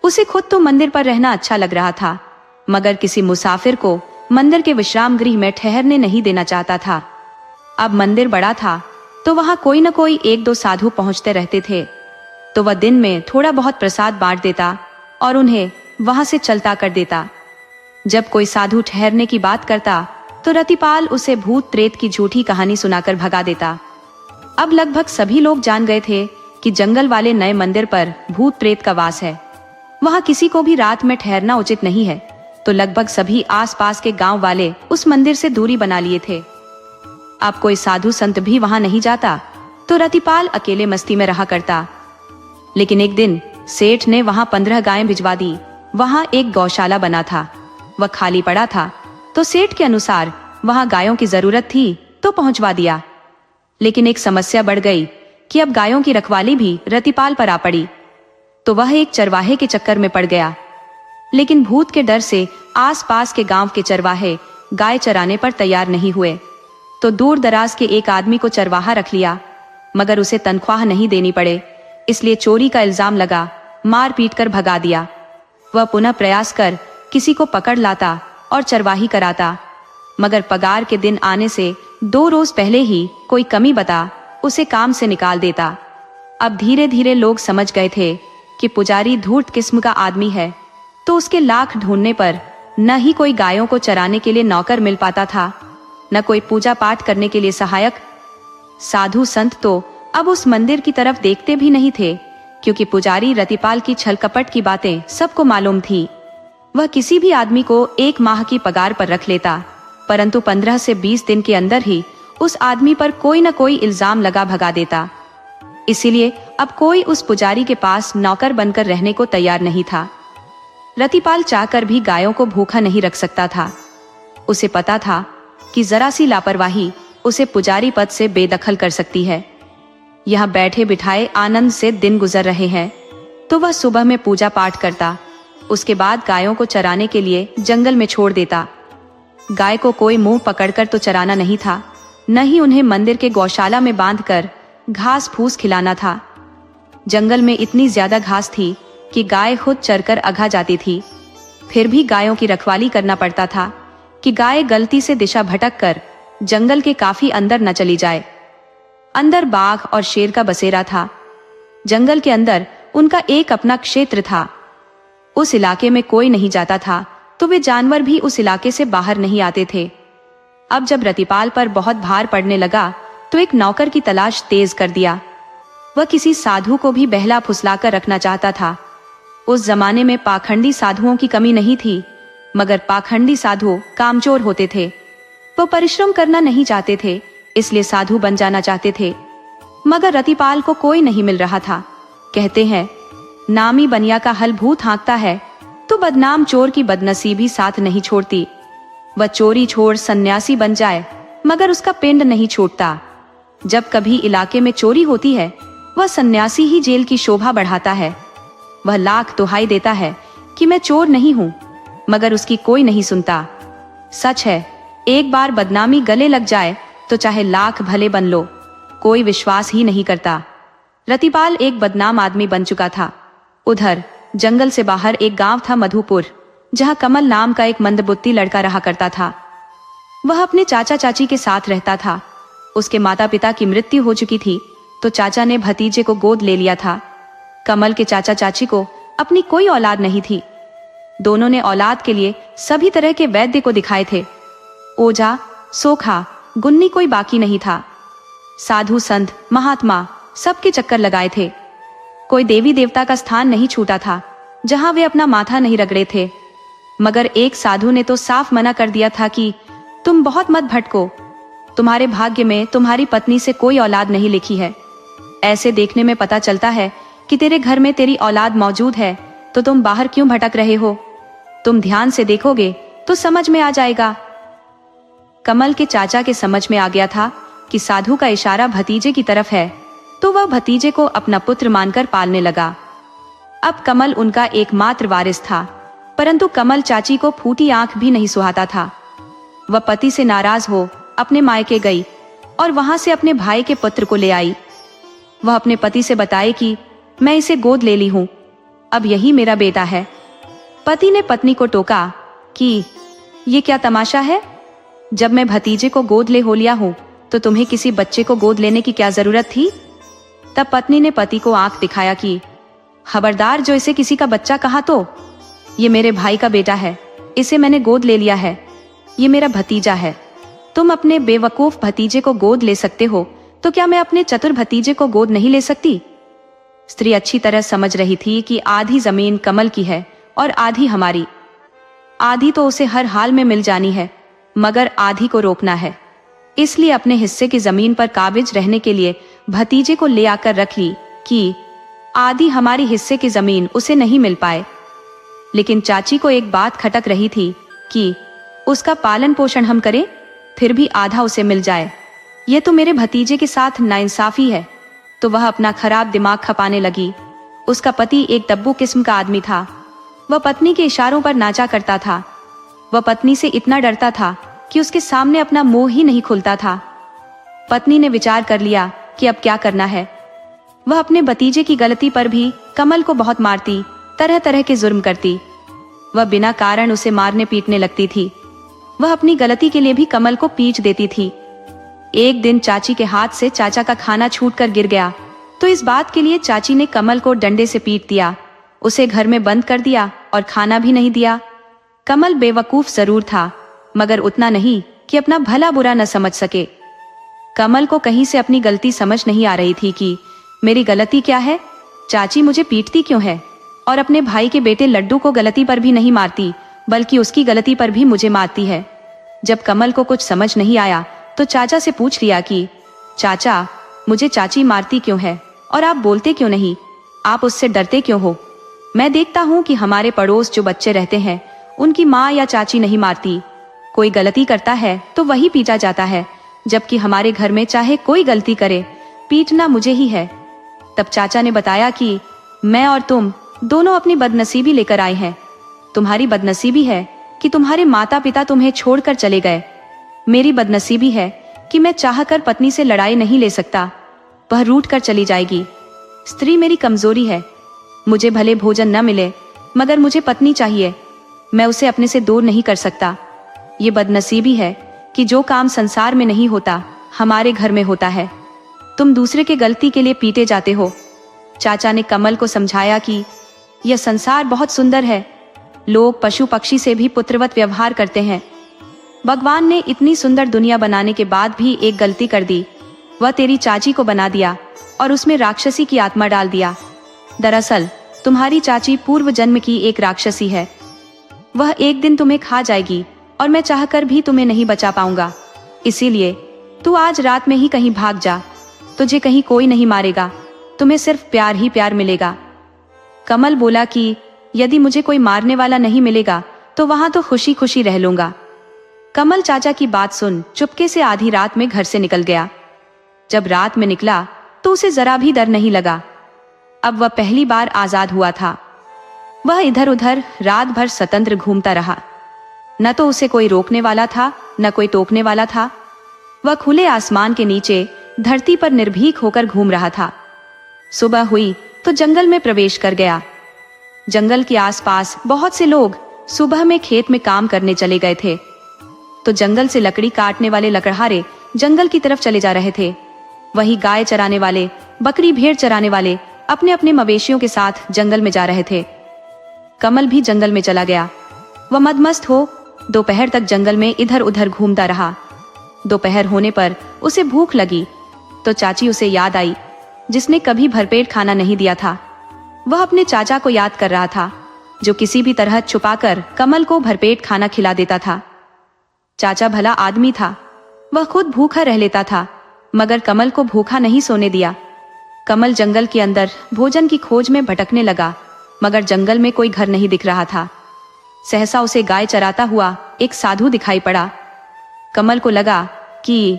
[SPEAKER 1] उसे खुद तो मंदिर पर रहना अच्छा लग रहा था, मगर किसी मुसाफिर को मंदिर के विश्राम गृह में ठहरने नहीं देना चाहता था। अब मंदिर बड़ा था तो वहां कोई न कोई 1-2 साधु पहुंचते रहते थे, तो वह दिन में थोड़ा बहुत प्रसाद बांट देता और उन्हें वहां से चलता कर देता। जब कोई साधु ठहरने की बात करता तो रतिपाल उसे भूत प्रेत की झूठी कहानी सुनाकर भगा देता। अब लगभग सभी लोग जान गए थे कि जंगल वाले नए मंदिर पर भूत प्रेत का वास है, वहां किसी को भी रात में ठहरना उचित नहीं है, तो लगभग सभी आसपास के गांव वाले उस मंदिर से दूरी बना लिए थे। अब कोई साधु संत भी वहां नहीं जाता, तो रतिपाल अकेले मस्ती में रहा करता। लेकिन एक दिन सेठ ने वहां 15 गायें भिजवा दी। वहां एक गौशाला बना था, वह खाली पड़ा था, तो सेठ के अनुसार वहां गायों की जरूरत थी तो पहुंचवा दिया। लेकिन एक समस्या बढ़ गई कि अब गायों की रखवाली भी रतिपाल पर आ पड़ी, तो वह एक चरवाहे के चक्कर में पड़ गया। लेकिन भूत के डर से आसपास के गांव के चरवाहे गाय चराने पर तैयार नहीं हुए, तो दूर दराज के एक आदमी को चरवाहा रख लिया, मगर उसे तनख्वाह नहीं देनी पड़े, इसलिए चोरी का इल्जाम लगा, मार पीट कर भगा दिया। वह पुनः प्रयास कर किसी को पकड़ लाता और चरवाही कराता, मगर पगार के दिन आने से 2 रोज पहले ही कोई कमी बता उसे काम से निकाल देता। अब धीरे धीरे लोग समझ गए थे कि पुजारी धूर्त किस्म का आदमी है, तो उसके लाख ढूंढने पर न ही कोई गायों को चराने के लिए नौकर मिल पाता था, न कोई पूजा पाठ करने के लिए सहायक। साधु संत तो अब उस मंदिर की तरफ देखते भी नहीं थे, क्योंकि पुजारी रतिपाल की छल कपट की बातें सबको मालूम थी। वह किसी भी आदमी को 1 माह की पगार पर रख लेता, परंतु 15 से 20 दिन के अंदर ही उस आदमी पर कोई न कोई इल्जाम लगा भगा देता। इसीलिए अब कोई उस पुजारी के पास नौकर बनकर रहने को तैयार नहीं था। रतिपाल चाहकर भी गायों को भूखा नहीं रख सकता था। उसे पता था कि जरा सी लापरवाही उसे पुजारी पद से बेदखल कर सकती है। यहाँ बैठे बिठाए आनंद से दिन गुजर रहे हैं, तो वह सुबह में पूजा पाठ करता, उसके बाद गायों को चराने के लिए जंगल में छोड़ देता। गाय को कोई मुंह पकड़कर तो चराना नहीं था, न ही उन्हें मंदिर के गौशाला में बांधकर घास फूस खिलाना था। जंगल में इतनी ज्यादा घास थी कि गाय खुद चरकर अघा जाती थी। फिर भी गायों की रखवाली करना पड़ता था कि गाय गलती से दिशा भटक कर जंगल के काफी अंदर न चली जाए। अंदर बाघ और शेर का बसेरा था। जंगल के अंदर उनका एक अपना क्षेत्र था। उस इलाके में कोई नहीं जाता था, तो वे जानवर भी उस इलाके से बाहर नहीं आते थे। अब जब रतिपाल पर बहुत भार पड़ने लगा तो एक नौकर की तलाश तेज कर दिया। वह किसी साधु को भी बहला फुसला कर रखना चाहता था। उस जमाने में पाखंडी साधुओं की कमी नहीं थी, मगर पाखंडी साधु कामचोर होते थे। वो परिश्रम करना नहीं चाहते थे, इसलिए साधु बन जाना चाहते थे। मगर रतिपाल को कोई नहीं मिल रहा था। कहते हैं, नामी बनिया का हल भूत हाँकता है, तो बदनाम चोर की बदनसीबी साथ नहीं छोड़ती। वह चोरी छोड़ सन्यासी बन जाए, मगर उसका पिंड नहीं छूटता। जब कभी इलाके में चोरी होती है, वह सन्यासी ही जेल की शोभा बढ़ाता है। वह लाख दुहाई देता है कि मैं चोर नहीं हूं, मगर उसकी कोई नहीं सुनता। सच है, एक बार बदनामी गले लग जाए तो चाहे लाख भले बन लो, कोई विश्वास ही नहीं करता। रतिपाल एक बदनाम आदमी बन चुका था। उधर जंगल से बाहर एक गांव था मधुपुर, जहां कमल नाम का एक मंदबुद्धि लड़का रहा करता था। वह अपने चाचा चाची के साथ रहता था। उसके माता पिता की मृत्यु हो चुकी थी, तो चाचा ने भतीजे को गोद ले लिया था। कमल के चाचा चाची को अपनी कोई औलाद नहीं थी। दोनों ने औलाद के लिए सभी तरह के वैद्य को दिखाए थे। ओझा, सोखा, गुन्नी कोई बाकी नहीं था। साधु संत महात्मा सबके चक्कर लगाए थे। कोई देवी देवता का स्थान नहीं छूटा था जहां वे अपना माथा नहीं रगड़े थे। मगर एक साधु ने तो साफ मना कर दिया था कि तुम बहुत मत भटको, तुम्हारे भाग्य में तुम्हारी पत्नी से कोई औलाद नहीं लिखी है। ऐसे देखने में पता चलता है कि तेरे घर में तेरी औलाद मौजूद है, तो तुम बाहर क्यों भटक रहे हो? तुम ध्यान से देखोगे तो समझ में आ जाएगा। कमल के चाचा के समझ में आ गया था कि साधु का इशारा भतीजे की तरफ है, तो वह भतीजे को अपना पुत्र मानकर पालने लगा। अब कमल उनका एकमात्र वारिस था, परंतु कमल चाची को फूटी आंख भी नहीं सुहाता था। वह पति से नाराज हो अपने मायके गई और वहां से अपने भाई के पुत्र को ले आई। वह अपने पति से बताए कि मैं इसे गोद ले ली हूं, अब यही मेरा बेटा है। पति ने पत्नी को टोका कि ये क्या तमाशा है? जब मैं भतीजे को गोद ले हो लिया हूं, तो तुम्हें किसी बच्चे को गोद लेने की क्या जरूरत थी? तब पत्नी ने पति को आंख दिखाया कि खबरदार, जो इसे किसी का बच्चा कहा तो ये मेरे भाई का बेटा है, इसे मैंने गोद ले लिया है, ये मेरा भतीजा है। तुम अपने बेवकूफ भतीजे को गोद ले सकते हो, तो क्या मैं अपने चतुर भतीजे को गोद नहीं ले सकती? स्त्री अच्छी तरह समझ रही थी कि आधी जमीन कमल की है और आधी हमारी। आधी तो उसे हर हाल में मिल जानी है, मगर आधी को रोकना है। इसलिए अपने हिस्से की जमीन पर काबिज रहने के लिए भतीजे को ले आकर रख ली कि आधी हमारी हिस्से की जमीन उसे नहीं मिल पाए। लेकिन चाची को एक बात खटक रही थी कि उसका पालन पोषण हम करें, फिर भी आधा उसे मिल जाए। यह तो मेरे भतीजे के साथ नाइंसाफी है। तो वह अपना खराब दिमाग खपाने लगी। उसका पति एक डब्बू किस्म का आदमी था। वह पत्नी के इशारों पर नाचा करता था। वह पत्नी से इतना डरता था कि उसके सामने अपना मुंह ही नहीं खुलता था। पत्नी ने विचार कर लिया कि अब क्या करना है। वह अपने भतीजे की गलती पर भी कमल को बहुत मारती, तरह तरह के जुर्म करती। वह बिना कारण उसे मारने पीटने लगती थी। वह अपनी गलती के लिए भी कमल को पीट देती थी। एक दिन चाची के हाथ से चाचा का खाना छूटकर गिर गया, तो इस बात के लिए चाची ने कमल को डंडे से पीट दिया, उसे घर में बंद कर दिया और खाना भी नहीं दिया। कमल बेवकूफ जरूर था, मगर उतना नहीं कि अपना भला बुरा न समझ सके। कमल को कहीं से अपनी गलती समझ नहीं आ रही थी कि मेरी गलती क्या है, चाची मुझे पीटती क्यों है, और अपने भाई के बेटे लड्डू को गलती पर भी नहीं मारती, बल्कि उसकी गलती पर भी मुझे मारती है। जब कमल को कुछ समझ नहीं आया तो चाचा से पूछ लिया कि चाचा, मुझे चाची मारती क्यों है और आप बोलते क्यों नहीं? आप उससे डरते क्यों हो? मैं देखता हूँ कि हमारे पड़ोस जो बच्चे रहते हैं उनकी माँ या चाची नहीं मारती। कोई गलती करता है तो वही पीटा जाता है, जबकि हमारे घर में चाहे कोई गलती करे, पीटना मुझे ही है। तब चाचा ने बताया कि मैं और तुम दोनों अपनी बदनसीबी लेकर आए हैं। तुम्हारी बदनसीबी है कि तुम्हारे माता पिता तुम्हें छोड़कर चले गए। मेरी बदनसीबी है कि मैं चाहकर पत्नी से लड़ाई नहीं ले सकता, वह रूठ कर चली जाएगी। स्त्री मेरी कमजोरी है। मुझे भले भोजन न मिले, मगर मुझे पत्नी चाहिए। मैं उसे अपने से दूर नहीं कर सकता। ये बदनसीबी है कि जो काम संसार में नहीं होता, हमारे घर में होता है। तुम दूसरे के गलती के लिए पीटे जाते हो। चाचा ने कमल को समझाया कि यह संसार बहुत सुंदर है, लोग पशु पक्षी से भी पुत्रवत व्यवहार करते हैं। भगवान ने इतनी सुंदर दुनिया बनाने के बाद भी एक गलती कर दी। वह तेरी चाची को बना दिया और उसमें राक्षसी की आत्मा डाल दिया। दरअसल तुम्हारी चाची पूर्व जन्म की एक राक्षसी है। वह एक दिन तुम्हें खा जाएगी और मैं चाहकर भी तुम्हें नहीं बचा पाऊंगा। इसीलिए तू आज रात में ही कहीं भाग जा। तुझे कहीं कोई नहीं मारेगा, तुम्हें सिर्फ प्यार ही प्यार मिलेगा। कमल बोला कि यदि मुझे कोई मारने वाला नहीं मिलेगा तो वहां तो खुशी खुशी रह लूंगा। कमल चाचा की बात सुन चुपके से आधी रात में घर से निकल गया। जब रात में निकला तो उसे जरा भी डर नहीं लगा। अब वह पहली बार आजाद हुआ था। वह इधर उधर रात भर स्वतंत्र घूमता रहा। न तो उसे कोई रोकने वाला था, न कोई टोकने वाला था। वह खुले आसमान के नीचे धरती पर निर्भीक होकर घूम रहा था। सुबह हुई तो जंगल में प्रवेश कर गया। जंगल के आसपास बहुत से लोग सुबह में खेत में काम करने चले गए थे, तो जंगल से लकड़ी काटने वाले लकड़हारे जंगल की तरफ चले जा रहे थे। वहीं गाय चराने वाले, बकरी भेड़ चराने वाले अपने अपने मवेशियों के साथ जंगल में जा रहे थे। कमल भी जंगल में चला गया। वह मदमस्त हो दोपहर तक जंगल में इधर उधर घूमता रहा। दोपहर होने पर उसे भूख लगी तो चाची उसे याद आई, जिसने कभी भरपेट खाना नहीं दिया था। वह अपने चाचा को याद कर रहा था, जो किसी भी तरह छुपाकर कमल को भरपेट खाना खिला देता था। चाचा भला आदमी था, वह खुद भूखा रह लेता था, मगर कमल को भूखा नहीं सोने दिया। कमल जंगल के अंदर भोजन की खोज में भटकने लगा, मगर जंगल में कोई घर नहीं दिख रहा था। सहसा उसे गाय चराता हुआ एक साधु दिखाई पड़ा। कमल को लगा कि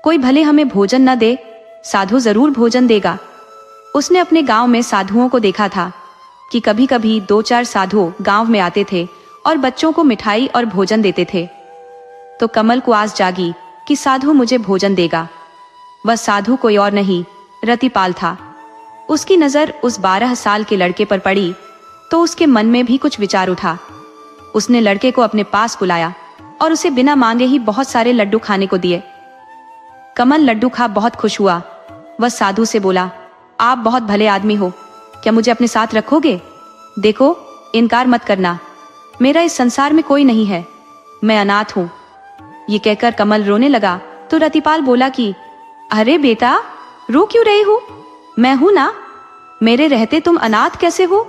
[SPEAKER 1] कोई भले हमें भोजन न दे, साधु जरूर भोजन देगा। उसने अपने गांव में साधुओं को देखा था कि कभी कभी 2-4 साधु गांव में आते थे और बच्चों को मिठाई और भोजन देते थे। तो कमल को आस जागी कि साधु मुझे भोजन देगा। वह साधु कोई और नहीं, रतिपाल था। उसकी नजर उस 12 साल के लड़के पर पड़ी तो उसके मन में भी कुछ विचार उठा। उसने लड़के को अपने पास बुलाया और उसे बिना मांगे ही बहुत सारे लड्डू खाने को दिए। कमल लड्डू खा बहुत खुश हुआ। वह साधु से बोला, आप बहुत भले आदमी हो, क्या मुझे अपने साथ रखोगे? देखो, इनकार मत करना, मेरा इस संसार में कोई नहीं है, मैं अनाथ हूँ। ये कहकर कमल रोने लगा तो रतिपाल बोला कि अरे बेटा, रो क्यों रहे हो? मैं हूं ना, मेरे रहते तुम अनाथ कैसे हो?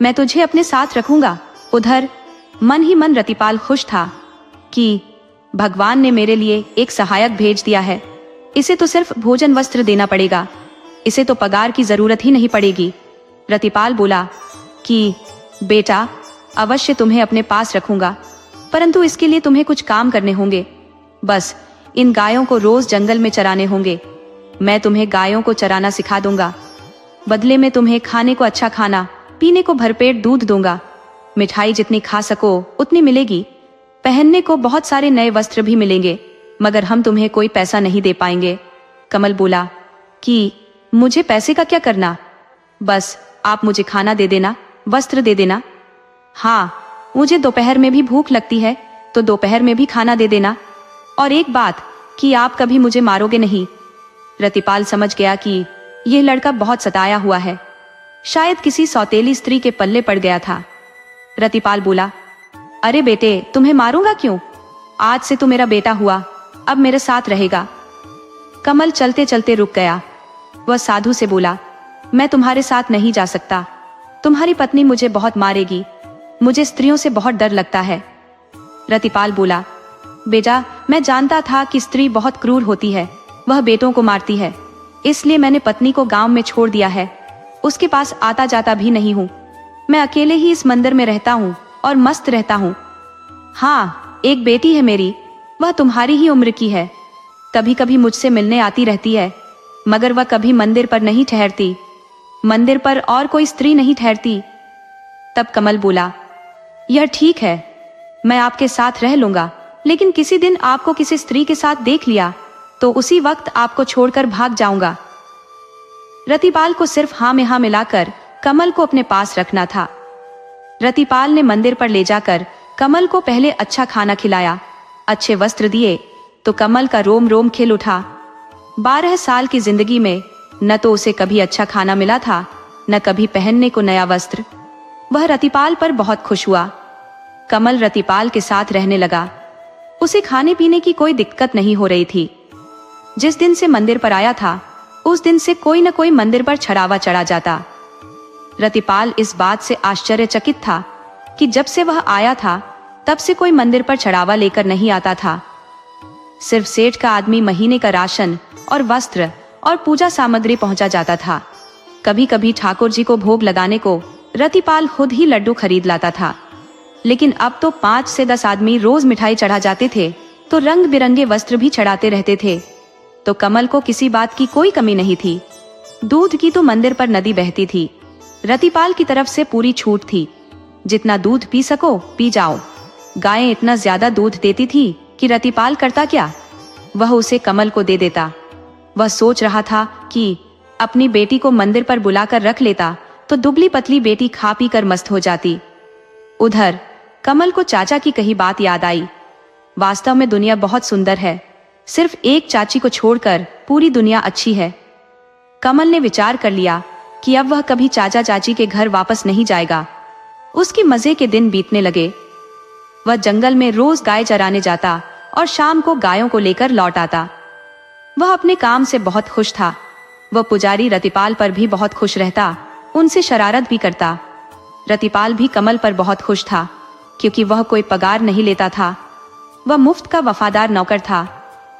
[SPEAKER 1] मैं तुझे अपने साथ रखूंगा। उधर मन ही मन रतिपाल खुश था कि भगवान ने मेरे लिए एक सहायक भेज दिया है। इसे तो सिर्फ भोजन वस्त्र देना पड़ेगा, इसे तो पगार की जरूरत ही नहीं पड़ेगी। रतिपाल बोला कि बेटा, अवश्य तुम्हें अपने पास रखूंगा, परंतु इसके लिए तुम्हें कुछ काम करने होंगे। बस इन गायों को रोज जंगल में चराने होंगे। मैं तुम्हें गायों को चराना सिखा दूंगा। बदले में तुम्हें खाने को अच्छा खाना, पीने को भरपेट दूध दूंगा। मिठाई जितनी खा सको उतनी मिलेगी। पहनने को बहुत सारे नए वस्त्र भी मिलेंगे, मगर हम तुम्हें कोई पैसा नहीं दे पाएंगे। कमल बोला कि मुझे पैसे का क्या करना, बस आप मुझे खाना दे देना, वस्त्र दे देना। हाँ, मुझे दोपहर में भी भूख लगती है तो दोपहर में भी खाना दे देना। और एक बात कि आप कभी मुझे मारोगे नहीं। रतिपाल समझ गया कि यह लड़का बहुत सताया हुआ है, शायद किसी सौतेली स्त्री के पल्ले पड़ गया था। रतिपाल बोला, अरे बेटे, तुम्हें मारूंगा क्यों? आज से तू मेरा बेटा हुआ, अब मेरे साथ रहेगा। कमल चलते चलते रुक गया। वह साधु से बोला, मैं तुम्हारे साथ नहीं जा सकता, तुम्हारी पत्नी मुझे बहुत मारेगी, मुझे स्त्रियों से बहुत डर लगता है। रतिपाल बोला, बेटा, मैं जानता था कि स्त्री बहुत क्रूर होती है, वह बेटों को मारती है, इसलिए मैंने पत्नी को गांव में छोड़ दिया है। उसके पास आता जाता भी नहीं हूँ। मैं अकेले ही इस मंदिर में रहता हूँ और मस्त रहता हूँ। हाँ, एक बेटी है मेरी, वह तुम्हारी ही उम्र की है। कभी कभी मुझसे मिलने आती रहती है, मगर वह कभी मंदिर पर नहीं ठहरती। मंदिर पर और कोई स्त्री नहीं ठहरती। तब कमल बोला, यह ठीक है, मैं आपके साथ रह लूंगा, लेकिन किसी दिन आपको किसी स्त्री के साथ देख लिया तो उसी वक्त आपको छोड़कर भाग जाऊंगा। रतिपाल को सिर्फ हाँ में हाँ मिलाकर कमल को अपने पास रखना था। रतिपाल ने मंदिर पर ले जाकर कमल को पहले अच्छा खाना खिलाया, अच्छे वस्त्र दिए तो कमल का रोम रोम खिल उठा। 12 साल की जिंदगी में न तो उसे कभी अच्छा खाना मिला था, न कभी पहनने को नया वस्त्र। वह रतिपाल पर बहुत खुश हुआ कमल रतिपाल के साथ रहने लगा। उसे खाने पीने की कोई दिक्कत नहीं हो रही थी। जिस दिन से मंदिर पर आया था उस दिन से कोई न कोई मंदिर पर छड़ावा चढ़ा जाता। रतिपाल इस बात से आश्चर्यचकित था कि जब से वह आया था तब से कोई मंदिर पर चढ़ावा लेकर नहीं आता था। सिर्फ सेठ का आदमी महीने का राशन और वस्त्र और पूजा सामग्री पहुंचा जाता था। कभी कभी ठाकुर जी को भोग लगाने को रतिपाल खुद ही लड्डू खरीद लाता था, लेकिन अब तो 5 से 10 आदमी रोज मिठाई चढ़ा जाते थे तो रंग बिरंगे वस्त्र भी चढ़ाते रहते थे। तो कमल को किसी बात की कोई कमी नहीं थी। दूध की तो मंदिर पर नदी बहती थी। रतिपाल की तरफ से पूरी छूट थी। जितना दूध पी सको पी जाओ। गायें इतना ज्यादा दूध देती थी कि रतिपाल करता क्या, वह उसे कमल को दे देता। वह सोच रहा था कि अपनी बेटी को मंदिर पर बुलाकर रख लेता तो दुबली पतली बेटी खा पी कर मस्त हो जाती। उधर कमल को चाचा की कही बात याद आई। वास्तव में दुनिया बहुत सुंदर है, सिर्फ एक चाची को छोड़कर पूरी दुनिया अच्छी है। कमल ने विचार कर लिया कि अब वह कभी चाचा चाची के घर वापस नहीं जाएगा। उसके मजे के दिन बीतने लगे। वह जंगल में रोज गाय चराने जाता और शाम को गायों को लेकर लौट आता। वह अपने काम से बहुत खुश था। वह पुजारी रतिपाल पर भी बहुत खुश रहता, उनसे शरारत भी करता। रतिपाल भी कमल पर बहुत खुश था क्योंकि वह कोई पगार नहीं लेता था। वह मुफ्त का वफादार नौकर था,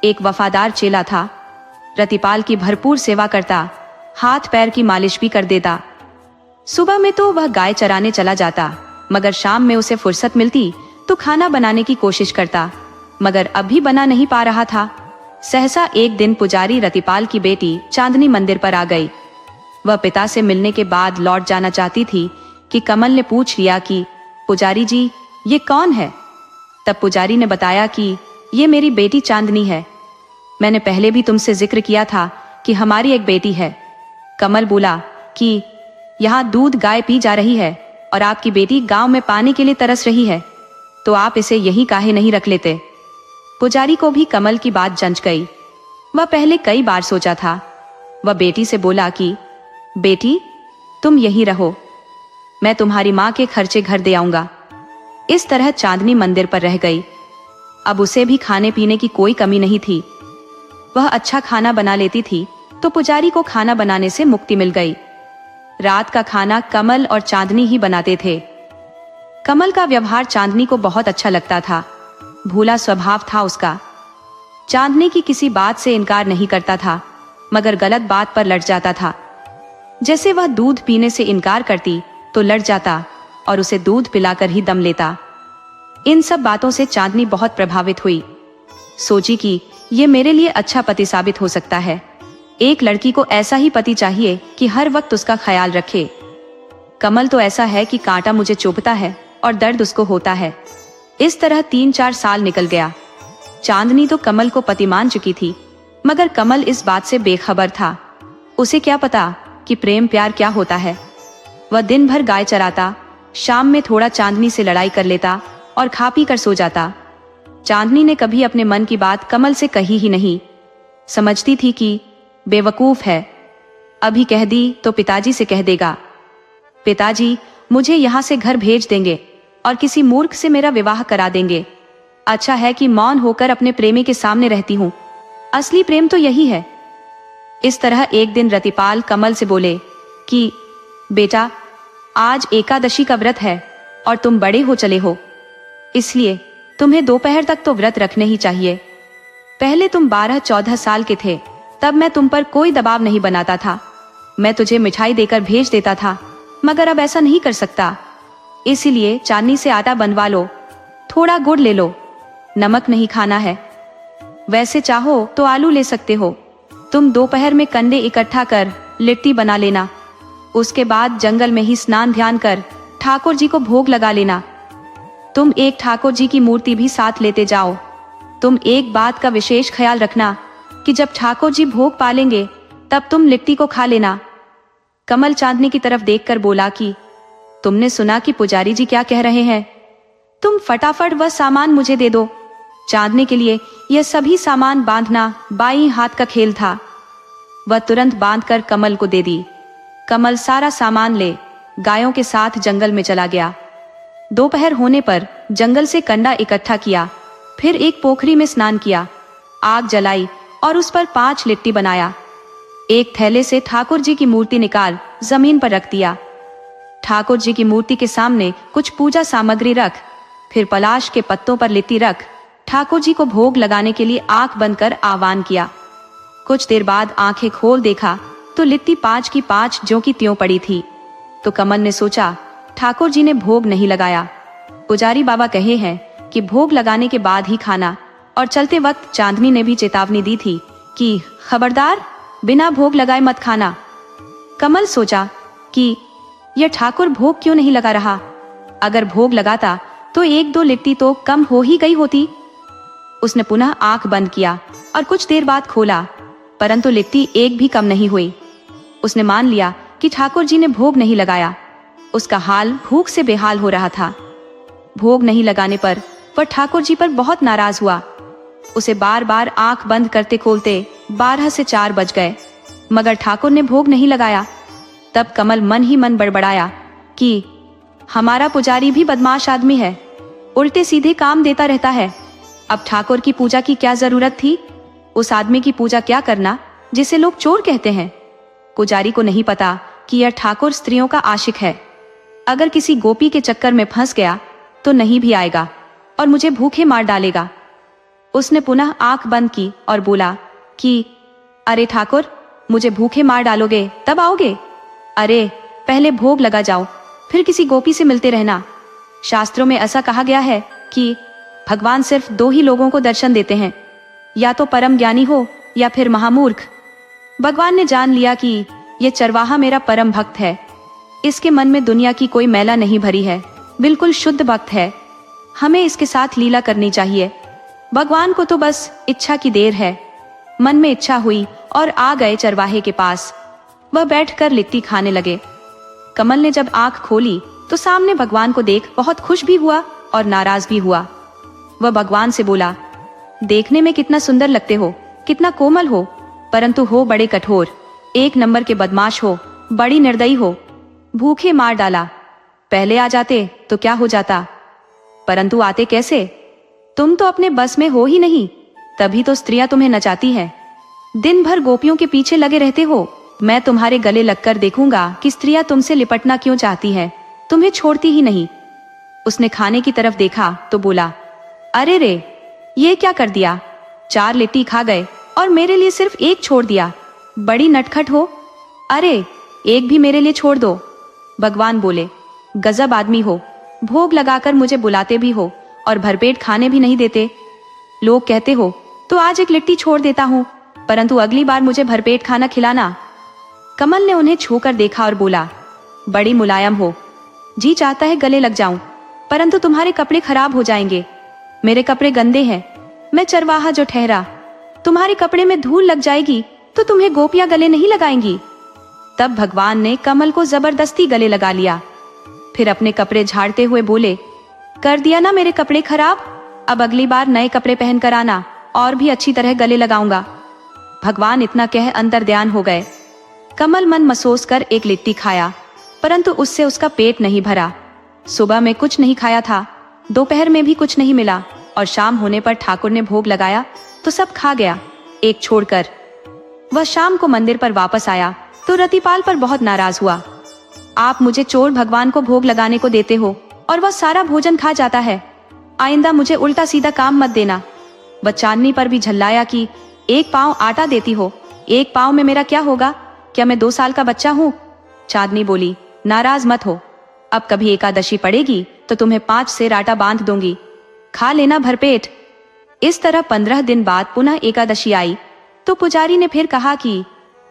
[SPEAKER 1] एक वफादार चेला था। रतिपाल की भरपूर सेवा करता, हाथ पैर की मालिश भी कर देता। सुबह में तो वह गाय चराने चला जाता, मगर शाम में उसे फुर्सत मिलती तो खाना बनाने की कोशिश करता, मगर अभी बना नहीं पा रहा था। सहसा एक दिन पुजारी रतिपाल की बेटी चांदनी मंदिर पर आ गई। वह पिता से मिलने के बाद लौट जाना चाहती थी कि कमल ने पूछ लिया कि पुजारी जी ये कौन है। तब पुजारी ने बताया कि ये मेरी बेटी चांदनी है। मैंने पहले भी तुमसे जिक्र किया था कि हमारी एक बेटी है। कमल बोला कि यहाँ दूध गाय पी जा रही है और आपकी बेटी गांव में पानी के लिए तरस रही है, तो आप इसे यहीं काहे नहीं रख लेते। पुजारी को भी कमल की बात जंच गई। वह पहले कई बार सोचा था। वह बेटी से बोला कि बेटी तुम यहीं रहो, मैं तुम्हारी माँ के खर्चे घर दे आऊंगा। इस तरह चांदनी मंदिर पर रह गई। अब उसे भी खाने पीने की कोई कमी नहीं थी। वह अच्छा खाना बना लेती थी तो पुजारी को खाना बनाने से मुक्ति मिल गई। रात का खाना कमल और चांदनी ही बनाते थे। कमल का व्यवहार चांदनी को बहुत अच्छा लगता था। भोला स्वभाव था उसका। चांदनी की किसी बात से इनकार नहीं करता था, मगर गलत बात पर लड़ जाता था। जैसे वह दूध पीने से इनकार करती तो लड़ जाता और उसे दूध पिलाकर ही दम लेता। इन सब बातों से चांदनी बहुत प्रभावित हुई। सोची कि ये मेरे लिए अच्छा पति साबित हो सकता है। एक लड़की को ऐसा ही पति चाहिए कि हर वक्त उसका ख्याल रखे। कमल तो ऐसा है कि कांटा मुझे चुभता है और दर्द उसको होता है। इस तरह 3-4 साल निकल गया। चांदनी तो कमल को पति मान चुकी थी, मगर कमल इस बात से बेखबर था। उसे क्या पता कि प्रेम प्यार क्या होता है। वह दिन भर गाय चराता, शाम में थोड़ा चांदनी से लड़ाई कर लेता और खा पी कर सो जाता। चांदनी ने कभी अपने मन की बात कमल से कही ही नहीं। समझती थी कि बेवकूफ है, अभी कह दी तो पिताजी से कह देगा। पिताजी मुझे यहाँ से घर भेज देंगे और किसी मूर्ख से मेरा विवाह करा देंगे। अच्छा है कि मौन होकर अपने प्रेमी के सामने रहती हूँ। असली प्रेम तो यही है। इस तरह एक दिन रतिपाल कमल से बोले कि बेटा आज एकादशी का व्रत है और तुम बड़े हो चले हो, इसलिए तुम्हें दोपहर तक तो व्रत रखने ही चाहिए। पहले तुम 12-14 साल के थे तब मैं तुम पर कोई दबाव नहीं बनाता था। मैं तुझे मिठाई देकर भेज देता था, मगर अब ऐसा नहीं कर सकता। इसीलिए चांदनी से आटा बनवा लो, थोड़ा गुड़ ले लो, नमक नहीं खाना है। वैसे चाहो तो आलू ले सकते हो। तुम दोपहर में कंडे इकट्ठा कर लिट्टी बना लेना। उसके बाद जंगल में ही स्नान ध्यान कर ठाकुर जी को भोग लगा लेना। तुम एक ठाकुर जी की मूर्ति भी साथ लेते जाओ। तुम एक बात का विशेष ख्याल रखना कि जब ठाकुर जी भोग पालेंगे तब तुम लिट्टी को खा लेना। कमल चांदनी की तरफ देखकर बोला कि तुमने सुना कि पुजारी जी क्या कह रहे हैं? तुम फटाफट वह सामान मुझे दे दो। चांदनी के लिए यह सभी सामान बांधना बाईं हाथ का खेल था। वह तुरंत बांधकर कमल को दे दी। कमल सारा सामान ले गायों के साथ जंगल में चला गया। दोपहर होने पर जंगल से कंडा इकट्ठा किया, फिर एक पोखरी में स्नान किया, आग जलाई और उस पर 5 लिट्टी बनाया। एक थैले से ठाकुर जी की मूर्ति निकाल जमीन पर रख दिया। ठाकुर जी की मूर्ति के सामने कुछ पूजा सामग्री रख, फिर पलाश के पत्तों पर लिट्टी रख ठाकुर जी को भोग लगाने के लिए आंख बंद कर आह्वान किया। कुछ देर बाद आंखें खोल देखा तो लिट्टी 5 की 5 ज्यों की त्यों पड़ी थी। तो कमल ने सोचा ठाकुर जी ने भोग नहीं लगाया। पुजारी बाबा कहे हैं कि भोग लगाने के बाद ही खाना, और चलते वक्त चांदनी ने भी चेतावनी दी थी कि खबरदार, बिना भोग लगाए मत खाना। कमल सोचा कि यह ठाकुर भोग क्यों नहीं लगा रहा। अगर भोग लगाता तो 1-2 लिट्टी तो कम हो ही गई होती। उसने पुनः आंख बंद किया और कुछ देर बाद खोला, परंतु लिट्टी एक भी कम नहीं हुई। उसने मान लिया कि ठाकुर जी ने भोग नहीं लगाया। उसका हाल भूख से बेहाल हो रहा था। भोग नहीं लगाने पर वह ठाकुर जी पर बहुत नाराज हुआ। उसे बार बार आंख बंद करते खोलते 12 से 4 बज गए, मगर ठाकुर ने भोग नहीं लगाया। तब कमल मन ही मन बड़बड़ाया कि हमारा पुजारी भी बदमाश आदमी है, उल्टे सीधे काम देता रहता है। अब ठाकुर की पूजा की क्या जरूरत थी? उस आदमी की पूजा क्या करना जिसे लोग चोर कहते हैं। पुजारी को नहीं पता कि यह ठाकुर स्त्रियों का आशिक है। अगर किसी गोपी के चक्कर में फंस गया तो नहीं भी आएगा और मुझे भूखे मार डालेगा। उसने पुनः आंख बंद की और बोला कि अरे ठाकुर, मुझे भूखे मार डालोगे तब आओगे? अरे पहले भोग लगा जाओ, फिर किसी गोपी से मिलते रहना। शास्त्रों में ऐसा कहा गया है कि भगवान सिर्फ 2 ही लोगों को दर्शन देते हैं, या तो परम ज्ञानी हो या फिर महामूर्ख। भगवान ने जान लिया कि यह चरवाहा मेरा परम भक्त है। इसके मन में दुनिया की कोई मैला नहीं भरी है, बिल्कुल शुद्ध भक्त है। हमें इसके साथ लीला करनी चाहिए। भगवान को तो बस इच्छा की देर है। मन में इच्छा हुई और आ गए चरवाहे के पास। वह बैठकर लिट्टी खाने लगे। कमल ने जब आंख खोली तो सामने भगवान को देख बहुत खुश भी हुआ और नाराज भी हुआ। वह भगवान से बोला, देखने में कितना सुंदर लगते हो, कितना कोमल हो, परंतु हो बड़े कठोर, 1 नंबर के बदमाश हो, बड़ी निर्दयी हो। भूखे मार डाला। पहले आ जाते तो क्या हो जाता, परंतु आते कैसे? तुम तो अपने बस में हो ही नहीं, तभी तो स्त्रियां तुम्हें नचाती हैं। दिन भर गोपियों के पीछे लगे रहते हो। मैं तुम्हारे गले लगकर देखूंगा कि स्त्रियां तुमसे लिपटना क्यों चाहती हैं, तुम्हें छोड़ती ही नहीं। उसने खाने की तरफ देखा तो बोला, अरे रे, ये क्या कर दिया? 4 लिट्टी खा गए और मेरे लिए सिर्फ 1 छोड़ दिया। बड़ी नटखट हो। अरे एक भी मेरे लिए छोड़ दो। भगवान बोले, गजब आदमी हो, भोग लगाकर मुझे बुलाते भी हो और भरपेट खाने भी नहीं देते। लोग कहते हो तो आज 1 लिट्टी छोड़ देता हूँ, परंतु अगली बार मुझे भरपेट खाना खिलाना। कमल ने उन्हें छूकर देखा और बोला, बड़ी मुलायम हो, जी चाहता है गले लग जाऊं, परंतु तुम्हारे कपड़े खराब हो जाएंगे। मेरे कपड़े गंदे हैं, मैं चरवाहा जो ठहरा। तुम्हारे कपड़े में धूल लग जाएगी तो तुम्हें गोपियां गले नहीं लगाएंगी। तब भगवान ने कमल को जबरदस्ती गले लगा लिया। फिर अपने कपड़े झाड़ते हुए बोले, कर दिया ना मेरे कपड़े खराब, अब अगली बार नए कपड़े पहन कर आना और भी अच्छी तरह गले लगाऊंगा। भगवान इतना कह अंतर ध्यान हो गए। कमल मन मसोस कर 1 लिट्टी खाया, परंतु उससे उसका पेट नहीं भरा। सुबह में कुछ नहीं खाया था, दोपहर में भी कुछ नहीं मिला, और शाम होने पर ठाकुर ने भोग लगाया तो सब खा गया, 1 छोड़कर। वह शाम को मंदिर पर वापस आया तो रतिपाल पर बहुत नाराज हुआ। आप मुझे चोर भगवान को भोग लगाने को देते हो और वह सारा भोजन खा जाता है। आइंदा मुझे उल्टा सीधा काम मत देना। वह चांदनी पर भी झल्लाया कि 1 पाव आटा देती हो, 1 पाव में मेरा क्या होगा? क्या मैं 2 साल का बच्चा हूँ? चांदनी बोली, नाराज मत हो, अब कभी एकादशी पड़ेगी तो तुम्हें 5 सेर आटा बांध दूंगी, खा लेना भरपेट। इस तरह 15 दिन बाद पुनः एकादशी आई तो पुजारी ने फिर कहा कि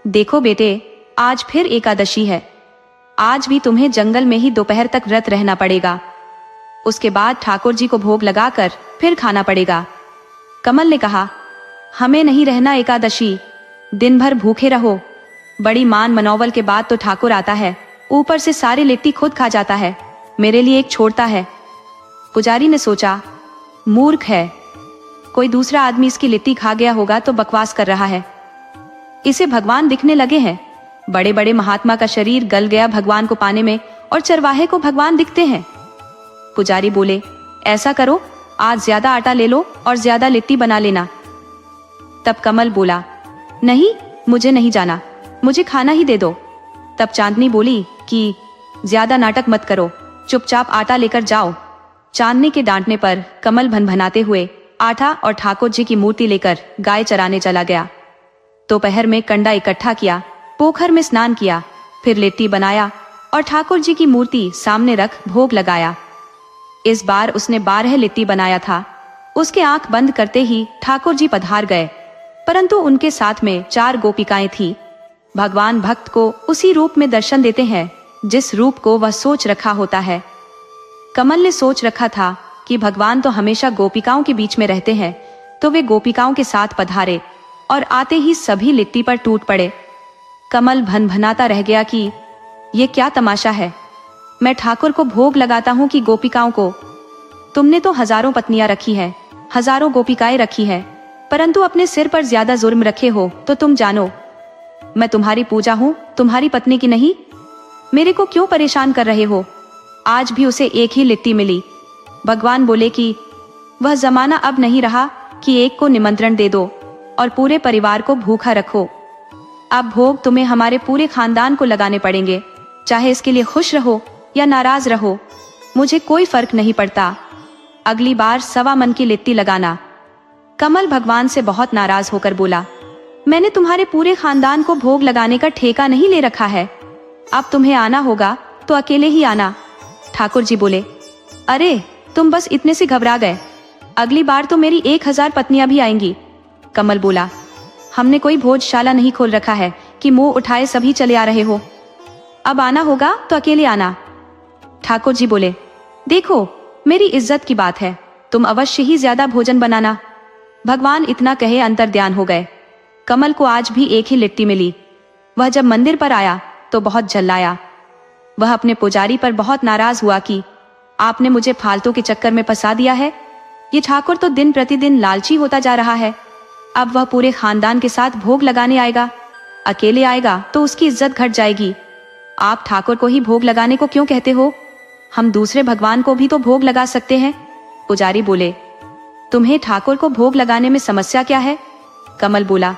[SPEAKER 1] देखो बेटे, आज फिर एकादशी है, आज भी तुम्हें जंगल में ही दोपहर तक व्रत रहना पड़ेगा। उसके बाद ठाकुर जी को भोग लगाकर फिर खाना पड़ेगा। कमल ने कहा, हमें नहीं रहना एकादशी, दिन भर भूखे रहो। बड़ी मान मनोवल के बाद तो ठाकुर आता है, ऊपर से सारी लिट्टी खुद खा जाता है, मेरे लिए 1 छोड़ता है। पुजारी ने सोचा, मूर्ख है, कोई दूसरा आदमी इसकी लिट्टी खा गया होगा तो बकवास कर रहा है। इसे भगवान दिखने लगे हैं। बड़े बड़े महात्मा का शरीर गल गया भगवान को पाने में, और चरवाहे को भगवान दिखते हैं। पुजारी बोले, ऐसा करो, आज ज्यादा आटा ले लो और ज्यादा लिट्टी बना लेना। तब कमल बोला, नहीं, मुझे नहीं जाना, मुझे खाना ही दे दो। तब चांदनी बोली कि ज्यादा नाटक मत करो, चुपचाप आटा लेकर जाओ। चांदनी के डांटने पर कमल भनभनाते हुए आटा और ठाकुर जी की मूर्ति लेकर गाय चराने चला गया। दोपहर में कंडा इकट्ठा किया, पोखर में स्नान किया, फिर लिट्टी बनाया और ठाकुर जी की मूर्ति सामने रख भोग लगाया। इस बार उसने 12 लिट्टी बनाया था। उसके आंख बंद करते ही ठाकुर जी पधार गए, परंतु उनके साथ में 4 गोपिकाएं थी। भगवान भक्त को उसी रूप में दर्शन देते हैं जिस रूप को वह सोच रखा होता है। कमल ने सोच रखा था कि भगवान तो हमेशा गोपिकाओं के बीच में रहते हैं, तो वे गोपिकाओं के साथ पधारे, और आते ही सभी लिट्टी पर टूट पड़े। कमल भनभनाता रह गया कि ये क्या तमाशा है, मैं ठाकुर को भोग लगाता हूँ कि गोपिकाओं को? तुमने तो हजारों पत्नियां रखी है, हजारों गोपिकाएं रखी है, परंतु अपने सिर पर ज्यादा जुर्म रखे हो तो तुम जानो, मैं तुम्हारी पूजा हूँ, तुम्हारी पत्नी की नहीं। मेरे को क्यों परेशान कर रहे हो? आज भी उसे एक ही लिट्टी मिली। भगवान बोले कि वह जमाना अब नहीं रहा कि एक को निमंत्रण दे दो और पूरे परिवार को भूखा रखो। अब भोग तुम्हें हमारे पूरे खानदान को लगाने पड़ेंगे, चाहे इसके लिए खुश रहो या नाराज रहो, मुझे कोई फर्क नहीं पड़ता। अगली बार 1.25 मन की लिट्टी लगाना। कमल भगवान से बहुत नाराज होकर बोला, मैंने तुम्हारे पूरे खानदान को भोग लगाने का ठेका नहीं ले रखा है, अब तुम्हें आना होगा तो अकेले ही आना। ठाकुर जी बोले, अरे तुम बस इतने से घबरा गए, अगली बार तो मेरी 1000 पत्नियां भी आएंगी। कमल बोला, हमने कोई भोजशाला नहीं खोल रखा है कि मुंह उठाए सभी चले आ रहे हो, अब आना होगा तो अकेले आना। ठाकुर जी बोले, देखो मेरी इज्जत की बात है, तुम अवश्य ही ज्यादा भोजन बनाना। भगवान इतना कहे अंतर्ध्यान हो गए। कमल को आज भी एक ही लिट्टी मिली। वह जब मंदिर पर आया तो बहुत झल्लाया। वह अपने पुजारी पर बहुत नाराज हुआ कि आपने मुझे फालतू के चक्कर में फंसा दिया है। ये ठाकुर तो दिन प्रतिदिन लालची होता जा रहा है। अब वह पूरे खानदान के साथ भोग लगाने आएगा, अकेले आएगा तो उसकी इज्जत घट जाएगी। आप ठाकुर को ही भोग लगाने को क्यों कहते हो? हम दूसरे भगवान को भी तो भोग लगा सकते हैं। पुजारी बोले, तुम्हें ठाकुर को भोग लगाने में समस्या क्या है? कमल बोला,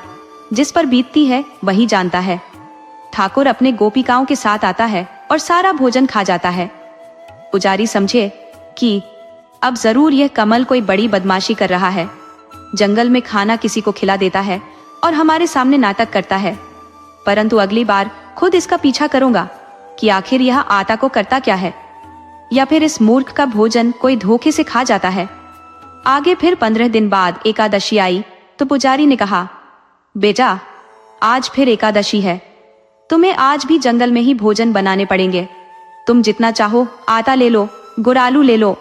[SPEAKER 1] जिस पर बीतती है वही जानता है। ठाकुर अपने गोपिकाओं के साथ आता है और सारा भोजन खा जाता है। पुजारी समझे कि अब जरूर यह कमल कोई बड़ी बदमाशी कर रहा है। जंगल में खाना किसी को खिला देता है और हमारे सामने नाटक करता है, परंतु अगली बार खुद इसका पीछा करूंगा कि आखिर यह आटा को करता क्या है, या फिर इस मूर्ख का भोजन कोई धोखे से खा जाता है। आगे फिर 15 दिन बाद एकादशी आई तो पुजारी ने कहा, बेटा आज फिर एकादशी है, तुम्हें आज भी जंगल में ही भोजन बनाने पड़ेंगे। तुम जितना चाहो आटा ले लो, गुरालू ले लो।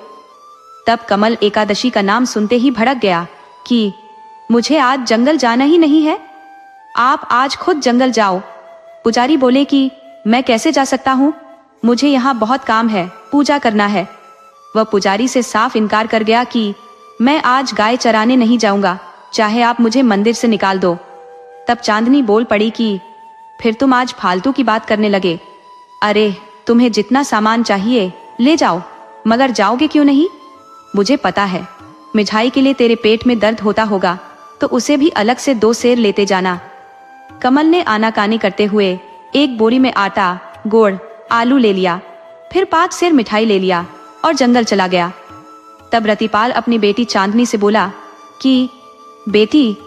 [SPEAKER 1] तब कमल एकादशी का नाम सुनते ही भड़क गया कि मुझे आज जंगल जाना ही नहीं है, आप आज खुद जंगल जाओ। पुजारी बोले कि मैं कैसे जा सकता हूँ, मुझे यहाँ बहुत काम है, पूजा करना है। वह पुजारी से साफ इनकार कर गया कि मैं आज गाय चराने नहीं जाऊंगा, चाहे आप मुझे मंदिर से निकाल दो। तब चांदनी बोल पड़ी कि फिर तुम आज फालतू की बात करने लगे। अरे तुम्हें जितना सामान चाहिए ले जाओ, मगर जाओगे क्यों नहीं? मुझे पता है मिठाई के लिए तेरे पेट में दर्द होता होगा, तो उसे भी अलग से 2 सेर लेते जाना। कमल ने आनाकानी करते हुए एक बोरी में आटा, गुड़, आलू ले लिया, फिर 5 सेर मिठाई ले लिया और जंगल चला गया। तब रतिपाल अपनी बेटी चांदनी से बोला कि बेटी,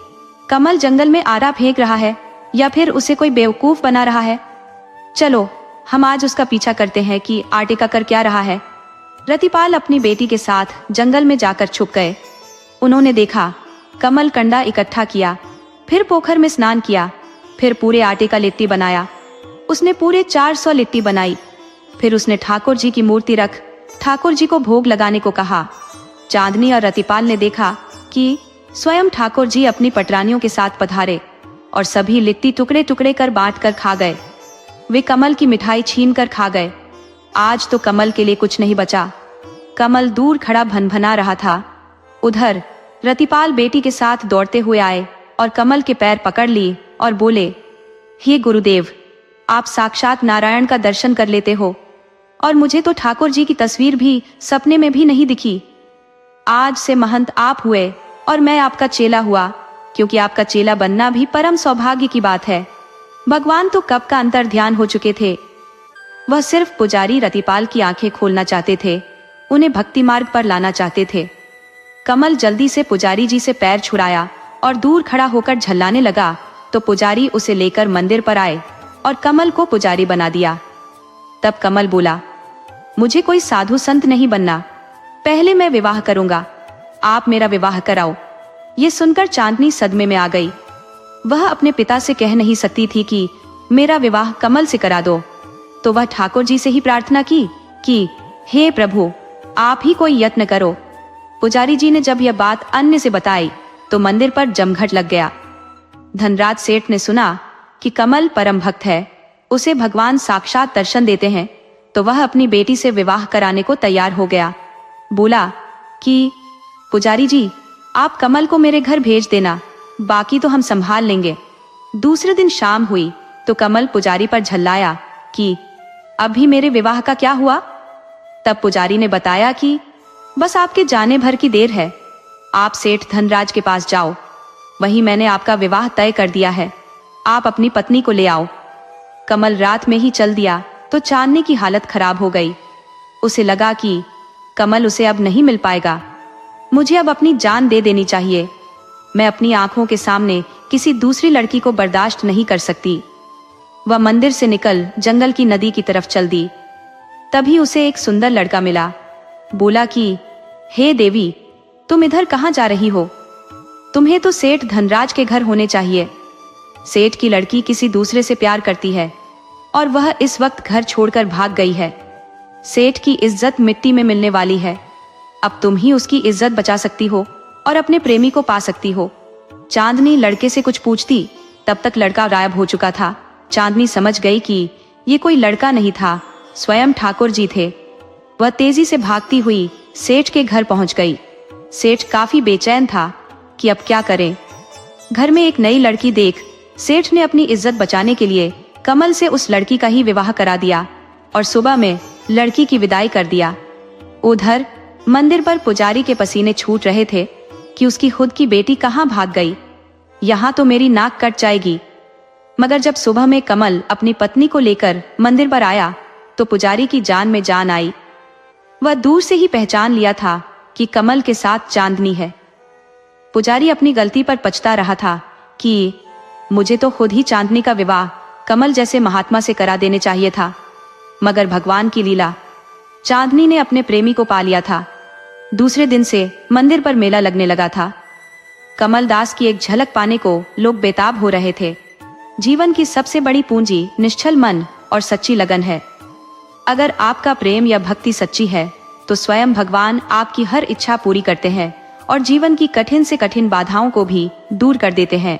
[SPEAKER 1] कमल जंगल में आरा फेंक रहा है या फिर उसे कोई बेवकूफ बना रहा है। चलो हम आज उसका पीछा करते हैं कि आटे का कर क्या रहा है। रतिपाल अपनी बेटी के साथ जंगल में जाकर छुप गए। उन्होंने देखा कमल कंडा इकट्ठा किया, फिर पोखर में स्नान किया, फिर पूरे आटे का लिट्टी बनाया। उसने पूरे 400 लिट्टी बनाई। फिर उसने ठाकुर जी की मूर्ति रख ठाकुर जी को भोग लगाने को कहा। चांदनी और रतिपाल ने देखा कि स्वयं ठाकुर जी अपनी पटरानियों के साथ पधारे और सभी लिट्टी टुकड़े टुकड़े कर बांट कर खा गए। वे कमल की मिठाई छीन कर खा गए। आज तो कमल के लिए कुछ नहीं बचा। कमल दूर खड़ा भनभना रहा था। उधर रतिपाल बेटी के साथ दौड़ते हुए आए और कमल के पैर पकड़ लिए और बोले, हे गुरुदेव, आप साक्षात नारायण का दर्शन कर लेते हो। और मुझे तो ठाकुर जी की तस्वीर भी सपने में भी नहीं दिखी। आज से महंत आप हुए और मैं आपका चेला हुआ, क्योंकि आपका चेला बनना भी परम सौभाग्य की बात है। भगवान तो कब का अंतर ध्यान हो चुके थे। वह सिर्फ पुजारी रतिपाल की आंखें खोलना चाहते थे, उन्हें भक्ति मार्ग पर लाना चाहते थे। कमल जल्दी से पुजारी जी से पैर छुड़ाया और दूर खड़ा होकर झल्लाने लगा, तो पुजारी उसे लेकर मंदिर पर आए और कमल को पुजारी बना दिया। तब कमल बोला, मुझे कोई साधु संत नहीं बनना, पहले मैं विवाह करूंगा, आप मेरा विवाह कराओ। ये सुनकर चांदनी सदमे में आ गई। वह अपने पिता से कह नहीं सकती थी कि मेरा विवाह कमल से करा दो, तो वह ठाकुर जी से ही प्रार्थना की कि हे प्रभु, आप ही कोई यत्न करो। पुजारी जी ने जब यह बात अन्य से बताई तो मंदिर पर जमघट लग गया। धनराज सेठ ने सुना कि कमल परम भक्त है, उसे भगवान साक्षात दर्शन देते हैं, तो वह अपनी बेटी से विवाह कराने को तैयार हो गया। बोला कि पुजारी जी, आप कमल को मेरे घर भेज देना, बाकी तो हम संभाल लेंगे। दूसरे दिन शाम हुई तो कमल पुजारी पर झल्लाया कि अभी मेरे विवाह का क्या हुआ। तब पुजारी ने बताया कि बस आपके जाने भर की देर है, आप सेठ धनराज के पास जाओ, वहीं मैंने आपका विवाह तय कर दिया है, आप अपनी पत्नी को ले आओ। कमल रात में ही चल दिया तो चांदनी की हालत खराब हो गई। उसे लगा कि कमल उसे अब नहीं मिल पाएगा, मुझे अब अपनी जान दे देनी चाहिए। मैं अपनी आंखों के सामने किसी दूसरी लड़की को बर्दाश्त नहीं कर सकती। वह मंदिर से निकल जंगल की नदी की तरफ चल दी। तभी उसे एक सुंदर लड़का मिला। बोला कि हे देवी, तुम इधर कहाँ जा रही हो? तुम्हें तो सेठ धनराज के घर होने चाहिए। सेठ की लड़की किसी दूसरे से प्यार करती है और वह इस वक्त घर छोड़कर भाग गई है। सेठ की इज्जत मिट्टी में मिलने वाली है। अब तुम ही उसकी इज्जत बचा सकती हो और अपने प्रेमी को पा सकती हो। चांदनी लड़के से कुछ पूछती, तब तक लड़का गायब हो चुका था। चांदनी समझ गई कि ये कोई लड़का नहीं था, स्वयं ठाकुर जी थे। वह तेजी से भागती हुई सेठ के घर पहुंच गई। सेठ काफी बेचैन था कि अब क्या करे। घर में एक नई लड़की देख सेठ ने अपनी इज्जत बचाने के लिए कमल से उस लड़की का ही विवाह करा दिया और सुबह में लड़की की विदाई कर दिया। उधर मंदिर पर पुजारी के पसीने छूट रहे थे कि उसकी खुद की बेटी कहाँ भाग गई, यहाँ तो मेरी नाक कट जाएगी। मगर जब सुबह में कमल अपनी पत्नी को लेकर मंदिर पर आया तो पुजारी की जान में जान आई। वह दूर से ही पहचान लिया था कि कमल के साथ चांदनी है। पुजारी अपनी गलती पर पछता रहा था कि मुझे तो खुद ही चांदनी का विवाह कमल जैसे महात्मा से करा देने चाहिए था, मगर भगवान की लीला, चांदनी ने अपने प्रेमी को पा लिया था। दूसरे दिन से मंदिर पर मेला लगने लगा था। कमल दास की एक झलक पाने को लोग बेताब हो रहे थे। जीवन की सबसे बड़ी पूंजी निश्चल मन और सच्ची लगन है। अगर आपका प्रेम या भक्ति सच्ची है तो स्वयं भगवान आपकी हर इच्छा पूरी करते हैं और जीवन की कठिन से कठिन बाधाओं को भी दूर कर देते हैं।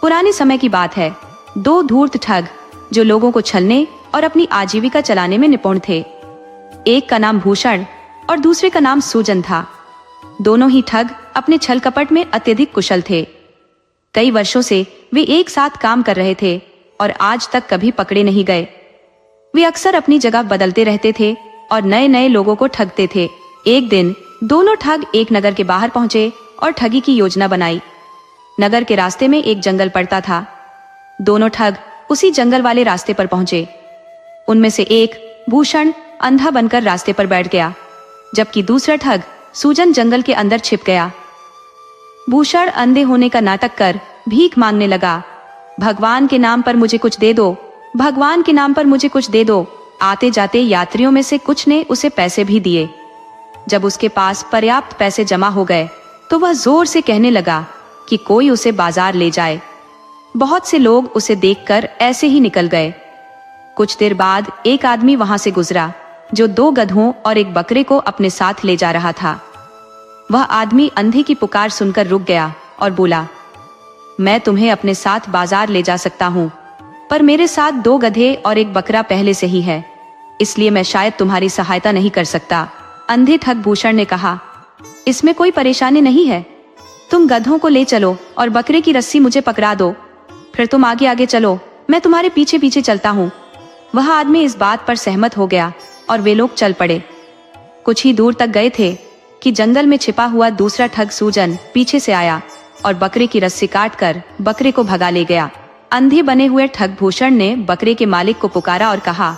[SPEAKER 1] पुराने समय की बात है। दो धूर्त ठग जो लोगों को छलने और अपनी आजीविका चलाने में निपुण थे। एक का नाम भूषण और दूसरे का नाम सूजन था। दोनों ही ठग अपने छल कपट में अत्यधिक कुशल थे। कई वर्षों से वे एक साथ काम कर रहे थे और आज तक कभी पकड़े नहीं गए। वे अक्सर अपनी जगह बदलते रहते थे और नए नए लोगों को ठगते थे। एक दिन दोनों ठग एक नगर के बाहर पहुंचे और ठगी की योजना बनाई। नगर के रास्ते में एक जंगल पड़ता था। दोनों ठग उसी जंगल वाले रास्ते पर पहुंचे। उनमें से एक भूषण अंधा बनकर रास्ते पर बैठ गया, जबकि दूसरा ठग सूजन जंगल के अंदर छिप गया। भूषण अंधे होने का नाटक कर भीख मांगने लगा, भगवान के नाम पर मुझे कुछ दे दो, भगवान के नाम पर मुझे कुछ दे दो। आते जाते यात्रियों में से कुछ ने उसे पैसे भी दिए। जब उसके पास पर्याप्त पैसे जमा हो गए तो वह जोर से कहने लगा कि कोई उसे बाजार ले जाए। बहुत से लोग उसे देखकर ऐसे ही निकल गए। कुछ देर बाद एक आदमी वहां से गुजरा जो 2 गधों और एक बकरे को अपने साथ ले जा रहा था। वह आदमी अंधे की पुकार सुनकर रुक गया और बोला, मैं तुम्हें अपने साथ बाजार ले जा सकता हूँ, पर मेरे साथ 2 गधे और एक बकरा पहले से ही है, इसलिए मैं शायद तुम्हारी सहायता नहीं कर सकता। अंधे ठग भूषण ने कहा, इसमें कोई परेशानी नहीं है, तुम गधों को ले चलो और बकरे की रस्सी मुझे पकड़ा दो। फिर तुम आगे आगे चलो, मैं तुम्हारे पीछे पीछे चलता हूँ। वह आदमी इस बात पर सहमत हो गया और वे लोग चल पड़े। कुछ ही दूर तक गए थे कि जंगल में छिपा हुआ दूसरा ठग सूजन पीछे से आया और बकरे की रस्सी काटकर बकरे को भगा ले गया। अंधे बने हुए ठग भूषण ने बकरे के मालिक को पुकारा और कहा,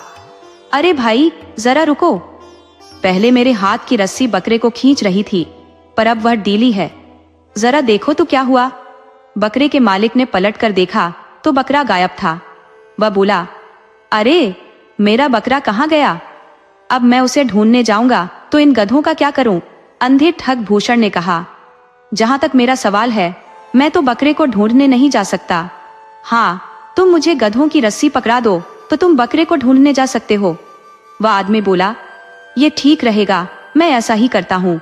[SPEAKER 1] अरे भाई जरा रुको, पहले मेरे हाथ की रस्सी बकरे को खींच रही थी, पर अब वह ढीली है, जरा देखो तो क्या हुआ। बकरे के मालिक ने पलट कर देखा तो बकरा गायब था। वह बोला, अरे मेरा बकरा कहाँ गया, अब मैं उसे ढूंढने जाऊंगा तो इन गधों का क्या करूं। अंधे ठग भूषण ने कहा, जहां तक मेरा सवाल है, मैं तो बकरे को ढूंढने नहीं जा सकता। हाँ, तुम मुझे गधों की रस्सी पकड़ा दो तो तुम बकरे को ढूंढने जा सकते हो। वह आदमी बोला, ये ठीक रहेगा, मैं ऐसा ही करता हूँ।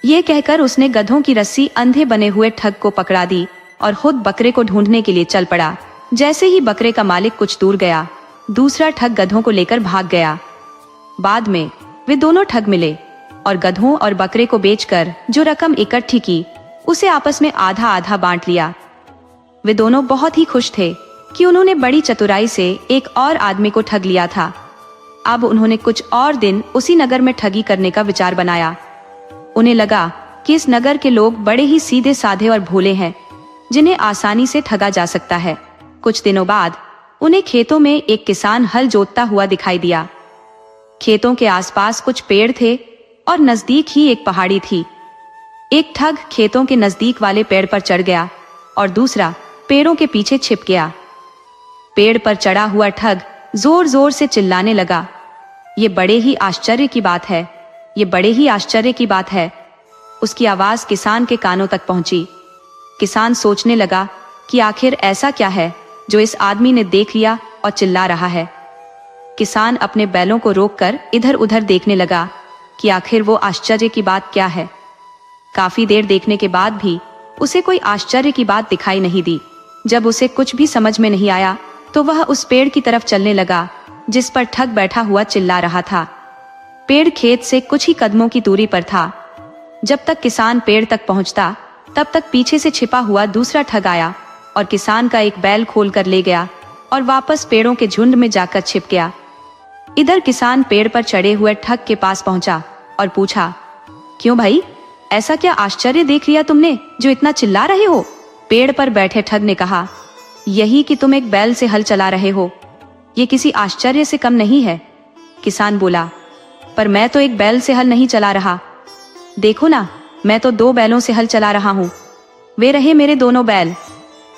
[SPEAKER 1] ये कहकर उसने गधों की रस्सी अंधे बने हुए ठग को पकड़ा दी और खुद बकरे को ढूंढने के लिए चल पड़ा। जैसे ही बकरे का मालिक कुछ दूर गया, दूसरा ठग गधों को लेकर भाग गया। बाद में वे दोनों ठग मिले और गधों और बकरे को बेचकर जो रकम इकट्ठी की उसे आपस में आधा आधा बांट लिया। वे दोनों बहुत ही खुश थे कि उन्होंने बड़ी चतुराई से एक और आदमी को ठग लिया था। अब उन्होंने कुछ और दिन उसी नगर में ठगी करने का विचार बनाया। उन्हें लगा कि इस नगर के लोग बड़े ही सीधे साधे और भोले हैं, जिन्हें आसानी से ठगा जा सकता है। कुछ दिनों बाद उन्हें खेतों में एक किसान हल जोतता हुआ दिखाई दिया। खेतों के आसपास कुछ पेड़ थे और नजदीक ही एक पहाड़ी थी। एक ठग खेतों के नजदीक वाले पेड़ पर चढ़ गया और दूसरा पेड़ों के पीछे छिप गया। पेड़ पर चढ़ा हुआ ठग जोर जोर से चिल्लाने लगा, ये बड़े ही आश्चर्य की बात है, ये बड़े ही आश्चर्य की बात है। उसकी आवाज किसान के कानों तक पहुंची। किसान सोचने लगा कि आखिर ऐसा क्या है जो इस आदमी ने देख लिया और चिल्ला रहा है। किसान अपने बैलों को रोककर इधर उधर देखने लगा कि आखिर वो आश्चर्य की बात क्या है। काफी देर देखने के बाद भी उसे कोई आश्चर्य की बात दिखाई नहीं दी। जब उसे कुछ भी समझ में नहीं आया तो वह उस पेड़ की तरफ चलने लगा जिस पर ठग बैठा हुआ चिल्ला रहा था। पेड़ खेत से कुछ ही कदमों की दूरी पर था। जब तक किसान पेड़ तक पहुंचता तब तक पीछे से छिपा हुआ दूसरा ठग आया और किसान का एक बैल खोल कर ले गया और वापस पेड़ों के झुंड में जाकर छिप गया। इधर किसान पेड़ पर चढ़े हुए ठग के पास पहुंचा और पूछा, क्यों भाई, ऐसा क्या आश्चर्य देख लिया तुमने जो इतना चिल्ला रहे हो। पेड़ पर बैठे ठग ने कहा, यही कि तुम एक बैल से हल चला रहे हो, ये किसी आश्चर्य से कम नहीं है। किसान बोला, पर मैं तो एक बैल से हल नहीं चला रहा, देखो ना, मैं तो 2 बैलों से हल चला रहा हूँ, वे रहे मेरे दोनों बैल।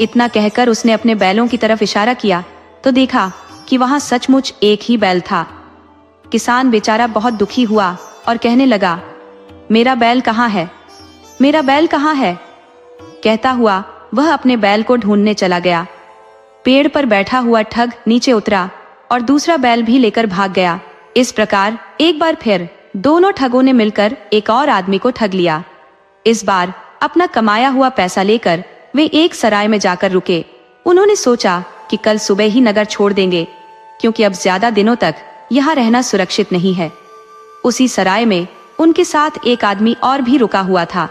[SPEAKER 1] इतना कहकर उसने अपने बैलों की तरफ इशारा किया तो देखा कि वहां सचमुच एक ही बैल था। किसान बेचारा बहुत दुखी हुआ और कहने लगा, मेरा बैल कहाँ है, मेरा बैल कहाँ है। कहता हुआ वह अपने बैल को ढूंढने चला गया। पेड़ पर बैठा हुआ ठग नीचे उतरा और दूसरा बैल भी लेकर भाग गया। इस प्रकार एक बार फिर दोनों ठगों ने मिलकर एक और आदमी को ठग लिया। इस बार अपना कमाया हुआ पैसा लेकर वे एक सराय में जाकर रुके। उन्होंने सोचा कि कल सुबह ही नगर छोड़ देंगे, क्योंकि अब ज्यादा दिनों तक यहाँ रहना सुरक्षित नहीं है। उसी सराय में उनके साथ एक आदमी और भी रुका हुआ था।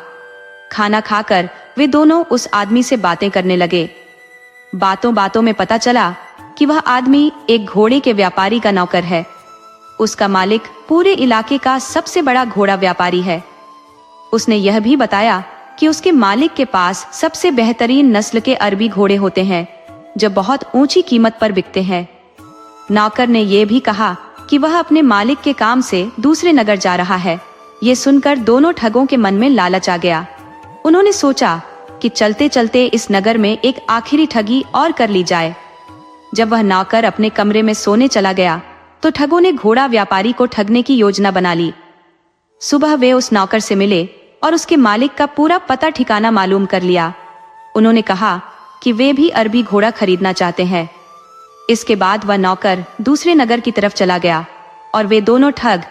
[SPEAKER 1] खाना खाकर वे दोनों उस आदमी से बातें करने लगे। बातों बातों में पता चला कि वह आदमी एक घोड़े के व्यापारी का नौकर है। उसका मालिक पूरे इलाके का सबसे बड़ा घोड़ा व्यापारी है। उसने यह भी बताया कि उसके मालिक के पास सबसे बेहतरीन नस्ल के अरबी घोड़े होते हैं जो बहुत ऊंची कीमत पर बिकते हैं। नौकर ने यह भी कहा कि वह अपने मालिक के काम से दूसरे नगर जा रहा है। ये सुनकर दोनों ठगों के मन में लालच आ गया। उन्होंने सोचा कि चलते चलते इस नगर में एक आखिरी ठगी और कर ली जाए। जब वह नौकर अपने कमरे में सोने चला गया तो ठगों ने घोड़ा व्यापारी को ठगने की योजना बना ली। सुबह वे उस नौकर से मिले और उसके मालिक का पूरा पता ठिकाना मालूम कर लिया। उन्होंने कहा कि वे भी अरबी घोड़ा खरीदना चाहते हैं। इसके बाद वह नौकर दूसरे नगर की तरफ चला गया और वे दोनों ठग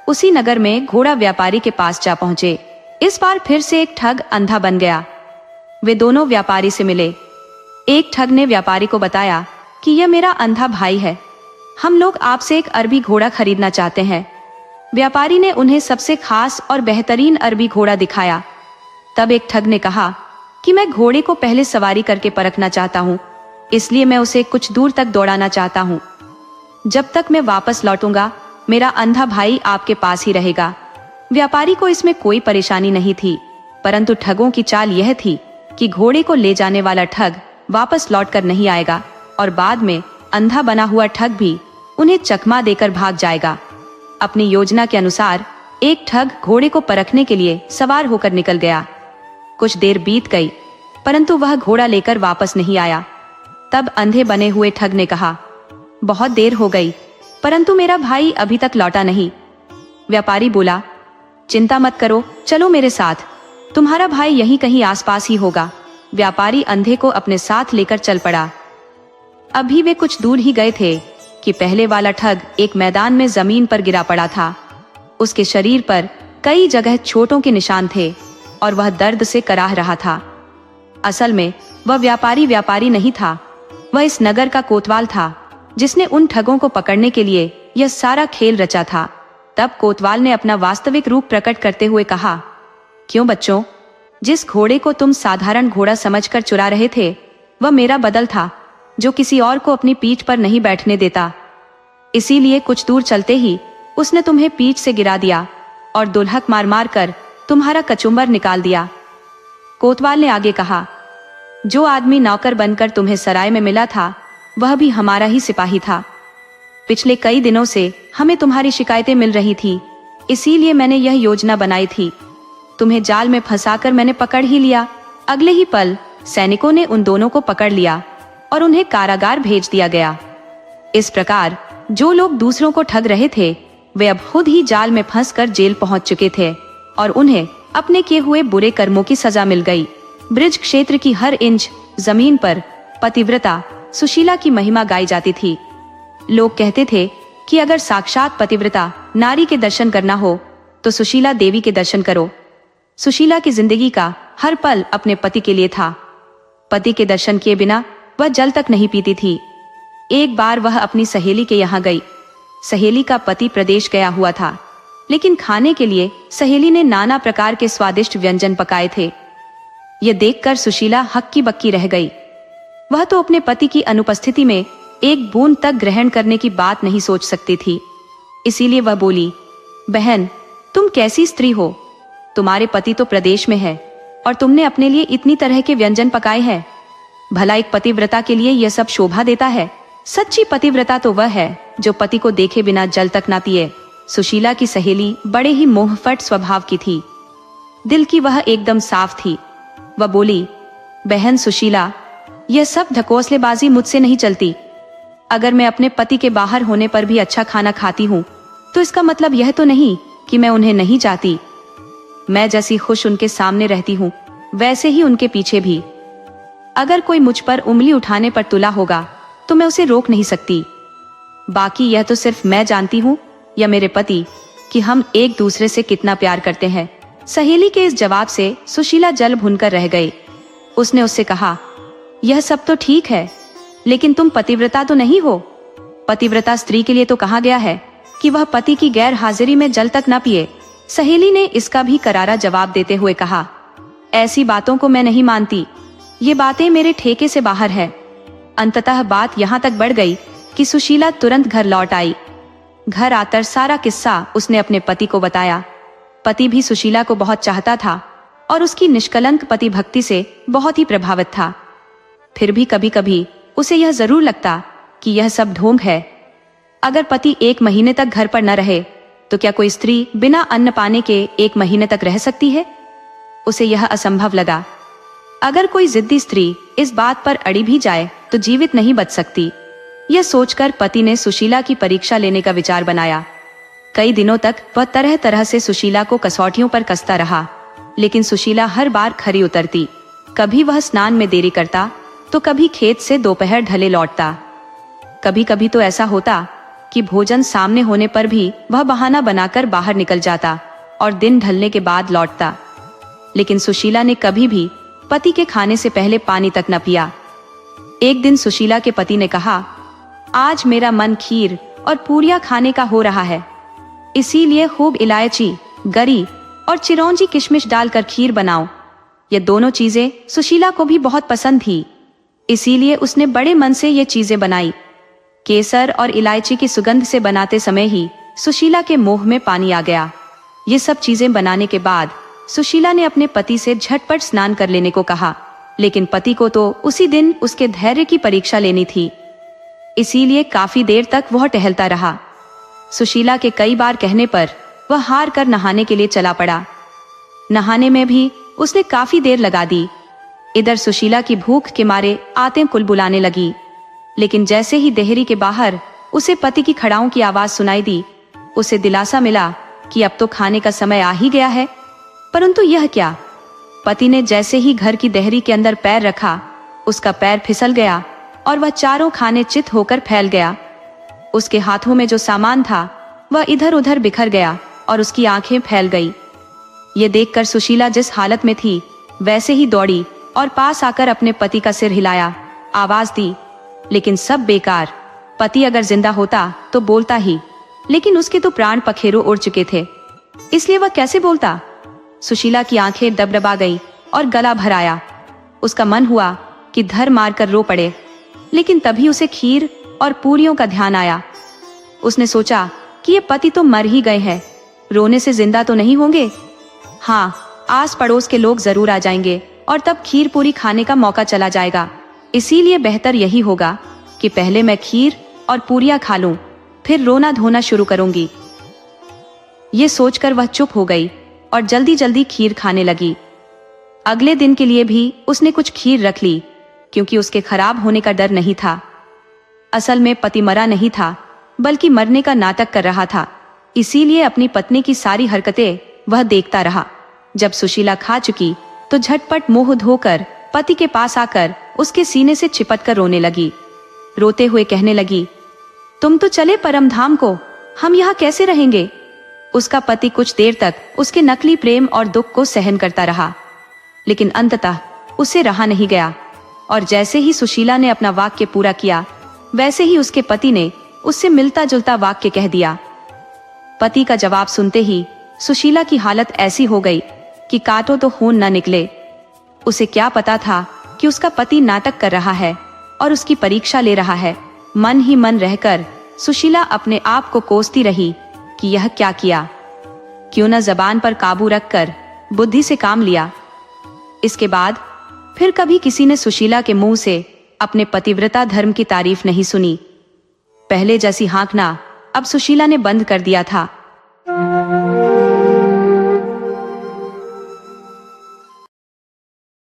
[SPEAKER 1] उसी नगर में घोड़ा व्यापारी के पास जा पहुंचे। इस बार फिर से एक ठग अंधा बन गया। वे दोनों व्यापारी से मिले। एक ठग ने व्यापारी को बताया कि यह मेरा अंधा भाई है, हम लोग आपसे एक अरबी घोड़ा खरीदना चाहते हैं। व्यापारी ने उन्हें सबसे खास और बेहतरीन अरबी घोड़ा दिखाया। तब एक ठग ने कहा कि मैं घोड़े को पहले सवारी करके परखना चाहता हूँ, इसलिए मैं उसे कुछ दूर तक दौड़ाना चाहता हूँ। जब तक मैं वापस लौटूंगा मेरा अंधा भाई आपके पास ही रहेगा। व्यापारी को इसमें कोई परेशानी नहीं थी, परंतु ठगों की चाल यह थी कि घोड़े को ले जाने वाला ठग वापस लौटकर नहीं आएगा और बाद में अंधा बना हुआ ठग भी उन्हें चकमा देकर भाग जाएगा। अपनी योजना के अनुसार एक ठग घोड़े को परखने के लिए सवार होकर निकल गया। कुछ देर बीत गई, परंतु वह घोड़ा लेकर वापस नहीं आया। तब अंधे बने हुए ठग ने कहा, बहुत देर हो गई, परंतु मेरा भाई अभी तक लौटा नहीं। व्यापारी बोला, चिंता मत करो, चलो मेरे साथ, तुम्हारा भाई यहीं कहीं आसपास ही होगा। व्यापारी अंधे को अपने साथ लेकर चल पड़ा। अभी वे कुछ दूर ही गए थे कि पहले वाला ठग एक मैदान में जमीन पर गिरा पड़ा था। उसके शरीर पर कई जगह चोटों के निशान थे और वह दर्द से कराह रहा था। असल में वह व्यापारी नहीं था, वह इस नगर का कोतवाल था जिसने उन ठगों को पकड़ने के लिए यह सारा खेल रचा था। तब कोतवाल ने अपना वास्तविक रूप प्रकट करते हुए कहा, क्यों बच्चों, जिस घोड़े को तुम साधारण घोड़ा समझकर चुरा रहे थे वह मेरा बदल था, जो किसी और को अपनी पीठ पर नहीं बैठने देता। इसीलिए कुछ दूर चलते ही उसने तुम्हें पीठ से गिरा दिया और दुल्हक मार मार कर तुम्हारा कचुम्बर निकाल दिया। कोतवाल ने आगे कहा, जो आदमी नौकर बनकर तुम्हें सराय में मिला था वह भी हमारा ही सिपाही था। पिछले कई दिनों से हमें तुम्हारी शिकायतें मिल रही थी, इसीलिए मैंने यह योजना बनाई थी। तुम्हें जाल में फंसाकर मैंने पकड़ ही लिया। अगले ही पल सैनिकों ने उन दोनों को पकड़ लिया और उन्हें कारागार भेज दिया गया। इस प्रकार जो लोग दूसरों को ठग रहे थे वे अब खुद ही जाल में फंसकर जेल पहुंच चुके थे और उन्हें अपने किए हुए बुरे कर्मों की सजा मिल गई। ब्रिज क्षेत्र की हर इंच जमीन पर पतिव्रता सुशीला की महिमा गाई जाती थी। लोग कहते थे कि अगर साक्षात पतिव्रता नारी के दर्शन करना हो तो सुशीला देवी के दर्शन करो। सुशीला की जिंदगी का हर पल अपने पति के लिए था। पति के दर्शन किए बिना वह जल तक नहीं पीती थी। एक बार वह अपनी सहेली के यहाँ गई। सहेली का पति प्रदेश गया हुआ था, लेकिन खाने के लिए सहेली ने नाना प्रकार के स्वादिष्ट व्यंजन पकाए थे। यह देखकर सुशीला हक्की बक्की रह गई। वह तो अपने पति की अनुपस्थिति में एक बूंद तक ग्रहण करने की बात नहीं सोच सकती थी। इसीलिए वह बोली, बहन, तुम कैसी स्त्री हो? तुम्हारे पति तो प्रदेश में है और तुमने अपने लिए इतनी तरह के व्यंजन पकाए हैं। भला एक पतिव्रता के लिए यह सब शोभा देता है? सच्ची पतिव्रता तो वह है जो पति को देखे बिना जल तक ना पिए। सुशीला की सहेली बड़े ही मोहफट स्वभाव की थी। दिल की वह एकदम साफ थी। वह बोली, बहन सुशीला, यह सब ढकोसलेबाजी मुझसे नहीं चलती। अगर मैं अपने पति के बाहर होने पर भी अच्छा खाना खाती हूँ तो इसका मतलब यह तो नहीं कि मैं उन्हें नहीं चाहती। मैं जैसी खुश उनके सामने रहती हूँ वैसे ही उनके पीछे भी। अगर कोई मुझ पर उंगली उठाने पर तुला होगा तो मैं उसे रोक नहीं सकती। बाकी यह तो सिर्फ मैं जानती हूँ या मेरे पति कि हम एक दूसरे से कितना प्यार करते हैं। सहेली के इस जवाब से सुशीला जल भुनकर रह गई। उसने उससे कहा, यह सब तो ठीक है, लेकिन तुम पतिव्रता तो नहीं हो। पतिव्रता स्त्री के लिए तो कहा गया है कि वह पति की गैर हाजिरी में जल तक न पिए। सहेली ने इसका भी करारा जवाब देते हुए कहा, ऐसी बातों को मैं नहीं मानती। ये बातें मेरे ठेके से बाहर है। अंततः बात यहाँ तक बढ़ गई कि सुशीला तुरंत घर लौट आई। घर आकर सारा किस्सा उसने अपने पति को बताया। पति भी सुशीला को बहुत चाहता था और उसकी निष्कलंक पति भक्ति से बहुत ही प्रभावित था। फिर भी कभी कभी उसे यह जरूर लगता कि यह सब ढोंग है। अगर पति 1 महीने तक घर पर न रहे तो क्या कोई स्त्री बिना अन्न पाने के 1 महीने तक रह सकती है? उसे यह असंभव लगा। अगर कोई जिद्दी स्त्री इस बात पर अड़ी भी जाए तो जीवित नहीं बच सकती। यह सोचकर पति ने सुशीला की परीक्षा लेने का विचार बनाया। कई दिनों तक वह तरह तरह से सुशीला को कसौटियों पर कसता रहा, लेकिन सुशीला हर बार खरी उतरती। कभी वह स्नान में देरी करता तो कभी खेत से दोपहर ढले लौटता। कभी कभी तो ऐसा होता कि भोजन सामने होने पर भी वह बहाना बनाकर बाहर निकल जाता और दिन ढलने के बाद लौटता। लेकिन सुशीला ने कभी भी पति के खाने से पहले पानी तक न पिया। एक दिन सुशीला के पति ने कहा, आज मेरा मन खीर और पूरियां खाने का हो रहा है, इसीलिए खूब इलायची, गरी और चिरौंजी किशमिश डालकर खीर बनाओ। ये दोनों चीजें सुशीला को भी बहुत पसंद थी। इसीलिए उसने बड़े मन से ये चीजें बनाई। केसर और इलायची की सुगंध से बनाते समय ही सुशीला के मुंह में पानी आ गया। ये सब चीजें बनाने के बाद सुशीला ने अपने पति से झटपट स्नान कर लेने को कहा, लेकिन पति को तो उसी दिन उसके धैर्य की परीक्षा लेनी थी, इसीलिए काफी देर तक वह टहलता रहा। सुशीला के कई बार कहने पर वह हार कर नहाने के लिए चला पड़ा। नहाने में भी उसने काफी देर लगा दी। इधर सुशीला की भूख के मारे आंतें कुलबुलाने लगी, लेकिन जैसे ही देहरी के बाहर उसे पति की खड़ाओं की आवाज सुनाई दी, उसे दिलासा मिला कि अब तो खाने का समय आ ही गया है। परंतु यह क्या? पति ने जैसे ही घर की देहरी के अंदर पैर रखा, उसका पैर फिसल गया और वह चारों खाने चित होकर फैल गया। उसके हाथों में जो सामान था वह इधर उधर बिखर गया और उसकी आंखें फैल गई। ये देखकर सुशीला जिस हालत में थी वैसे ही दौड़ी और पास आकर अपने पति का सिर हिलाया, आवाज दी, लेकिन सब बेकार। पति अगर जिंदा होता तो बोलता ही, लेकिन उसके तो प्राण पखेरु उड़ चुके थे, इसलिए वह कैसे बोलता? सुशीला की आंखें डबडबा गई और गला भर आया। उसका मन हुआ कि धर मार कर रो पड़े, लेकिन तभी उसे खीर और पूरियों का ध्यान आया। उसने सोचा कि ये पति तो मर ही गए हैं, रोने से जिंदा तो नहीं होंगे। हाँ, आस पड़ोस के लोग जरूर आ जाएंगे और तब खीर पूरी खाने का मौका चला जाएगा। इसीलिए बेहतर यही होगा कि पहले मैं खीर और पूरियां खा लूं, फिर रोना धोना शुरू करूंगी। ये सोचकर वह चुप हो गई और जल्दी जल्दी खीर खाने लगी। अगले दिन के लिए भी उसने कुछ खीर रख ली, क्योंकि उसके खराब होने का डर नहीं था। असल में पति मरा नहीं था, बल्कि मरने का नाटक कर रहा था। इसीलिए अपनी पत्नी की सारी हरकतें वह देखता रहा। जब सुशीला खा चुकी तो झटपट मुंह धोकर पति के पास आकर उसके सीने से चिपट कर रोने लगी। रोते हुए कहने लगी, तुम तो चले परम धाम को, हम यहाँ कैसे रहेंगे? उसका पति कुछ देर तक उसके नकली प्रेम और दुख को सहन करता रहा, लेकिन अंततः उसे रहा नहीं गया और जैसे ही सुशीला ने अपना वाक्य पूरा किया, वैसे ही उसके पति ने उससे मिलता जुलता वाक्य कह दिया। पति का जवाब सुनते ही सुशीला की हालत ऐसी हो गई कि काटो तो खून न निकले। उसे क्या पता था कि उसका पति नाटक कर रहा है और उसकी परीक्षा ले रहा है। मन ही मन रहकर सुशीला अपने आप को कोसती रही कि यह क्या किया, क्यों न जबान पर काबू रखकर बुद्धि से काम लिया। इसके बाद फिर कभी किसी ने सुशीला के मुंह से अपने पतिव्रता धर्म की तारीफ नहीं सुनी। पहले जैसी हाँकना अब सुशीला ने बंद कर दिया था।